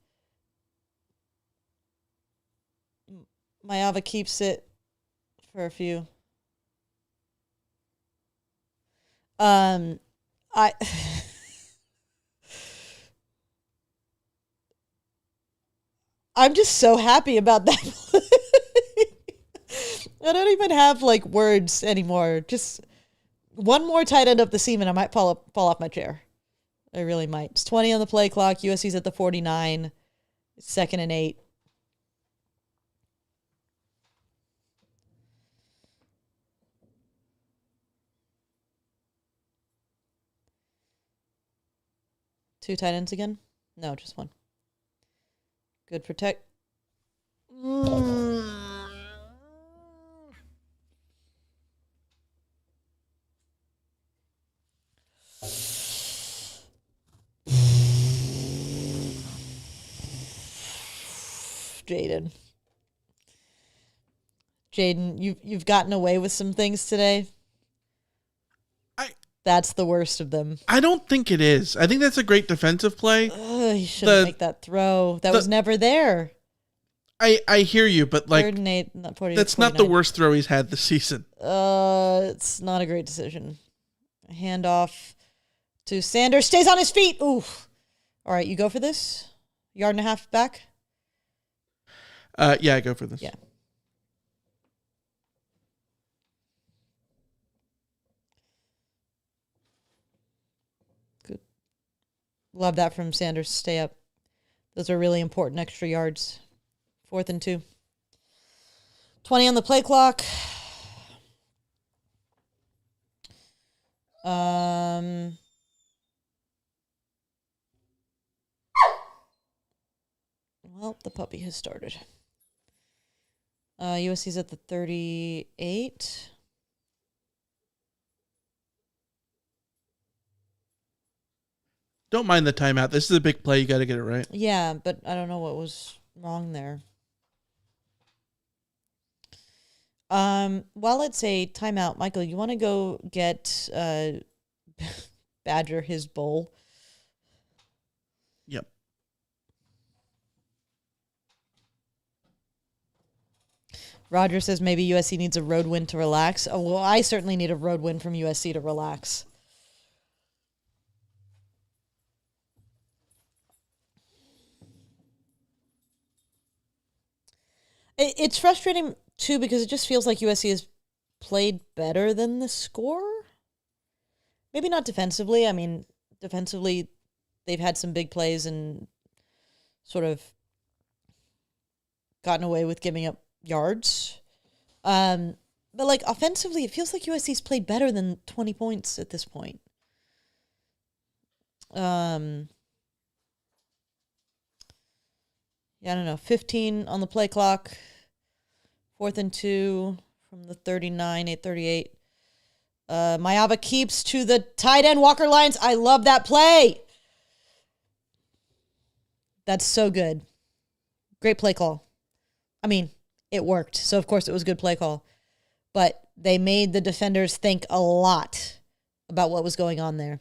Speaker 1: Mayava keeps it for a few. I'm just so happy about that. I don't even have like words anymore. Just one more tight end up the seam and I might fall off my chair. I really might. It's 20 on the play clock. USC's at the 49. 2nd and 8. Two tight ends again? No, just one. Good protect. Jaden, you've gotten away with some things today. That's the worst of them.
Speaker 2: I don't think it is. I think that's a great defensive play.
Speaker 1: You shouldn't make that throw. That was never there.
Speaker 2: I hear you, but like
Speaker 1: 3rd and 8, not 40,
Speaker 2: that's
Speaker 1: 49.
Speaker 2: not the worst throw he's had this season.
Speaker 1: It's not a great decision. Handoff to Sanders. Stays on his feet. Ooh. All right, you go for this? 1.5 yards back?
Speaker 2: Yeah, I go for this.
Speaker 1: Yeah. Good. Love that from Sanders. Stay up. Those are really important extra yards. 4th and 2. 20 on the play clock. Well, the puppy has started. USC's at the 38.
Speaker 2: Don't mind the timeout. This is a big play. You got to get it right.
Speaker 1: Yeah, but I don't know what was wrong there. While it's a timeout, Michael, you want to go get Badger his bowl?
Speaker 2: Yep.
Speaker 1: Roger says maybe USC needs a road win to relax. Oh, well, I certainly need a road win from USC to relax. It's frustrating, too, because it just feels like USC has played better than the score. Maybe not defensively. I mean, defensively, they've had some big plays and sort of gotten away with giving up yards. But, like, offensively, it feels like USC's played better than 20 points at this point. I don't know, 15 on the play clock. 4th and 2 from the 39, 8:38. Mayava keeps to the tight end, Walker Lyons. I love that play. That's so good. Great play call. I mean, it worked. So, of course, it was a good play call. But they made the defenders think a lot about what was going on there.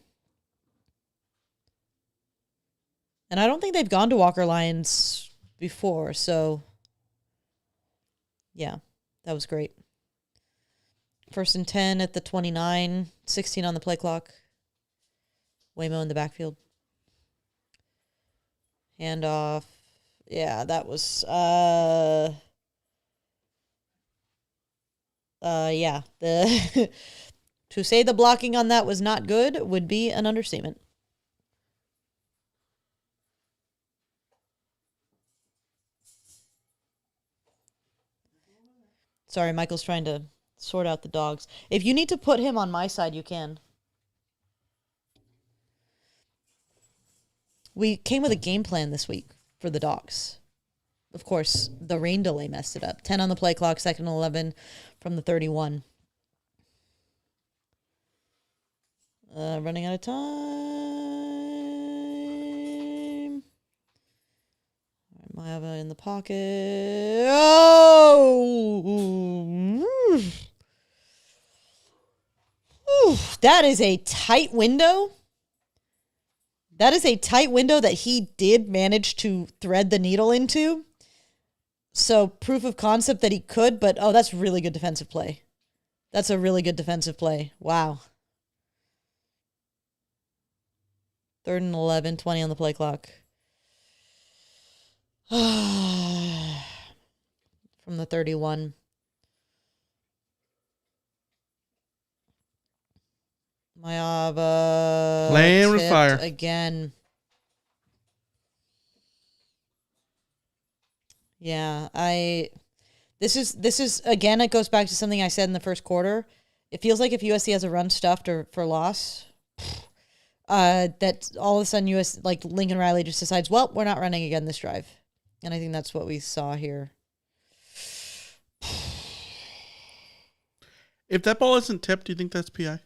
Speaker 1: And I don't think they've gone to Walker Lyons before. So, yeah, that was great. 1st and 10 at the 29, 16 on the play clock. Waymo in the backfield. Handoff. Yeah, that was, yeah. The to say the blocking on that was not good would be an understatement. Sorry, Michael's trying to sort out the dogs. If you need to put him on my side, you can. We came with a game plan this week for the dogs. Of course, the rain delay messed it up. 10 on the play clock, 2nd and 11 from the 31. Running out of time. Mayava in the pocket. Oh! That is a tight window. That is a tight window that he did manage to thread the needle into. So proof of concept that he could, but that's really good defensive play. That's a really good defensive play. Wow. 3rd and 11, 20 on the play clock. From the 31. Mayava
Speaker 2: playing with fire
Speaker 1: again. Yeah, this is again, it goes back to something I said in the first quarter. It feels like if USC has a run stuffed or for loss, that all of a sudden like Lincoln Riley just decides, well, we're not running again this drive. And I think that's what we saw here.
Speaker 2: If that ball isn't tipped, do you think that's PI?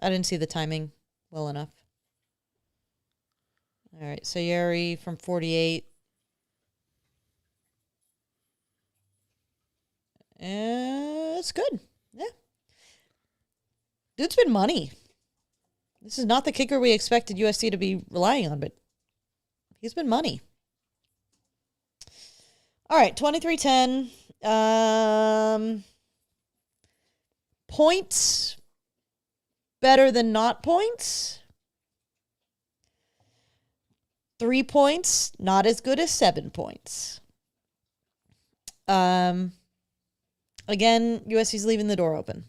Speaker 1: I didn't see the timing well enough. All right, Sayeri from 48. It's good. Yeah. Dude's been money. This is not the kicker we expected USC to be relying on, but he's been money. All right, 23-10. Points better than not points. 3 points, not as good as 7 points. Again, USC's leaving the door open.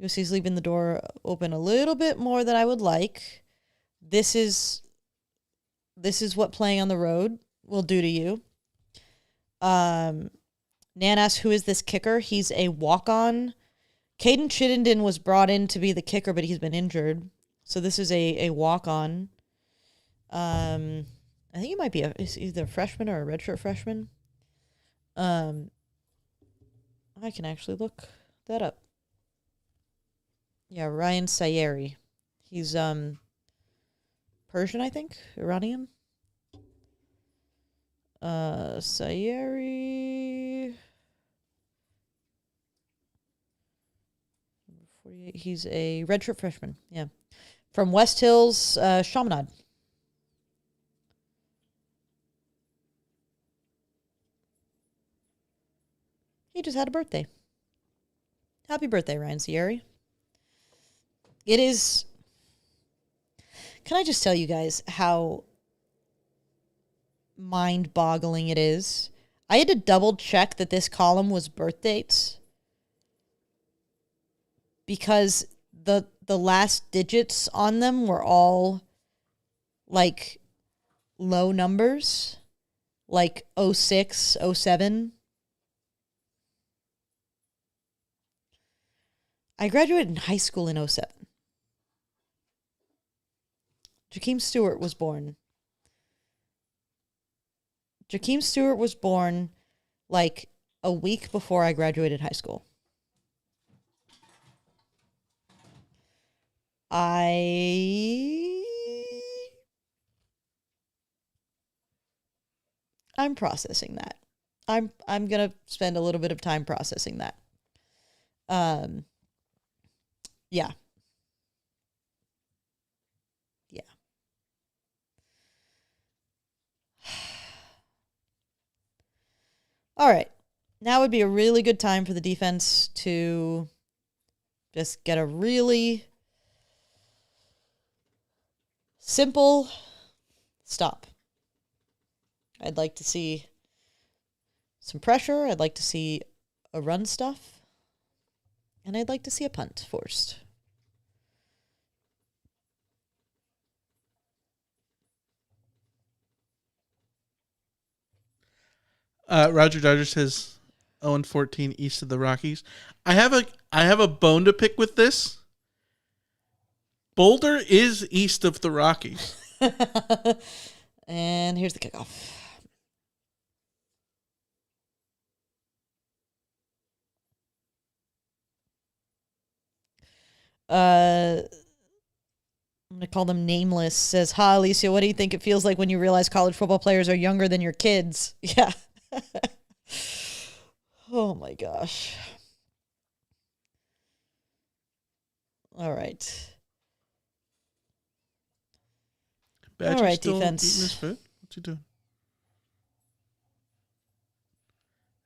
Speaker 1: USC's leaving the door open a little bit more than I would like. This is what playing on the road will do to you. Nan asks, who is this kicker? He's a walk-on. Caden Chittenden was brought in to be the kicker, but he's been injured. So this is a walk-on. I think he might be is either a freshman or a redshirt freshman. I can actually look that up. Yeah, Ryan Sayeri. He's Persian, I think, Iranian. Sayeri. 48. He's a redshirt freshman. Yeah, from West Hills, Chaminade. He just had a birthday. Happy birthday, Ryan Sayeri. It is. Can I just tell you guys how mind-boggling it is? I had to double check that this column was birth dates because the last digits on them were all like low numbers, like 06, 07. I graduated in high school in 07. Jakeem Stewart was born Jakeem Stewart was born like a week before I graduated high school. I'm processing that. I'm gonna spend a little bit of time processing that. Yeah. Yeah. All right. Now would be a really good time for the defense to just get a really simple stop. I'd like to see some pressure. I'd like to see a run stuff. And I'd like to see a punt forced.
Speaker 2: Roger Dodger says 0-14 east of the Rockies. I have a bone to pick with this. Boulder is east of the Rockies.
Speaker 1: And here's the kickoff. I'm gonna call them nameless. Says, "Hi, Alicia. What do you think it feels like when you realize college football players are younger than your kids?" Yeah. Oh my gosh. All right.
Speaker 2: Badgie's
Speaker 1: All right,
Speaker 2: still
Speaker 1: defense.
Speaker 2: eating his food? What's he doing?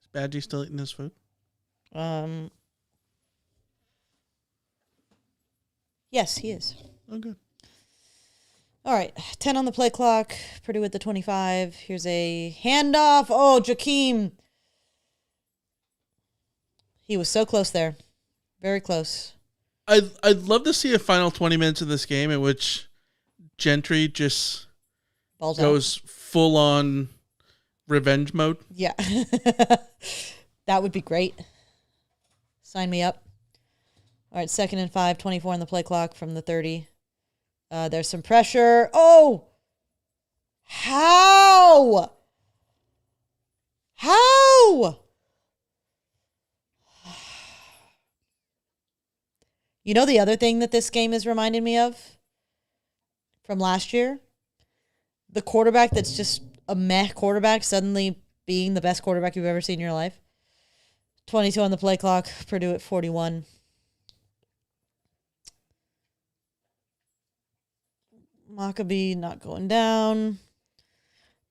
Speaker 2: Is Badgie still eating his food?
Speaker 1: Yes, he is.
Speaker 2: Oh, good.
Speaker 1: All right, 10 on the play clock. Purdue at the 25. Here's a handoff. Oh, Jakeem. He was so close there. Very close.
Speaker 2: I'd love to see a final 20 minutes of this game in which Gentry just
Speaker 1: Balls
Speaker 2: goes
Speaker 1: out.
Speaker 2: full on revenge mode.
Speaker 1: Yeah. That would be great. Sign me up. All right, 2nd and 5, 24 on the play clock from the 30. There's some pressure. Oh! How? How? You know the other thing that this game is reminding me of from last year? The quarterback that's just a meh quarterback suddenly being the best quarterback you've ever seen in your life. 22 on the play clock. Purdue at 41. Maccabee not going down.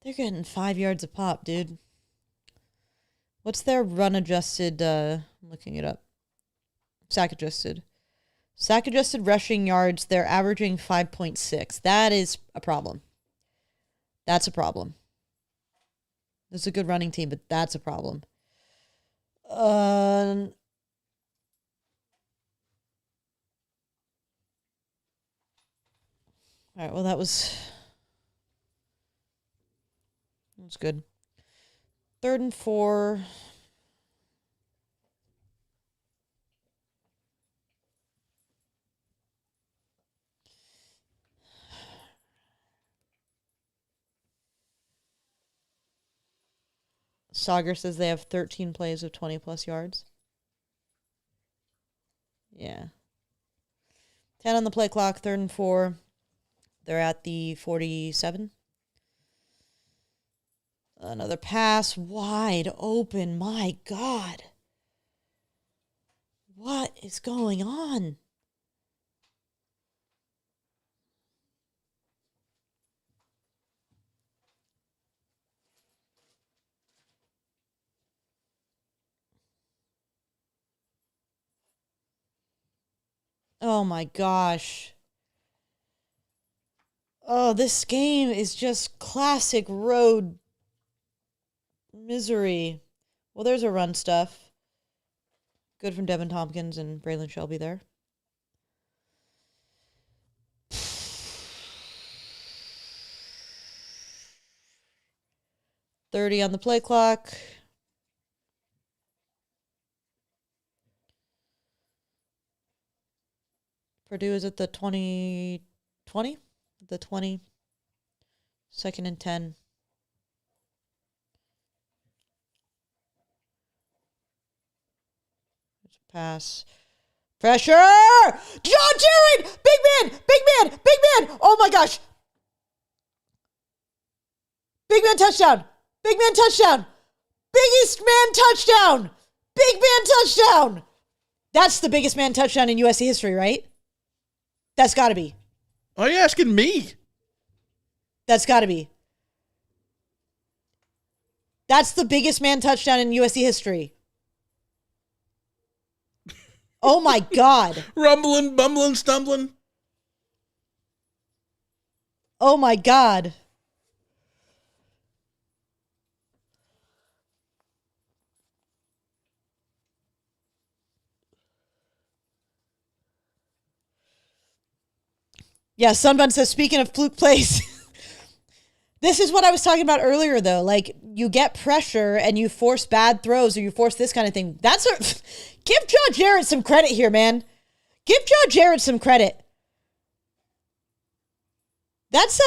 Speaker 1: They're getting 5 yards a pop, dude. What's their run adjusted? I'm looking it up. Sack adjusted. Sack adjusted rushing yards, they're averaging 5.6. That is a problem. That's a problem. It's a good running team, but that's a problem. All right, well, that was good. 3rd and 4. Sauger says they have 13 plays of 20 plus yards. Yeah. 10 on the play clock, 3rd and 4. They're at the 47. Another pass wide open. My God. What is going on? Oh my gosh. Oh, this game is just classic road misery. Well, there's a run stuff. Good from Devin Tompkins and Braylon Shelby there. .30 on the play clock. Purdue is at the 20, the 20. 2nd and 10. Pass. Pressure! John Jared! Big man! Big man! Big man! Oh my gosh! Big man touchdown! Big man touchdown! Biggest man touchdown! Big man touchdown! That's the biggest man touchdown in USC history, right? That's got to be.
Speaker 2: Why are you asking me?
Speaker 1: That's got to be. That's the biggest man touchdown in USC history. Oh my God.
Speaker 2: Rumbling, bumbling, stumbling.
Speaker 1: Oh my God. Yeah, Sunbun says, speaking of fluke plays, this is what I was talking about earlier, though. Like, you get pressure and you force bad throws or you force this kind of thing. Give John Jarrett some credit here, man. Give John Jarrett some credit. That's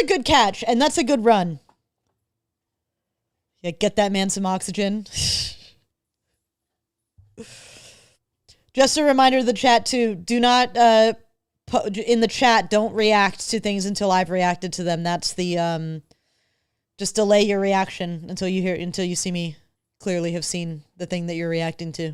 Speaker 1: a good catch, and that's a good run. Yeah, get that man some oxygen. Just a reminder to the chat, too. Do not... in the chat, don't react to things until I've reacted to them. That's the just delay your reaction until you see me clearly have seen the thing that you're reacting to.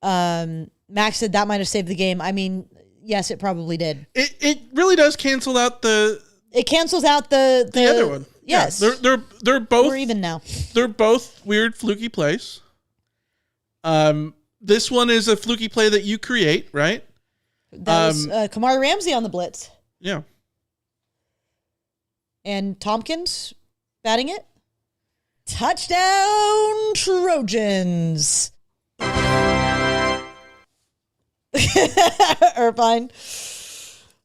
Speaker 1: Max said that might have saved the game. I mean, yes, it probably did.
Speaker 2: It really does cancel out the.
Speaker 1: It cancels out the
Speaker 2: other one.
Speaker 1: Yes,
Speaker 2: yeah, they're both.
Speaker 1: We're even now.
Speaker 2: They're both weird fluky plays. This one is a fluky play that you create, right?
Speaker 1: That was Kamari Ramsey on the blitz.
Speaker 2: Yeah.
Speaker 1: And Tompkins batting it. Touchdown, Trojans. Irvine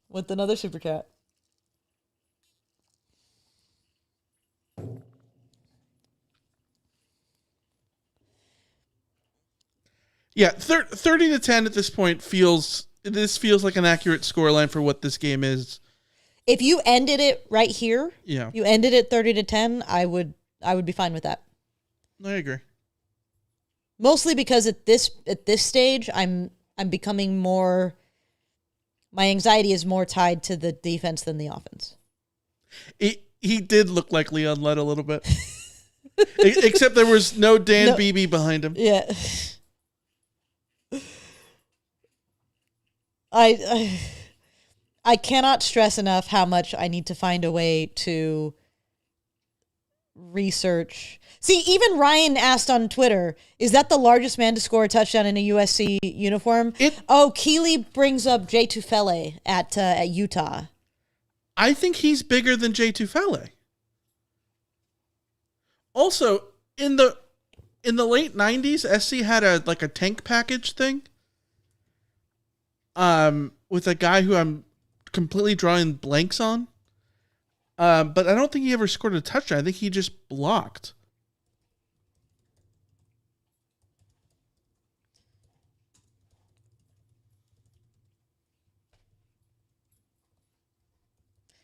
Speaker 1: with another super cat.
Speaker 2: Yeah, 30-10 at this point feels like an accurate scoreline for what this game is.
Speaker 1: If you ended it right here,
Speaker 2: yeah,
Speaker 1: you ended it 30-10, I would be fine with that.
Speaker 2: I agree.
Speaker 1: Mostly because at this stage, I'm becoming more. My anxiety is more tied to the defense than the offense.
Speaker 2: He did look like Leon Lett a little bit, except there was no Dan Beebe behind him.
Speaker 1: Yeah. I cannot stress enough how much I need to find a way to research. See, even Ryan asked on Twitter, is that the largest man to score a touchdown in a USC uniform? Keeley brings up Jay Tufele at Utah.
Speaker 2: I think he's bigger than Jay Tufele. Also, in the late 90s, SC had a tank package thing. With a guy who I'm completely drawing blanks on. But I don't think he ever scored a touchdown. I think he just blocked.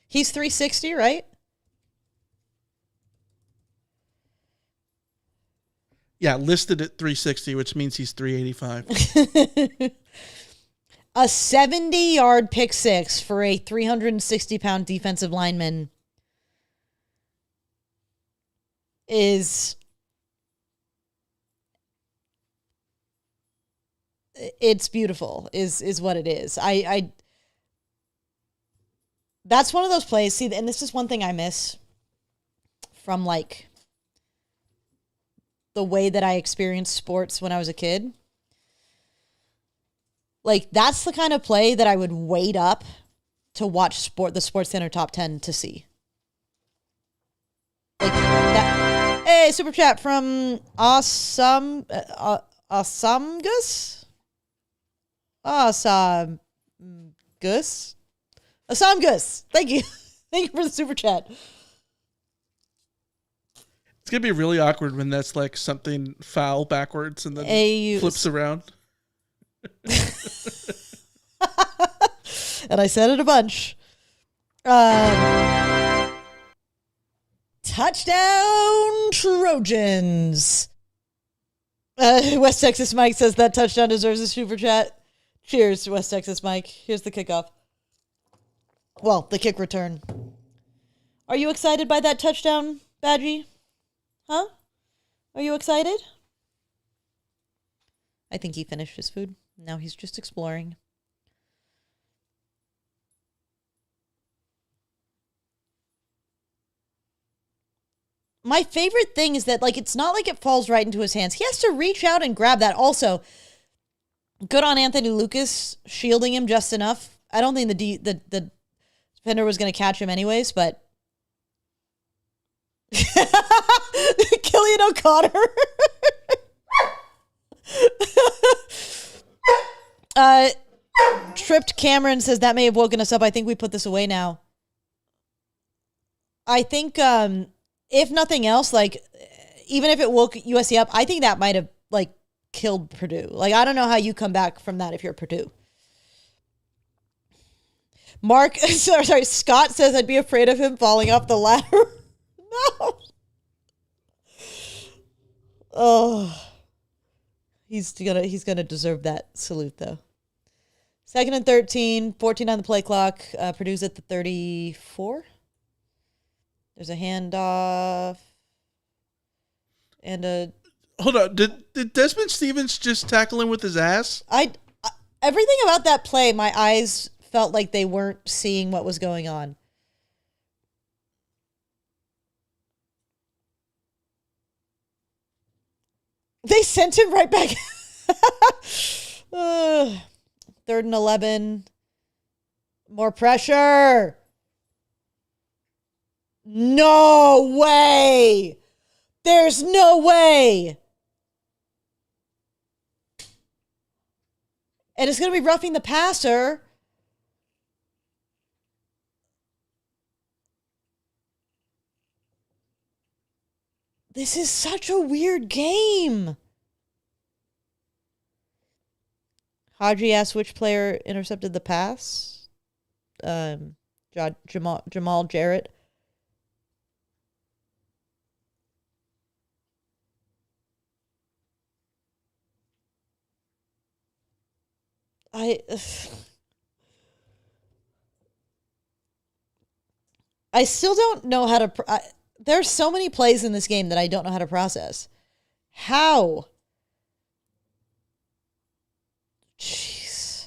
Speaker 1: He's 360, right?
Speaker 2: Yeah, listed at 360, which means he's 385.
Speaker 1: A 70-yard pick six for a 360-pound defensive lineman it's beautiful, is what it is. I that's one of those plays. See, and this is one thing I miss from the way that I experienced sports when I was a kid. That's the kind of play that I would wait up to watch the Sports Center Top 10 to see. That. Hey, super chat from Asamgus? Asamgus. Thank you. Thank you for the super chat.
Speaker 2: It's going to be really awkward when that's something foul backwards and then flips around.
Speaker 1: And I said it a bunch. Touchdown, Trojans. West Texas Mike says that touchdown deserves a super chat. Cheers, West Texas Mike. Here's the kickoff. Well, the kick return. Are you excited by that touchdown, Badgie? Huh? Are you excited? I think he finished his food. Now he's just exploring. My favorite thing is that, like, it's not like it falls right into his hands. He has to reach out and grab that. Also, good on Anthony Lucas shielding him just enough. I don't think the defender was going to catch him anyways, but Killian O'Connor. Tripped Cameron says that may have woken us up. I think we put this away now. I think, if nothing else, like, even if it woke USC up, I think that might have, like, killed Purdue. Like, I don't know how you come back from that if you're Purdue. Scott says I'd be afraid of him falling off the ladder. No. Oh. He's gonna deserve that salute, though. 2nd and 13, 14 on the play clock. Purdue's at the 34. There's a handoff and a.
Speaker 2: Hold on. Did Desmond Stevens just tackle him with his ass?
Speaker 1: Everything about that play, my eyes felt like they weren't seeing what was going on. They sent him right back. 3rd and 11. More pressure. No way. There's no way. And it's going to be roughing the passer. This is such a weird game. Haji asked which player intercepted the pass. Jamal Jarrett. I still don't know how to. There's so many plays in this game that I don't know how to process. How? Jeez.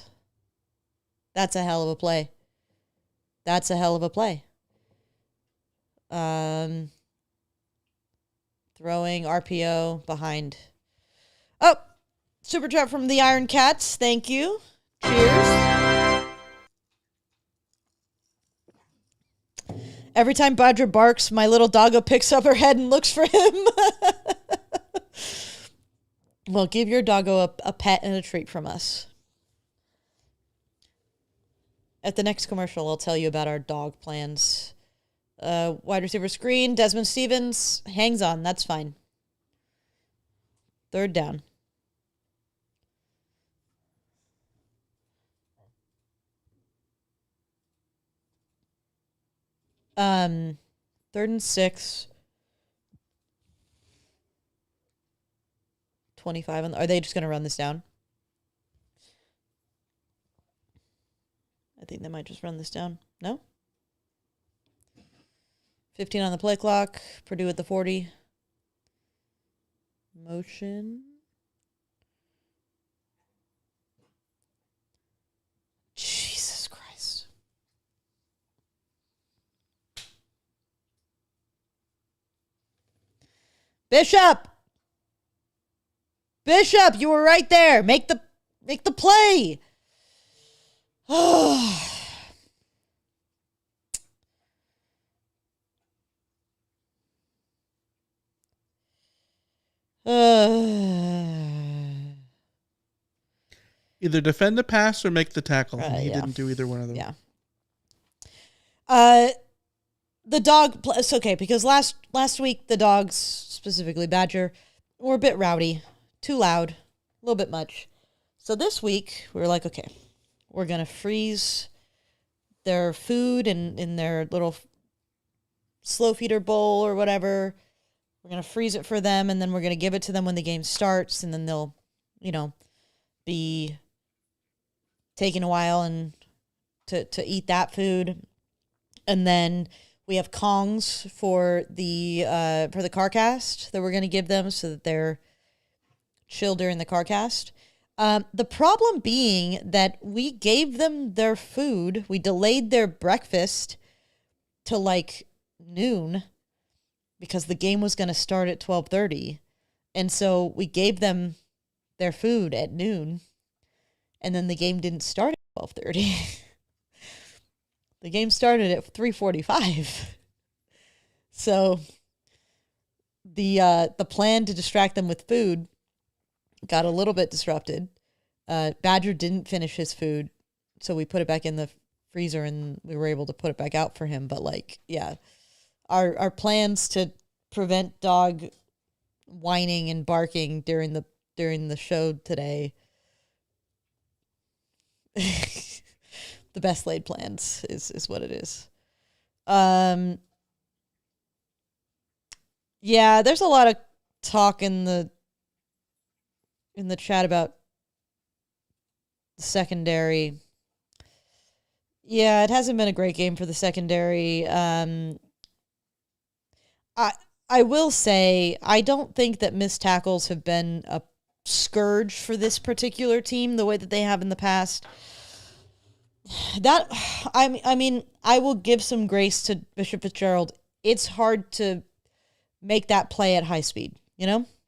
Speaker 1: That's a hell of a play. That's a hell of a play. Throwing RPO behind. Oh, super chat from the Iron Cats. Thank you. Cheers. Every time Badger barks, my little doggo picks up her head and looks for him. Well, give your doggo a pet and a treat from us. At the next commercial, I'll tell you about our dog plans. Wide receiver screen, Desmond Stevens hangs on. That's fine. 3rd down. 3rd and 6. 25. Are they just going to run this down? I think they might just run this down. No? 15 on the play clock. Purdue at the 40. Motion. Jesus Christ. Bishop, you were right there. Make the play.
Speaker 2: Either defend the pass or make the tackle. He
Speaker 1: Yeah.
Speaker 2: didn't do either one of them.
Speaker 1: Yeah. The dog. It's okay because last week the dogs, specifically Badger, were a bit rowdy, too loud, a little bit much. So this week we were like, okay, we're gonna freeze their food in their little slow feeder bowl or whatever. We're going to freeze it for them, and then we're going to give it to them when the game starts, and then they'll, be taking a while and to eat that food. And then we have Kongs for the CarCast that we're going to give them so that they're chill during the CarCast. The problem being that we gave them their food. We delayed their breakfast to like noon because the game was going to start at 12:30. And so we gave them their food at noon, and then the game didn't start at 12:30. The game started at 3:45. So the plan to distract them with food got a little bit disrupted. Badger didn't finish his food, so we put it back in the freezer and we were able to put it back out for him. But our plans to prevent dog whining and barking during the show today, the best laid plans is what it is. There's a lot of talk in the chat about the secondary. Yeah, it hasn't been a great game for the secondary. I will say I don't think that missed tackles have been a scourge for this particular team the way that they have in the past. That I mean, I will give some grace to Bishop Fitzgerald. It's hard to make that play at high speed,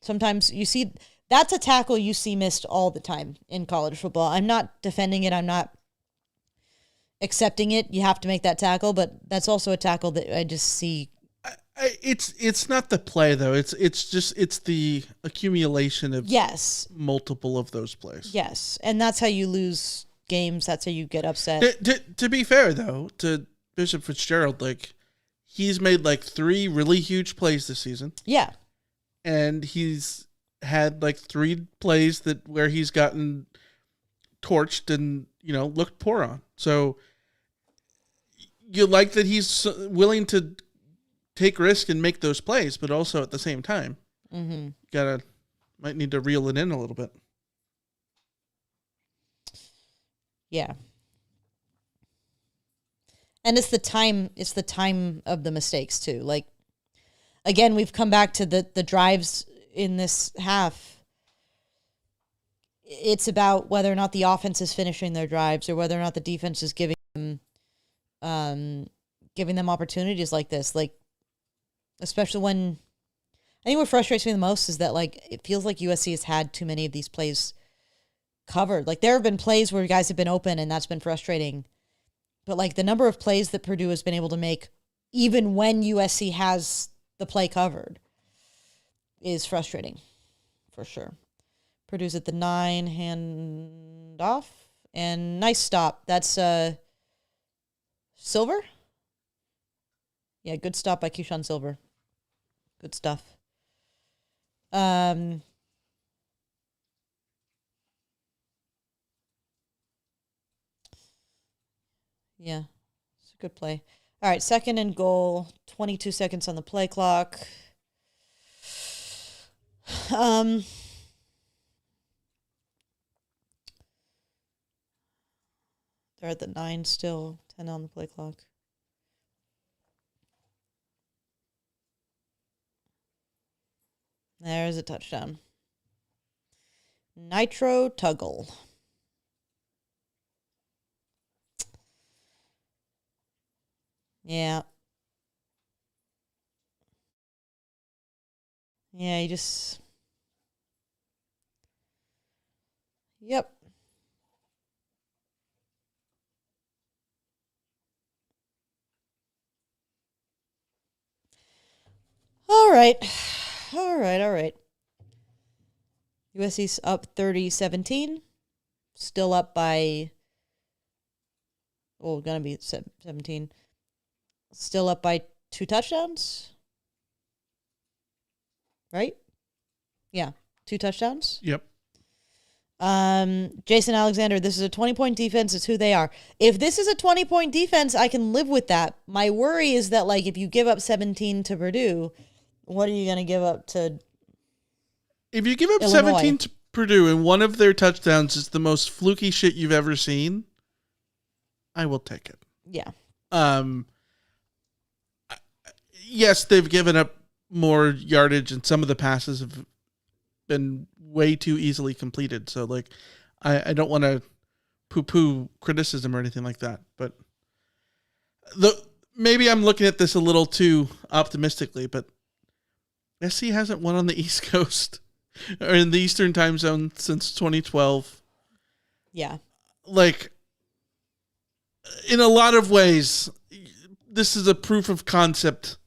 Speaker 1: Sometimes you see that's a tackle you see missed all the time in college football. I'm not defending it. I'm not accepting it. You have to make that tackle, but that's also a tackle that I just see.
Speaker 2: It's not the play though. It's the accumulation of multiple of those plays.
Speaker 1: Yes, and that's how you lose games. That's how you get upset.
Speaker 2: To be fair though, to Bishop Fitzgerald, he's made 3 really huge plays this season.
Speaker 1: Yeah,
Speaker 2: and he's had 3 plays where he's gotten torched and looked poor on. So you like that he's willing to take risk and make those plays, but also at the same time, might need to reel it in a little bit.
Speaker 1: Yeah. And it's the time of the mistakes too. Again, we've come back to the drives in this half. It's about whether or not the offense is finishing their drives or whether or not the defense is giving them opportunities like this. Especially when I think what frustrates me the most is that it feels like USC has had too many of these plays covered. There have been plays where guys have been open and that's been frustrating. But the number of plays that Purdue has been able to make even when USC has the play covered is frustrating for sure. Purdue's at the 9, hand off, and nice stop. That's Silver? Yeah, good stop by Keyshawn Silver. Good stuff. Yeah, it's a good play. All right, 2nd and goal, 22 seconds on the play clock. They're at the 9 still, 10 on the play clock. There's a touchdown. Nitro Tuggle. Yeah. Yeah, you just... Yep. All right. USC's up 30-17. Still up by... Well, gonna be 17. Still up by 2 touchdowns. Right? Yeah, 2 touchdowns.
Speaker 2: Yep.
Speaker 1: Jason Alexander, this is a 20-point defense. It's who they are. If this is a 20-point defense, I can live with that. My worry is that, if you give up 17 to Purdue, what are you going to give up to
Speaker 2: If you give up
Speaker 1: Illinois?
Speaker 2: 17 to Purdue and one of their touchdowns is the most fluky shit you've ever seen, I will take it.
Speaker 1: Yeah.
Speaker 2: Yes, they've given up more yardage and some of the passes have been way too easily completed. So, like, I don't want to poo-poo criticism or anything like that. But maybe I'm looking at this a little too optimistically, but SC hasn't won on the East Coast or in the Eastern time zone since 2012.
Speaker 1: Yeah.
Speaker 2: Like, in a lot of ways, this is a proof of concept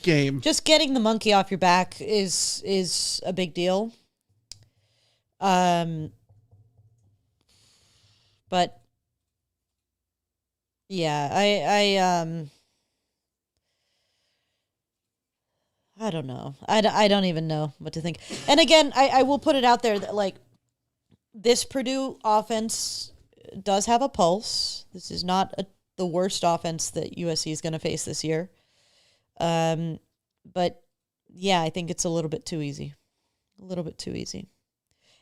Speaker 2: game.
Speaker 1: Just getting the monkey off your back is a big deal. But yeah, I don't know. I don't even know what to think. And again, I will put it out there that, like, this Purdue offense does have a pulse. This is not the worst offense that USC is going to face this year. But yeah, I think it's a little bit too easy. A little bit too easy.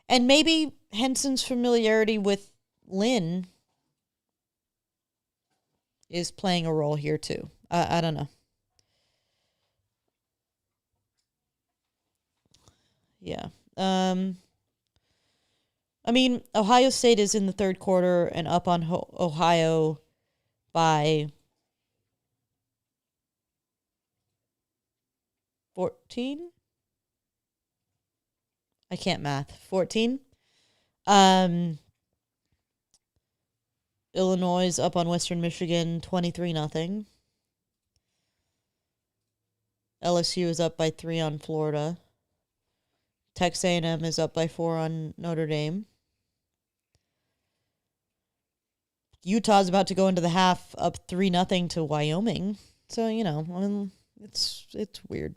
Speaker 1: And maybe Henson's familiarity with Lynn is playing a role here too. I don't know. Yeah. I mean, Ohio State is in the third quarter and up on Ohio by 14. I can't math. 14. Illinois is up on Western Michigan 23-0. LSU is up by 3 on Florida. Texas A&M is up by 4 on Notre Dame. Utah's about to go into the half up 3-0 to Wyoming. So, you know, I mean, it's weird.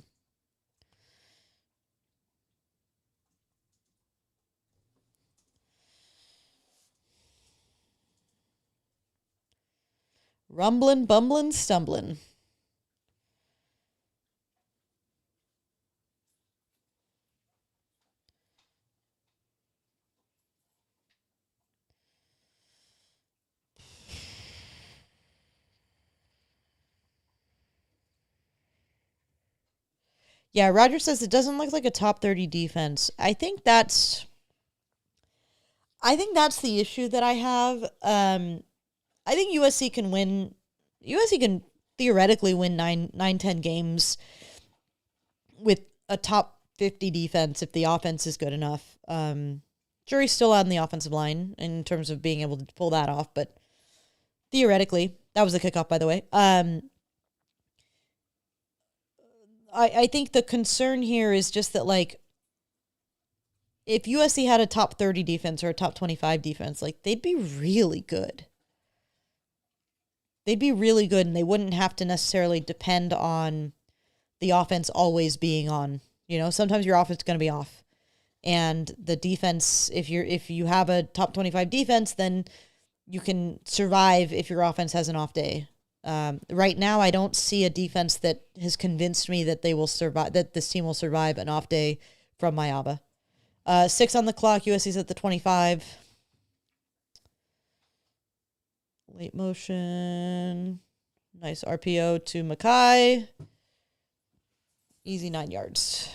Speaker 1: Rumbling, bumbling, stumbling. Yeah, Roger says it doesn't look like a top 30 defense. I think that's the issue that I have. I think USC can win. USC can theoretically win 10 games with a top 50 defense if the offense is good enough. Jury's still on the offensive line in terms of being able to pull that off, but theoretically, that was the kickoff, by the way. I think the concern here is just that, like, if USC had a top 30 defense or a top 25 defense, like, they'd be really good. They'd be really good, and they wouldn't have to necessarily depend on the offense always being on. You know, sometimes your offense is going to be off. And the defense, if you have a top 25 defense, then you can survive if your offense has an off day. Right now, I don't see a defense that has convinced me that they will survive, that this team will survive an off day from Mayaba. 6 on the clock. USC's at the 25. Late motion. Nice RPO to Mackay. Easy 9 yards.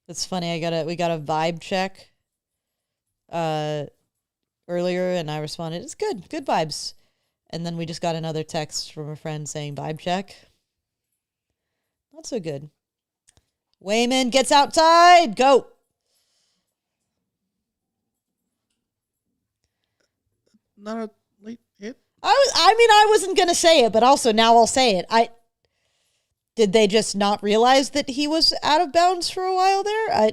Speaker 1: It's funny. We got a vibe check earlier, and I responded, "It's good vibes." And then we just got another text from a friend saying vibe check. Not so good. Wayman gets outside. Go.
Speaker 2: Not a late hit.
Speaker 1: I wasn't gonna say it, but also now I'll say it. Did they just not realize that he was out of bounds for a while there?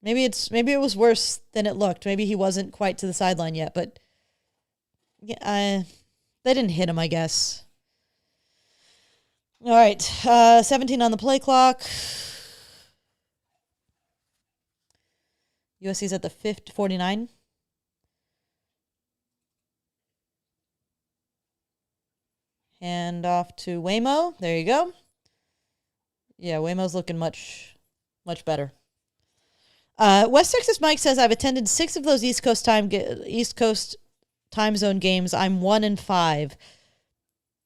Speaker 1: Maybe it was worse than it looked. Maybe he wasn't quite to the sideline yet, but yeah, they didn't hit him, I guess. All right, 17 on the play clock. USC's at the 49. Hand off to Waymo. There you go. Yeah, Waymo's looking much better. West Texas Mike says, I've attended 6 of those East Coast time zone games. I'm 1-5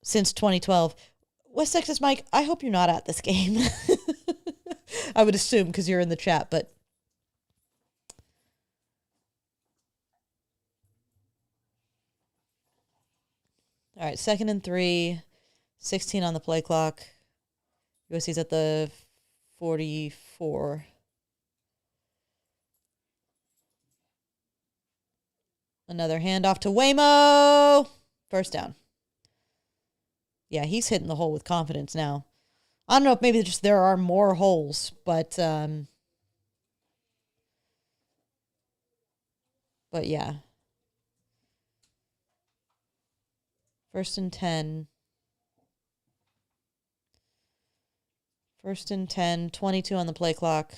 Speaker 1: since 2012. West Texas Mike, I hope you're not at this game. I would assume because you're in the chat, but all right, 2nd and 3, 16 on the play clock. USC's at the 44. Another handoff to Waymo. First down. Yeah, he's hitting the hole with confidence now. I don't know if maybe just there are more holes, but yeah. 1st and 10. 1st and 10, 22 on the play clock.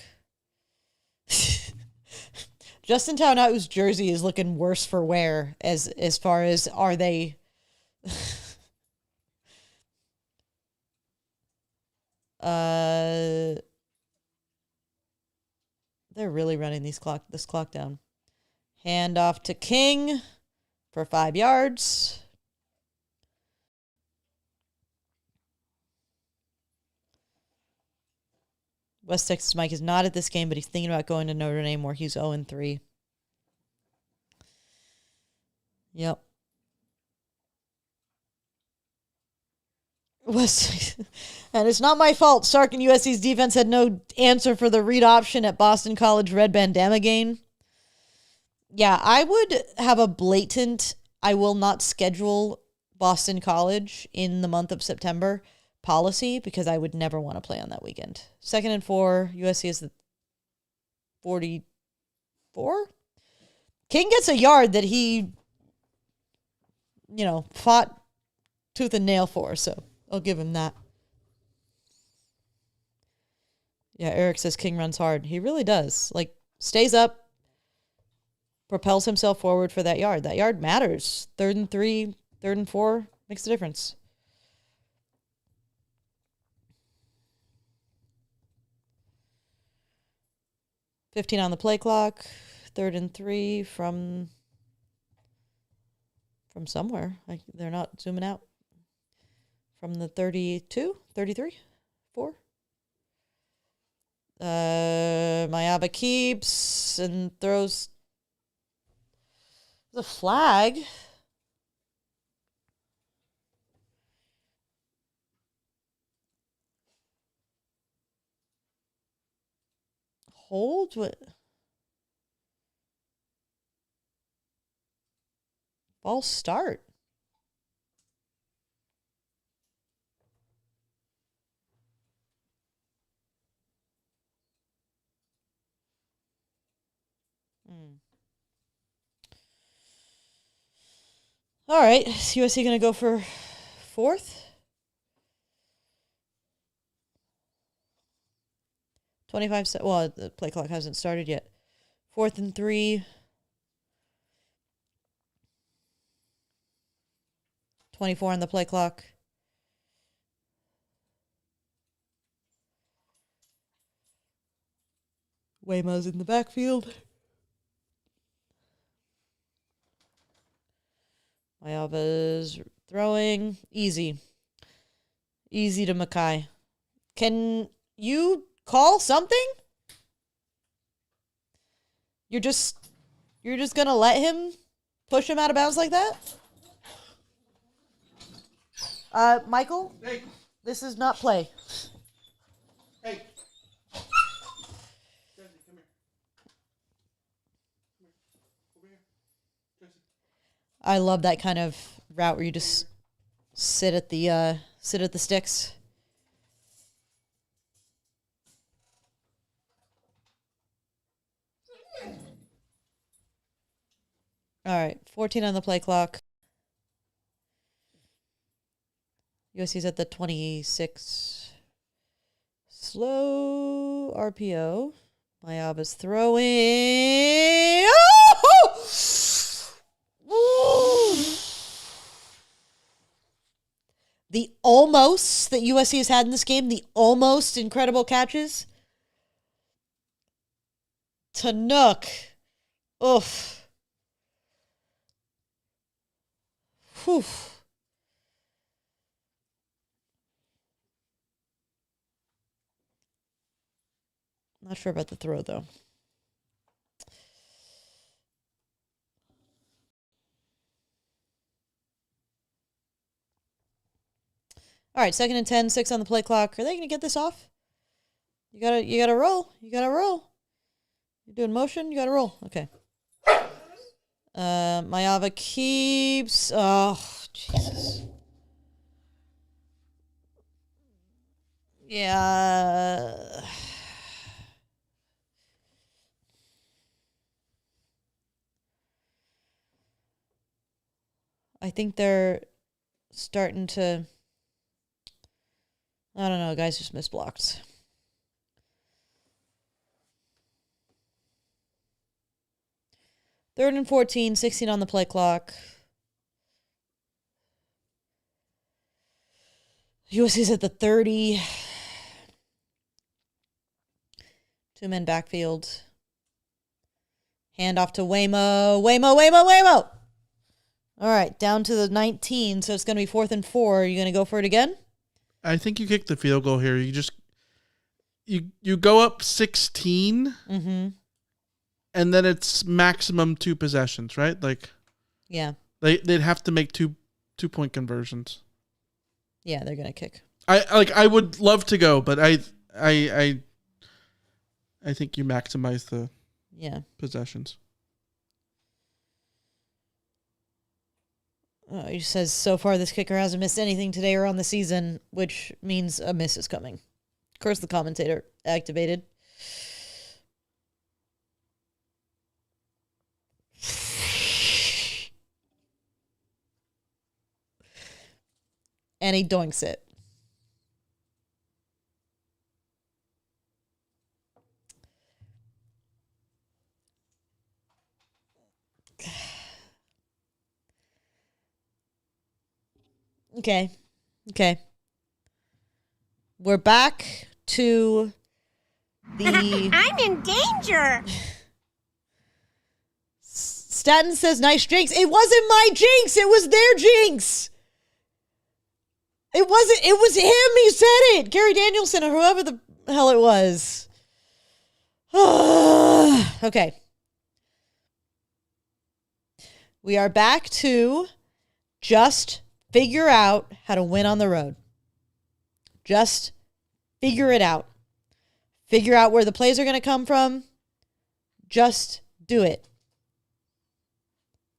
Speaker 1: Justin Taunau's jersey is looking worse for wear as far as are they they're really running this clock down. Hand off to King for 5 yards. West Texas Mike is not at this game, but he's thinking about going to Notre Dame where he's 0-3. Yep. And it's not my fault. Sark and USC's defense had no answer for the read option at Boston College red bandana game. Yeah, I would have a blatant, I will not schedule Boston College in the month of September policy because I would never want to play on that weekend. 2nd and 4, USC is the 44. King gets a yard that he, fought tooth and nail for, so I'll give him that. Yeah, Eric says King runs hard. He really does. Like, stays up, propels himself forward for that yard. That yard matters. 3rd and 3, 3rd and 4 makes a difference. $15 on the play clock. 3rd and 3 from somewhere. They're not zooming out. From the 32, 33, 4. Mayaba keeps and throws the flag. Hold what? False start. All right, is USC going to go for 4th? 25 seconds. Well, the play clock hasn't started yet. 4th and 3. 24 on the play clock. Waymo's in the backfield. Mayaba's throwing. Easy to Mackay. Can you call something? You're just gonna let him push him out of bounds like that? Michael?
Speaker 2: Hey.
Speaker 1: This is not play.
Speaker 2: Hey. Jesse, come here. Over here. Jesse.
Speaker 1: I love that kind of route where you just sit at the sticks. All right, 14 on the play clock. USC's at the 26. Slow RPO. Mayaba's throwing. Oh! The almost that USC has had in this game, the almost incredible catches. Tanook. Oof. Whew. Not sure about the throw, though. All right, 2nd and 10, 6 on the play clock. Are they going to get this off? You gotta roll. You gotta roll. You're doing motion. You gotta roll. Okay. Mayava keeps. Oh, Jesus. Yeah. I think they're starting to. I don't know. Guys just misblocked. Third and 14, 16 on the play clock. USC's at the 30. 2-man backfield. Hand off to Waymo. Waymo. All right, down to the 19, so it's going to be 4th and 4. Are you going to go for it again?
Speaker 2: I think you kick the field goal here. You just you go up 16, and then it's maximum 2 possessions, right? Like,
Speaker 1: yeah,
Speaker 2: they'd have to make 2-point conversions.
Speaker 1: Yeah, they're gonna kick.
Speaker 2: I would love to go, but I think you maximize the possessions.
Speaker 1: He says, so far this kicker hasn't missed anything today or on the season, which means a miss is coming. Of course, the commentator activated. And he doinks it. Okay. We're back to the...
Speaker 5: I'm in danger.
Speaker 1: Staten says, nice jinx. It wasn't my jinx. It was their jinx. It was him. He said it. Gary Danielson or whoever the hell it was. Okay. We are back to just figure out how to win on the road. Just figure it out. Figure out where the plays are going to come from. Just do it.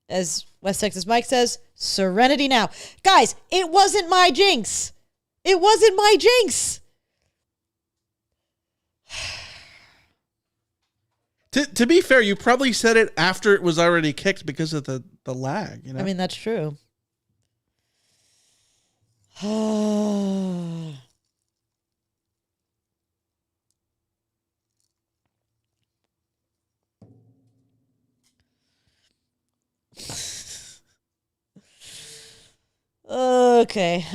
Speaker 1: As West Texas Mike says, serenity now. Guys, it wasn't my jinx. It wasn't my jinx.
Speaker 2: To be fair, you probably said it after it was already kicked because of the lag. You know?
Speaker 1: I mean, that's true. Okay.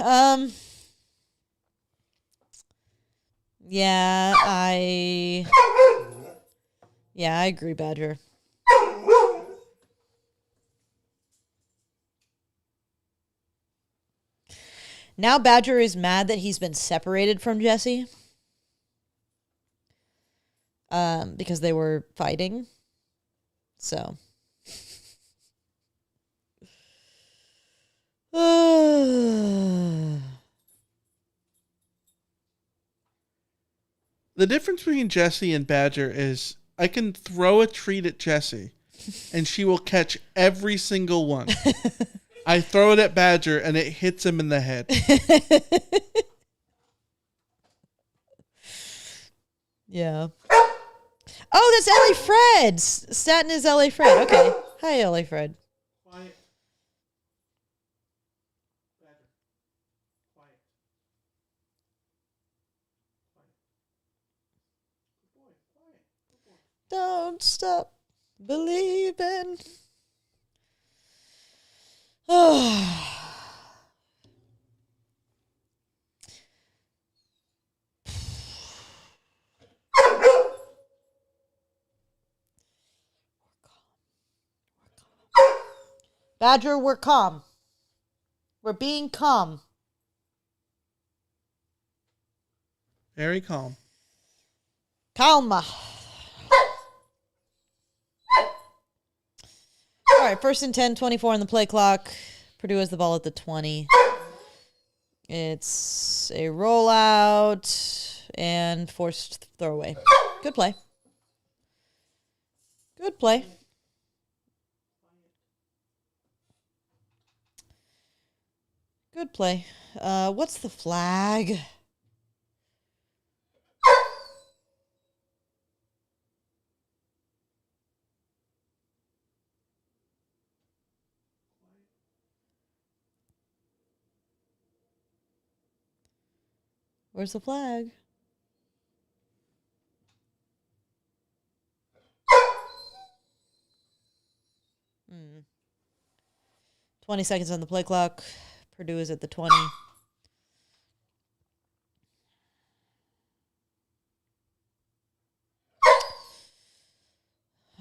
Speaker 1: Yeah, I agree, Badger. Now Badger is mad that he's been separated from Jesse. Because they were fighting. So.
Speaker 2: The difference between Jessie and Badger is I can throw a treat at Jessie and she will catch every single one. I throw it at Badger and it hits him in the head.
Speaker 1: Yeah. Oh, that's LA Fred. Staten is LA Fred. Okay. Hi, LA Fred.
Speaker 2: Quiet. Badger. Quiet.
Speaker 1: Don't stop believing. Oh. Badger, we're calm. We're being calm.
Speaker 2: Very calm.
Speaker 1: Calma. All right, 1st and 10, 24 on the play clock. Purdue has the ball at the 20. It's a rollout and forced throwaway. Good play. Good play. Good play. What's the flag? Where's the flag? Hmm. 20 seconds on the play clock. Purdue is at the 20.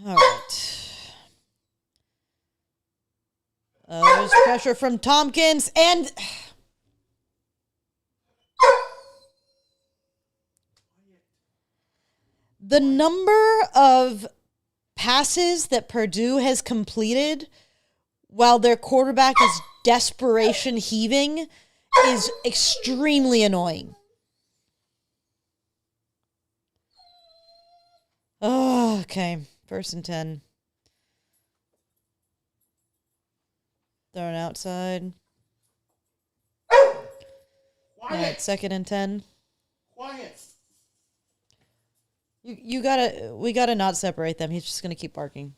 Speaker 1: All right. There's pressure from Tompkins and... The number of passes that Purdue has completed while their quarterback is desperation heaving is extremely annoying. Oh, okay. 1st and 10. Thrown outside. All right, 2nd and 10.
Speaker 2: Quiet.
Speaker 1: We gotta not separate them. He's just gonna keep barking.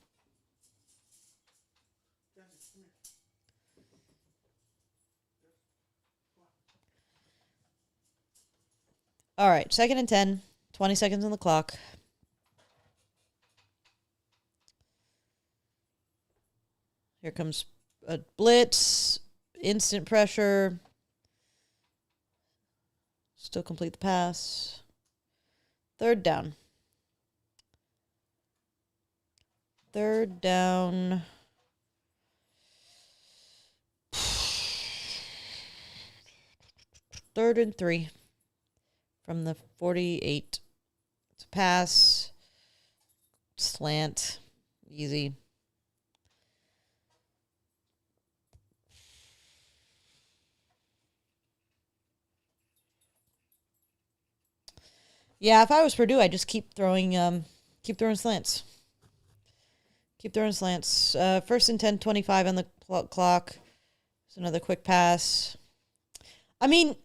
Speaker 1: All right, 2nd and 10, 20 seconds on the clock. Here comes a blitz, instant pressure. Still complete the pass. 3rd down. 3rd down. Third and 3 from the 48. It's a pass. Slant. Easy. Yeah, if I was Purdue, I'd just keep throwing slants. Keep throwing slants. 1st and 10, 25 on the clock. There's another quick pass. I mean,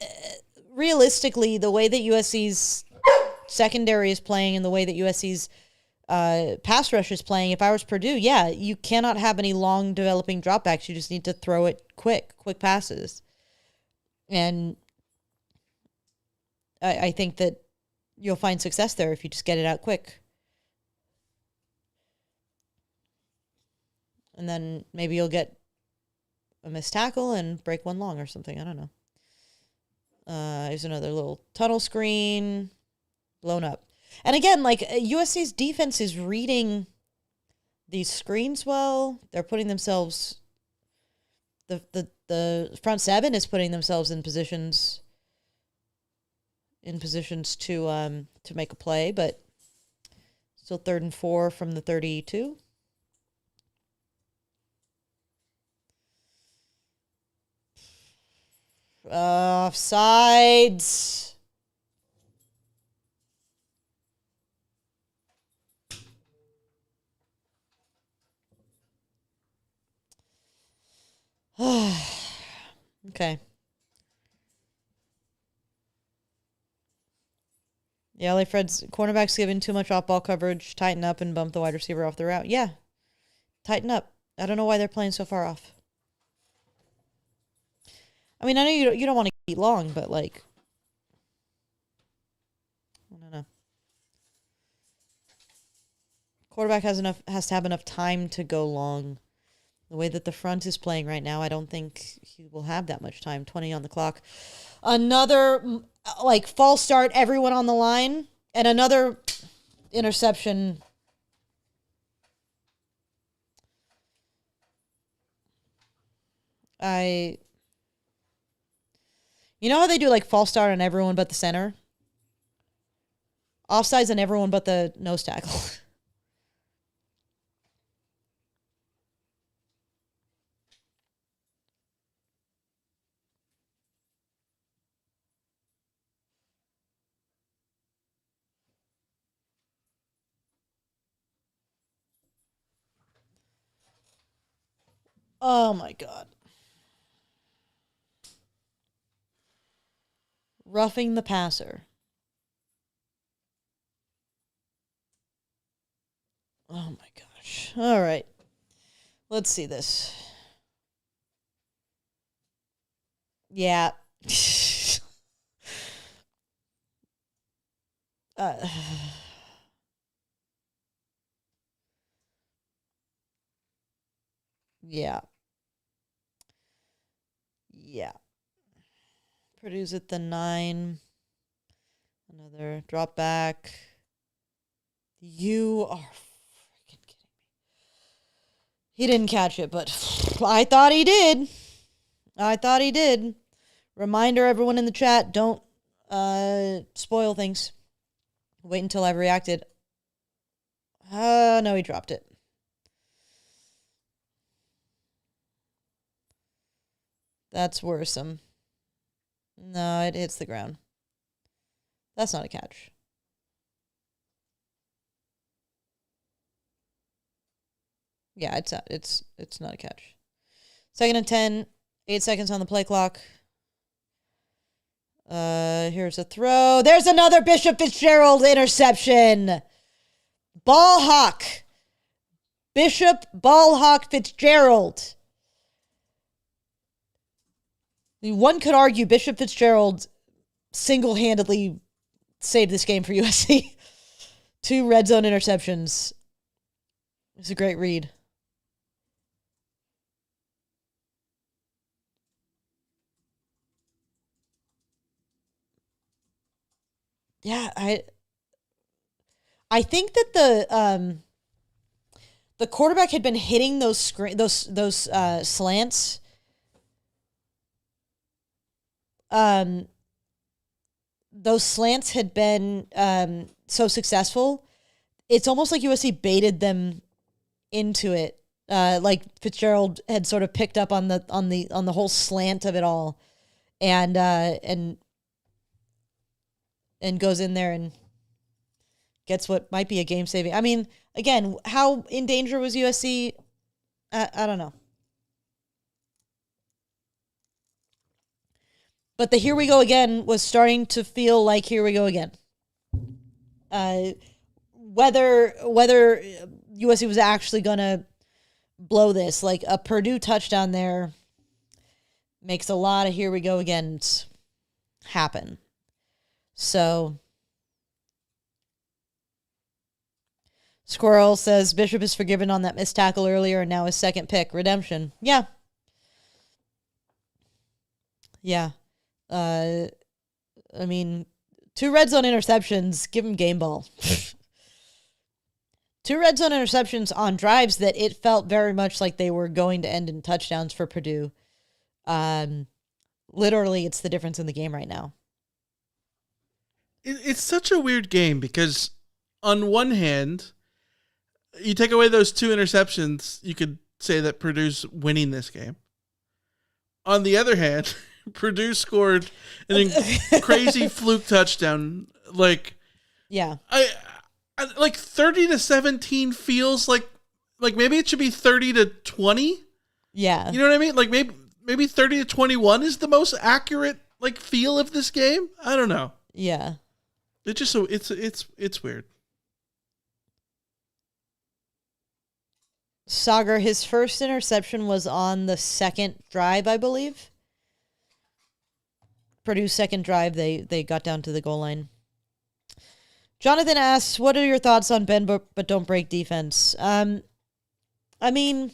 Speaker 1: realistically, the way that USC's secondary is playing and the way that USC's pass rush is playing, if I was Purdue, yeah, you cannot have any long developing dropbacks. You just need to throw it quick passes. And I think that you'll find success there if you just get it out quick. And then maybe you'll get a missed tackle and break one long or something. I don't know. There's another little tunnel screen blown up. And again, like USC's defense is reading these screens well. They're putting themselves, the front seven is putting themselves in positions to make a play, but still 3rd and 4 from the 32. Offsides. Okay. Yeah, LA Fred's cornerback's giving too much off-ball coverage. Tighten up and bump the wide receiver off the route. Yeah, tighten up. I don't know why they're playing so far off. I mean, I know you don't want to eat long, but like, I don't know. Quarterback has to have enough time to go long. The way that the front is playing right now, I don't think he will have that much time. 20 on the clock. Another, false start, everyone on the line, and another interception. You know how they do, false start on everyone but the center? Offsides on everyone but the nose tackle. Oh my God. Roughing the passer. Oh my gosh. All right. Let's see this. Yeah. Yeah. Yeah. Purdue's at the 9. Another drop back. You are freaking kidding me. He didn't catch it, but I thought he did. Reminder, everyone in the chat, don't spoil things. Wait until I've reacted. No, he dropped it. That's worrisome. No, it hits the ground. That's not a catch. Yeah, it's not a catch. 2nd and 10, 8 seconds on the play clock. Here's a throw. There's another Bishop Fitzgerald interception. Ball hawk. Bishop Ball Hawk Fitzgerald. One could argue Bishop Fitzgerald single-handedly saved this game for USC. 2 red zone interceptions. It's a great read. Yeah, I think that the quarterback had been hitting those slants. Those slants had been so successful. It's almost like USC baited them into it. Like Fitzgerald had sort of picked up on the whole slant of it all, and goes in there and gets what might be a game saving. I mean, again, how in danger was USC? I don't know. But the here we go again was starting to feel like here we go again. Whether USC was actually going to blow this, like a Purdue touchdown there makes a lot of here we go again happen. So Squirrel says Bishop is forgiven on that missed tackle earlier and now his second pick. Redemption. Yeah. Yeah. I mean, 2 red zone interceptions, give him game ball. 2 red zone interceptions on drives that it felt very much like they were going to end in touchdowns for Purdue. Literally, it's the difference in the game right now.
Speaker 2: It's such a weird game because on one hand, you take away those 2 interceptions, you could say that Purdue's winning this game. On the other hand, Purdue scored an crazy fluke touchdown.
Speaker 1: Yeah,
Speaker 2: I 30-17 feels like maybe it should be 30-20.
Speaker 1: Yeah,
Speaker 2: you know what I mean? Like maybe 30-21 is the most accurate feel of this game. I don't know.
Speaker 1: Yeah,
Speaker 2: it's just so it's weird.
Speaker 1: Sagar, his first interception was on the second drive, I believe. Purdue's second drive, they got down to the goal line. Jonathan asks, what are your thoughts on bend but don't break defense? I mean,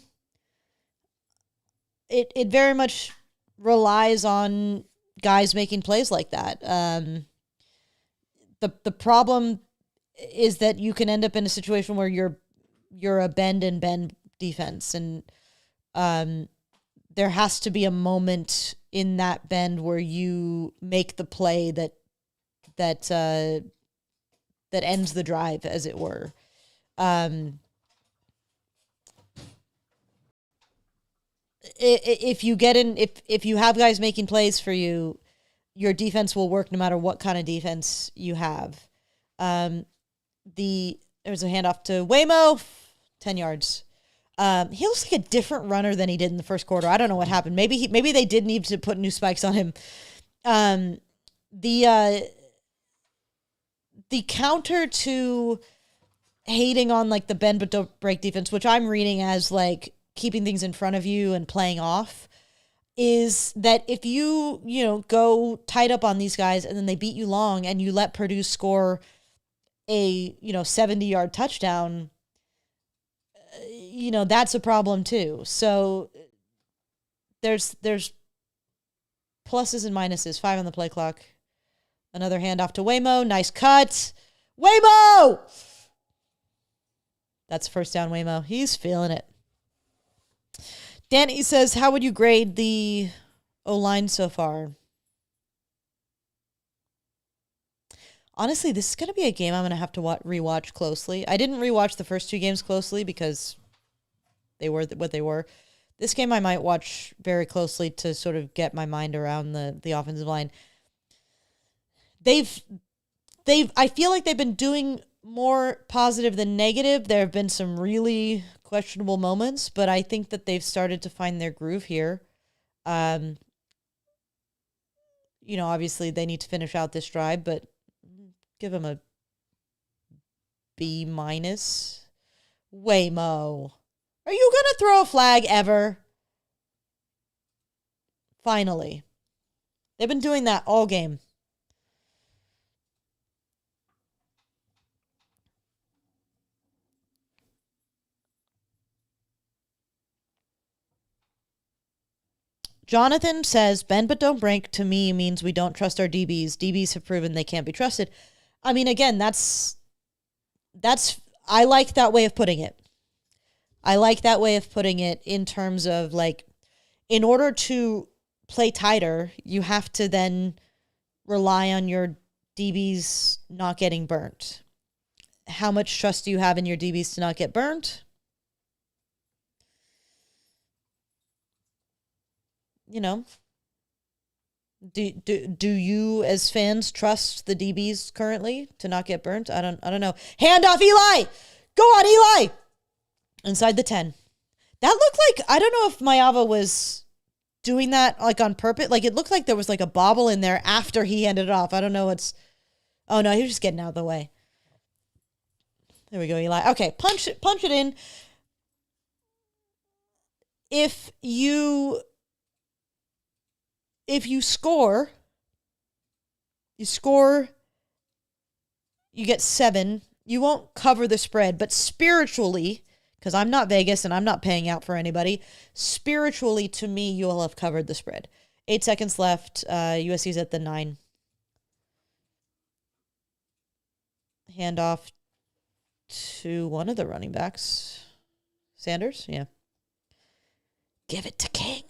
Speaker 1: it very much relies on guys making plays like that. The problem is that you can end up in a situation where you're a bend and bend defense, and there has to be a moment in that bend where you make the play that ends the drive, as it were. If you have guys making plays for you, your defense will work no matter what kind of defense you have. There's a handoff to Waymo, 10 yards. He looks like a different runner than he did in the first quarter. I don't know what happened. Maybe they did need to put new spikes on him. The counter to hating on like the bend but don't break defense, which I'm reading as like keeping things in front of you and playing off, is that if you go tight up on these guys and then they beat you long and you let Purdue score a 70-yard touchdown, that's a problem too. So there's pluses and minuses. 5 on the play clock. Another handoff to Waymo. Nice cut. Waymo! That's first down, Waymo. He's feeling it. Danny says, how would you grade the O-line so far? Honestly, this is going to be a game I'm going to have to rewatch closely. I didn't rewatch the first 2 games closely because they were what they were. This game I might watch very closely to sort of get my mind around the offensive line. I feel like they've been doing more positive than negative. There have been some really questionable moments, but I think that they've started to find their groove here. Obviously they need to finish out this drive, but give them a B-. Waymo, are you going to throw a flag ever? Finally. They've been doing that all game. Jonathan says, bend but don't break to me means we don't trust our DBs. DBs have proven they can't be trusted. I mean, again, I like that way of putting it. I like that way of putting it in terms of like, in order to play tighter, you have to then rely on your DBs not getting burnt. How much trust do you have in your DBs to not get burnt? Do you as fans trust the DBs currently to not get burnt? I don't know. Hand off, Eli. Go on, Eli. Inside the 10. That looked like, I don't know if Mayava was doing that like on purpose. Like it looked like there was like a bobble in there after he handed it off. I don't know oh no, he was just getting out of the way. There we go, Eli. Okay, punch it in. If you score, you get 7. You won't cover the spread, but spiritually, because I'm not Vegas and I'm not paying out for anybody, spiritually, to me, you'll have covered the spread. 8 seconds left. USC's at the 9. Handoff to one of the running backs. Sanders? Yeah. Give it to King.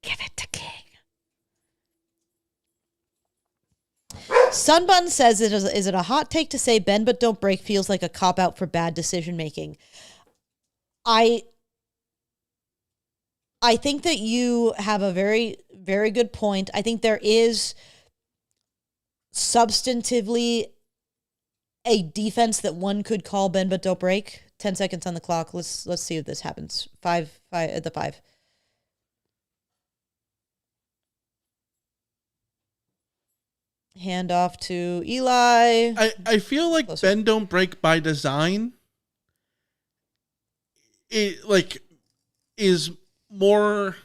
Speaker 1: Give it to King. Sunbun says, is it a hot take to say bend but don't break feels like a cop-out for bad decision-making? I think that you have a very, very good point. I think there is substantively a defense that one could call bend but don't break. 10 seconds on the clock. Let's see if this happens. 5 at the 5. Hand off to Eli.
Speaker 2: I feel like
Speaker 1: Closer.
Speaker 2: bend don't break by design is more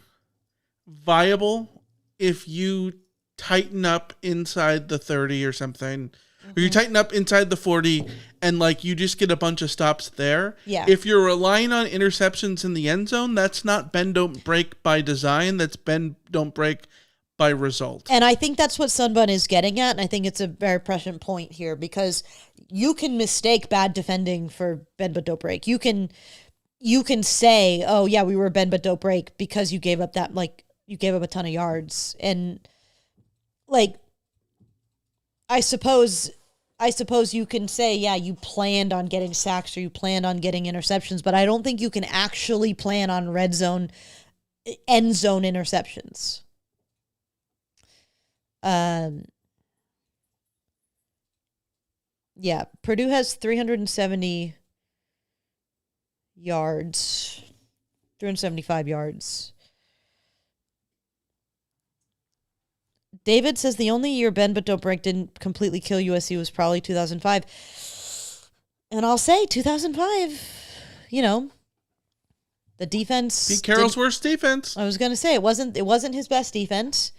Speaker 2: viable if you tighten up inside the 30 or something, or you tighten up inside the 40 and like you just get a bunch of stops there.
Speaker 1: Yeah.
Speaker 2: If you're relying on interceptions in the end zone, that's not bend don't break by design. That's bend don't break by result.
Speaker 1: And I think that's what Sunbun is getting at, and I think it's a very prescient point here because you can mistake bad defending for bend but don't break. You can say, "Oh yeah, we were bend but don't break" because you gave up you gave up a ton of yards, and like I suppose you can say, yeah, you planned on getting sacks or you planned on getting interceptions, but I don't think you can actually plan on red zone, end zone interceptions. Yeah, Purdue has 370 yards, 375 yards. David says the only year bend but don't break didn't completely kill USC was probably 2005. And I'll say 2005, the defense.
Speaker 2: Pete Carroll's worst defense.
Speaker 1: I was going to say it wasn't his best defense.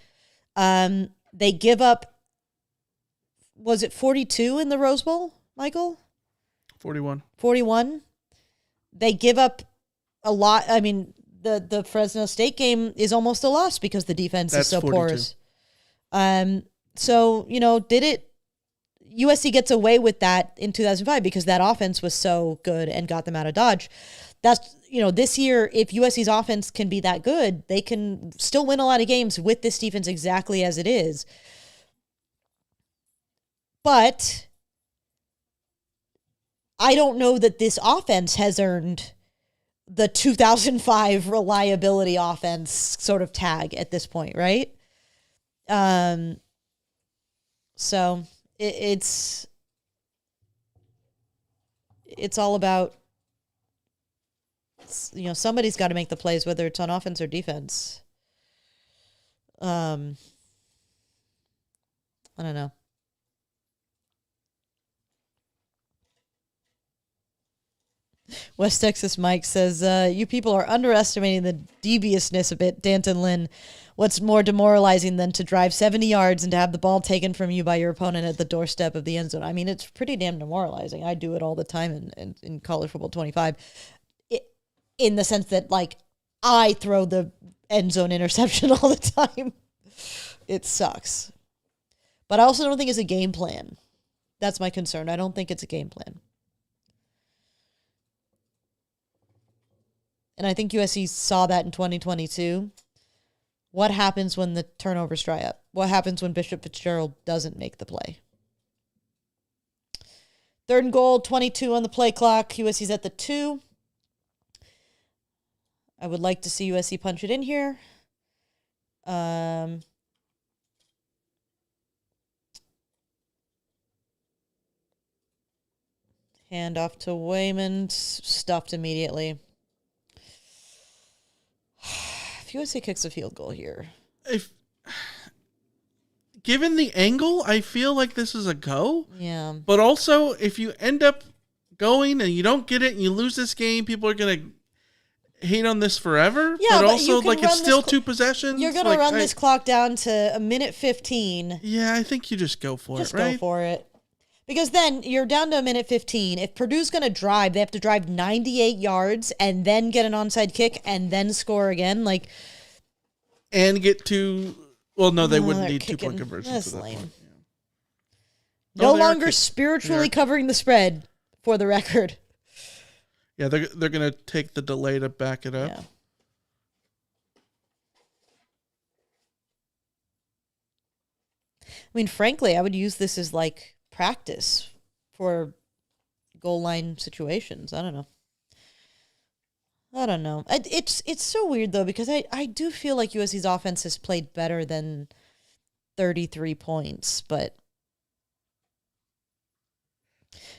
Speaker 1: They give up, was it 42 in the Rose Bowl, Michael?
Speaker 2: 41.
Speaker 1: 41. They give up a lot. I mean, the Fresno State game is almost a loss because the defense is so
Speaker 2: 42.
Speaker 1: porous. So, USC gets away with that in 2005 because that offense was so good and got them out of Dodge. That's, this year, if USC's offense can be that good, they can still win a lot of games with this defense exactly as it is. But I don't know that this offense has earned the 2005 reliability offense sort of tag at this point, right? So it's all about, somebody's got to make the plays, whether it's on offense or defense. I don't know. West Texas Mike says, you people are underestimating the deviousness a bit, Danton Lynn. What's more demoralizing than to drive 70 yards and to have the ball taken from you by your opponent at the doorstep of the end zone? I mean, it's pretty damn demoralizing. I do it all the time in college football 25. In the sense that, I throw the end zone interception all the time. It sucks. But I also don't think it's a game plan. That's my concern. I don't think it's a game plan. And I think USC saw that in 2022. What happens when the turnovers dry up? What happens when Bishop Fitzgerald doesn't make the play? 3rd and goal, 22 on the play clock. USC's at the 2. I would like to see USC punch it in here. Hand off to Wayman. Stuffed immediately. If USC kicks a field goal here.
Speaker 2: Given the angle, I feel like this is a go.
Speaker 1: Yeah.
Speaker 2: But also, if you end up going and you don't get it and you lose this game, people are going to hate on this forever.
Speaker 1: Yeah,
Speaker 2: but also, it's still
Speaker 1: this
Speaker 2: 2 possessions.
Speaker 1: You're going to run this clock down to a minute 15.
Speaker 2: Yeah, I think you just go for it, right?
Speaker 1: Just go for it. Because then you're down to a minute 15. If Purdue's going to drive, they have to drive 98 yards and then get an onside kick and then score again.
Speaker 2: And get to... Well, no, they wouldn't need 2-point conversions.
Speaker 1: That's
Speaker 2: at that
Speaker 1: lame.
Speaker 2: point. Yeah.
Speaker 1: No longer spiritually covering the spread, for the record.
Speaker 2: Yeah, they're going to take the delay to back it up.
Speaker 1: Yeah. I mean, frankly, I would use this as practice for goal line situations. I don't know. It's so weird though, because I do feel like USC's offense has played better than 33 points, but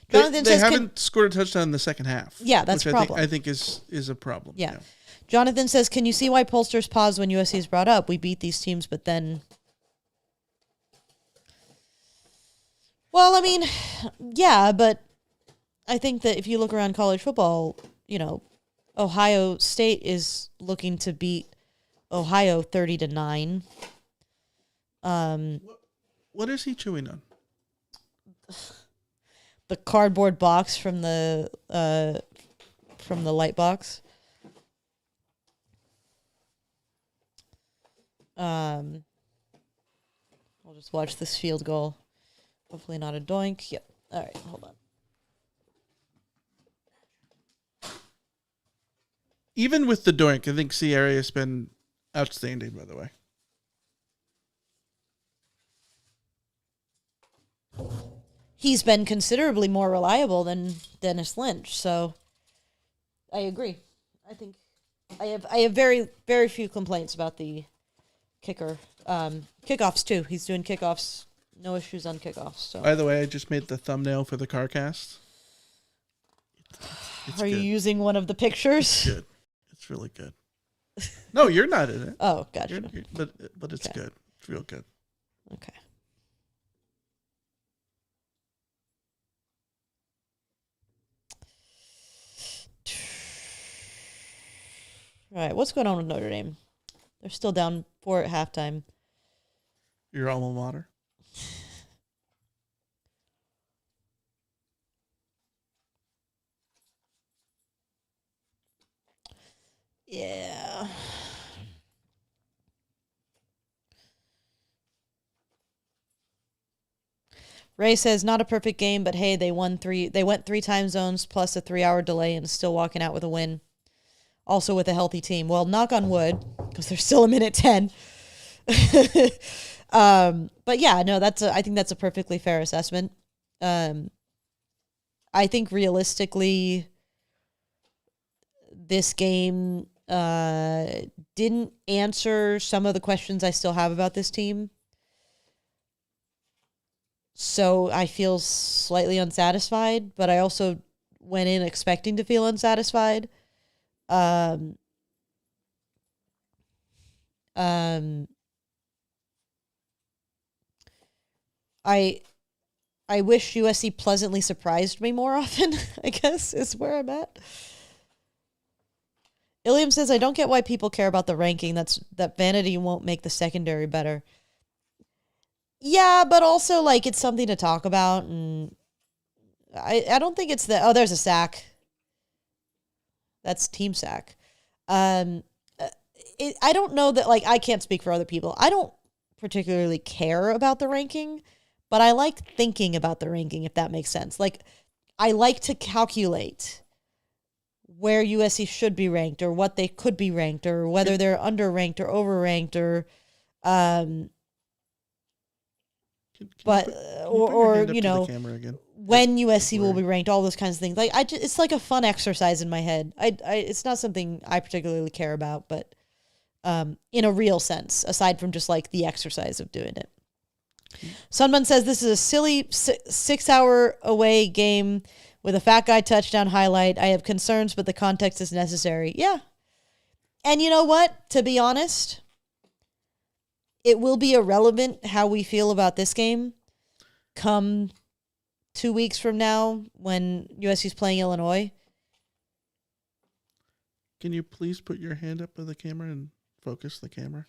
Speaker 1: Jonathan
Speaker 2: they haven't scored a touchdown in the second half.
Speaker 1: Yeah, that's
Speaker 2: which
Speaker 1: a problem.
Speaker 2: I think is a problem.
Speaker 1: Yeah. Jonathan says, can you see why pollsters pause when USC is brought up? We beat these teams, but then... Well, I mean, yeah, but I think that if you look around college football, Ohio State is looking to beat Ohio 30-9.
Speaker 2: What is he chewing on?
Speaker 1: the cardboard box from the light box. I'll just watch this field goal. Hopefully not a doink. Yep. All right, hold on.
Speaker 2: Even with the doink, I think Sierra has been outstanding, by the way.
Speaker 1: He's been considerably more reliable than Dennis Lynch, so I agree. I think I have very, very few complaints about the kicker. Kickoffs too. He's doing kickoffs. No issues on kickoffs. So.
Speaker 2: By the way, I just made the thumbnail for the CarCast.
Speaker 1: Are you using one of the pictures?
Speaker 2: It's good. It's really good. No, you're not in it.
Speaker 1: Oh, gotcha.
Speaker 2: But it's good. It's real good.
Speaker 1: Okay. All right, what's going on with Notre Dame? They're still down 4 at halftime.
Speaker 2: Your alma mater.
Speaker 1: Yeah. Ray says not a perfect game, but hey, they went 3 time zones plus a 3-hour delay and still walking out with a win. Also with a healthy team. Well, knock on wood, because they're still a minute 10. But yeah, no, I think that's a perfectly fair assessment. I think realistically, this game didn't answer some of the questions I still have about this team. So I feel slightly unsatisfied, but I also went in expecting to feel unsatisfied. I wish USC pleasantly surprised me more often, I guess, is where I'm at. Iliam says, I don't get why people care about the ranking. That vanity won't make the secondary better. Yeah, but also, like, it's something to talk about, and I don't think it's oh, there's a sack. That's team sack. I don't know that, like, I can't speak for other people. I don't particularly care about the ranking, but I like thinking about the ranking, if that makes sense. Like, I like to calculate where USC should be ranked or what they could be ranked or whether they're underranked or overranked or when USC will be ranked, all those kinds of things. Like it's like a fun exercise in my head. It's not something I particularly care about, but in a real sense, aside from just like the exercise of doing it. Sunman says this is a silly 6-hour away game with a fat guy touchdown highlight. I have concerns, but the context is necessary. Yeah. And you know what? To be honest, it will be irrelevant how we feel about this game come 2 weeks from now when USC's playing Illinois.
Speaker 2: Can you please put your hand up to the camera and focus the camera?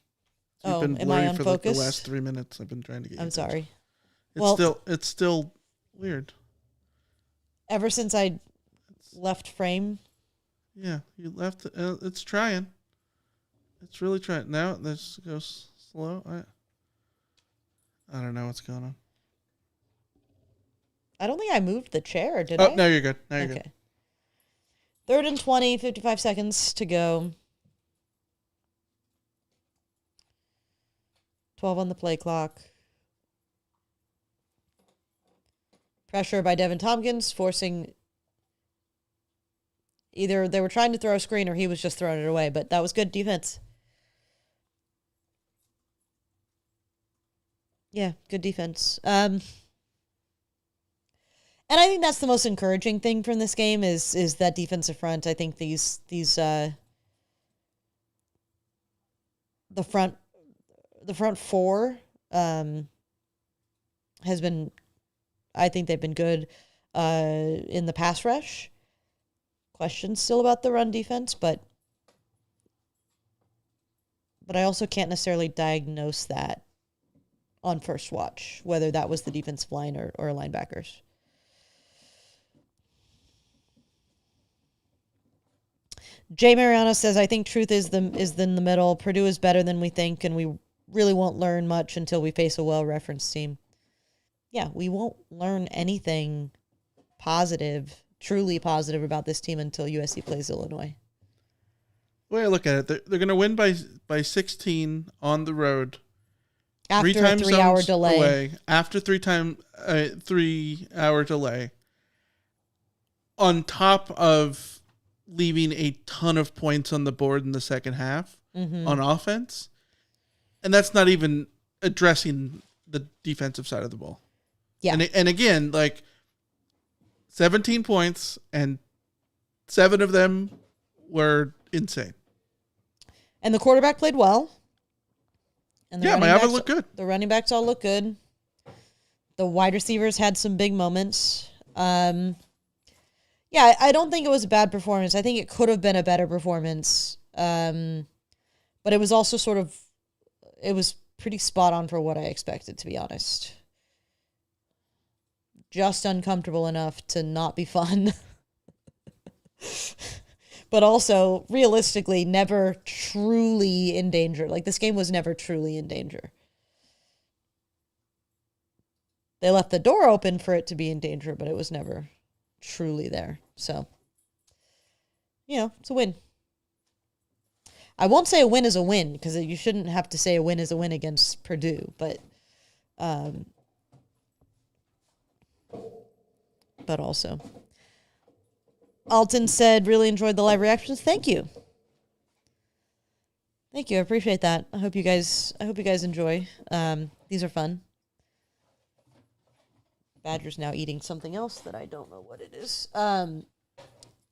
Speaker 1: You've been
Speaker 2: am I
Speaker 1: unfocused?
Speaker 2: For like the last 3 minutes I've been trying to get you.
Speaker 1: I'm sorry.
Speaker 2: It's still weird.
Speaker 1: Ever since I left frame.
Speaker 2: Yeah, you left. It's trying. It's really trying. Now this goes slow. I don't know what's going on.
Speaker 1: I don't think I moved the chair, did I?
Speaker 2: Oh, no, you're good. Now you're good.
Speaker 1: 3rd and 20, 55 seconds to go. 12 on the play clock. Pressure by Devin Tompkins, forcing either they were trying to throw a screen or he was just throwing it away, but that was good defense. Yeah, good defense. And I think that's the most encouraging thing from this game is that defensive front. I think the front four has been, I think they've been good in the pass rush. Questions still about the run defense, but I also can't necessarily diagnose that on first watch, whether that was the defensive line or linebackers. Jay Mariano says, I think truth is in the middle. Purdue is better than we think, and we really won't learn much until we face a well-referenced team. Yeah, we won't learn anything positive, truly positive about this team until USC plays Illinois.
Speaker 2: The way I look at it, they're going to win by 16 on the road.
Speaker 1: After a 3-hour delay.
Speaker 2: Away, after 3-hour delay. On top of leaving a ton of points on the board in the second half on offense. And that's not even addressing the defensive side of the ball.
Speaker 1: Yeah.
Speaker 2: And again, 17 points and 7 of them were insane.
Speaker 1: And the quarterback played well. And
Speaker 2: Mayava looked good.
Speaker 1: The running backs all look good. The wide receivers had some big moments. I don't think it was a bad performance. I think it could have been a better performance. But it was also it was pretty spot on for what I expected, to be honest. Just uncomfortable enough to not be fun. But also, realistically, never truly in danger. This game was never truly in danger. They left the door open for it to be in danger, but it was never truly there. So, it's a win. I won't say a win is a win, because you shouldn't have to say a win is a win against Purdue, but also. Alton said, really enjoyed the live reactions. Thank you. I appreciate that. I hope you guys enjoy. These are fun. Badger's now eating something else that I don't know what it is. We'll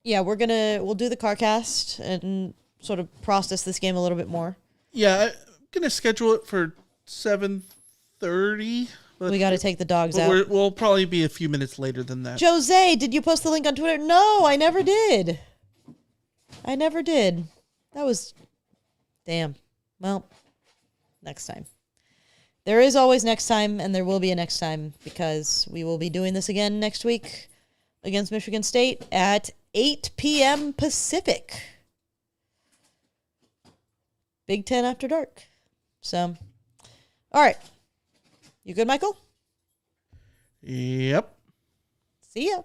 Speaker 1: do the CarCast and sort of process this game a little bit more.
Speaker 2: Yeah, I'm going to schedule it for 7:30.
Speaker 1: We got to take the dogs out.
Speaker 2: We'll probably be a few minutes later than that.
Speaker 1: Jose, did you post the link on Twitter? No, I never did. That was... Damn. Well, next time. There is always next time, and there will be a next time, because we will be doing this again next week against Michigan State at 8 p.m. Pacific. Big Ten After Dark. So, all right. You good, Michael?
Speaker 2: Yep.
Speaker 1: See ya.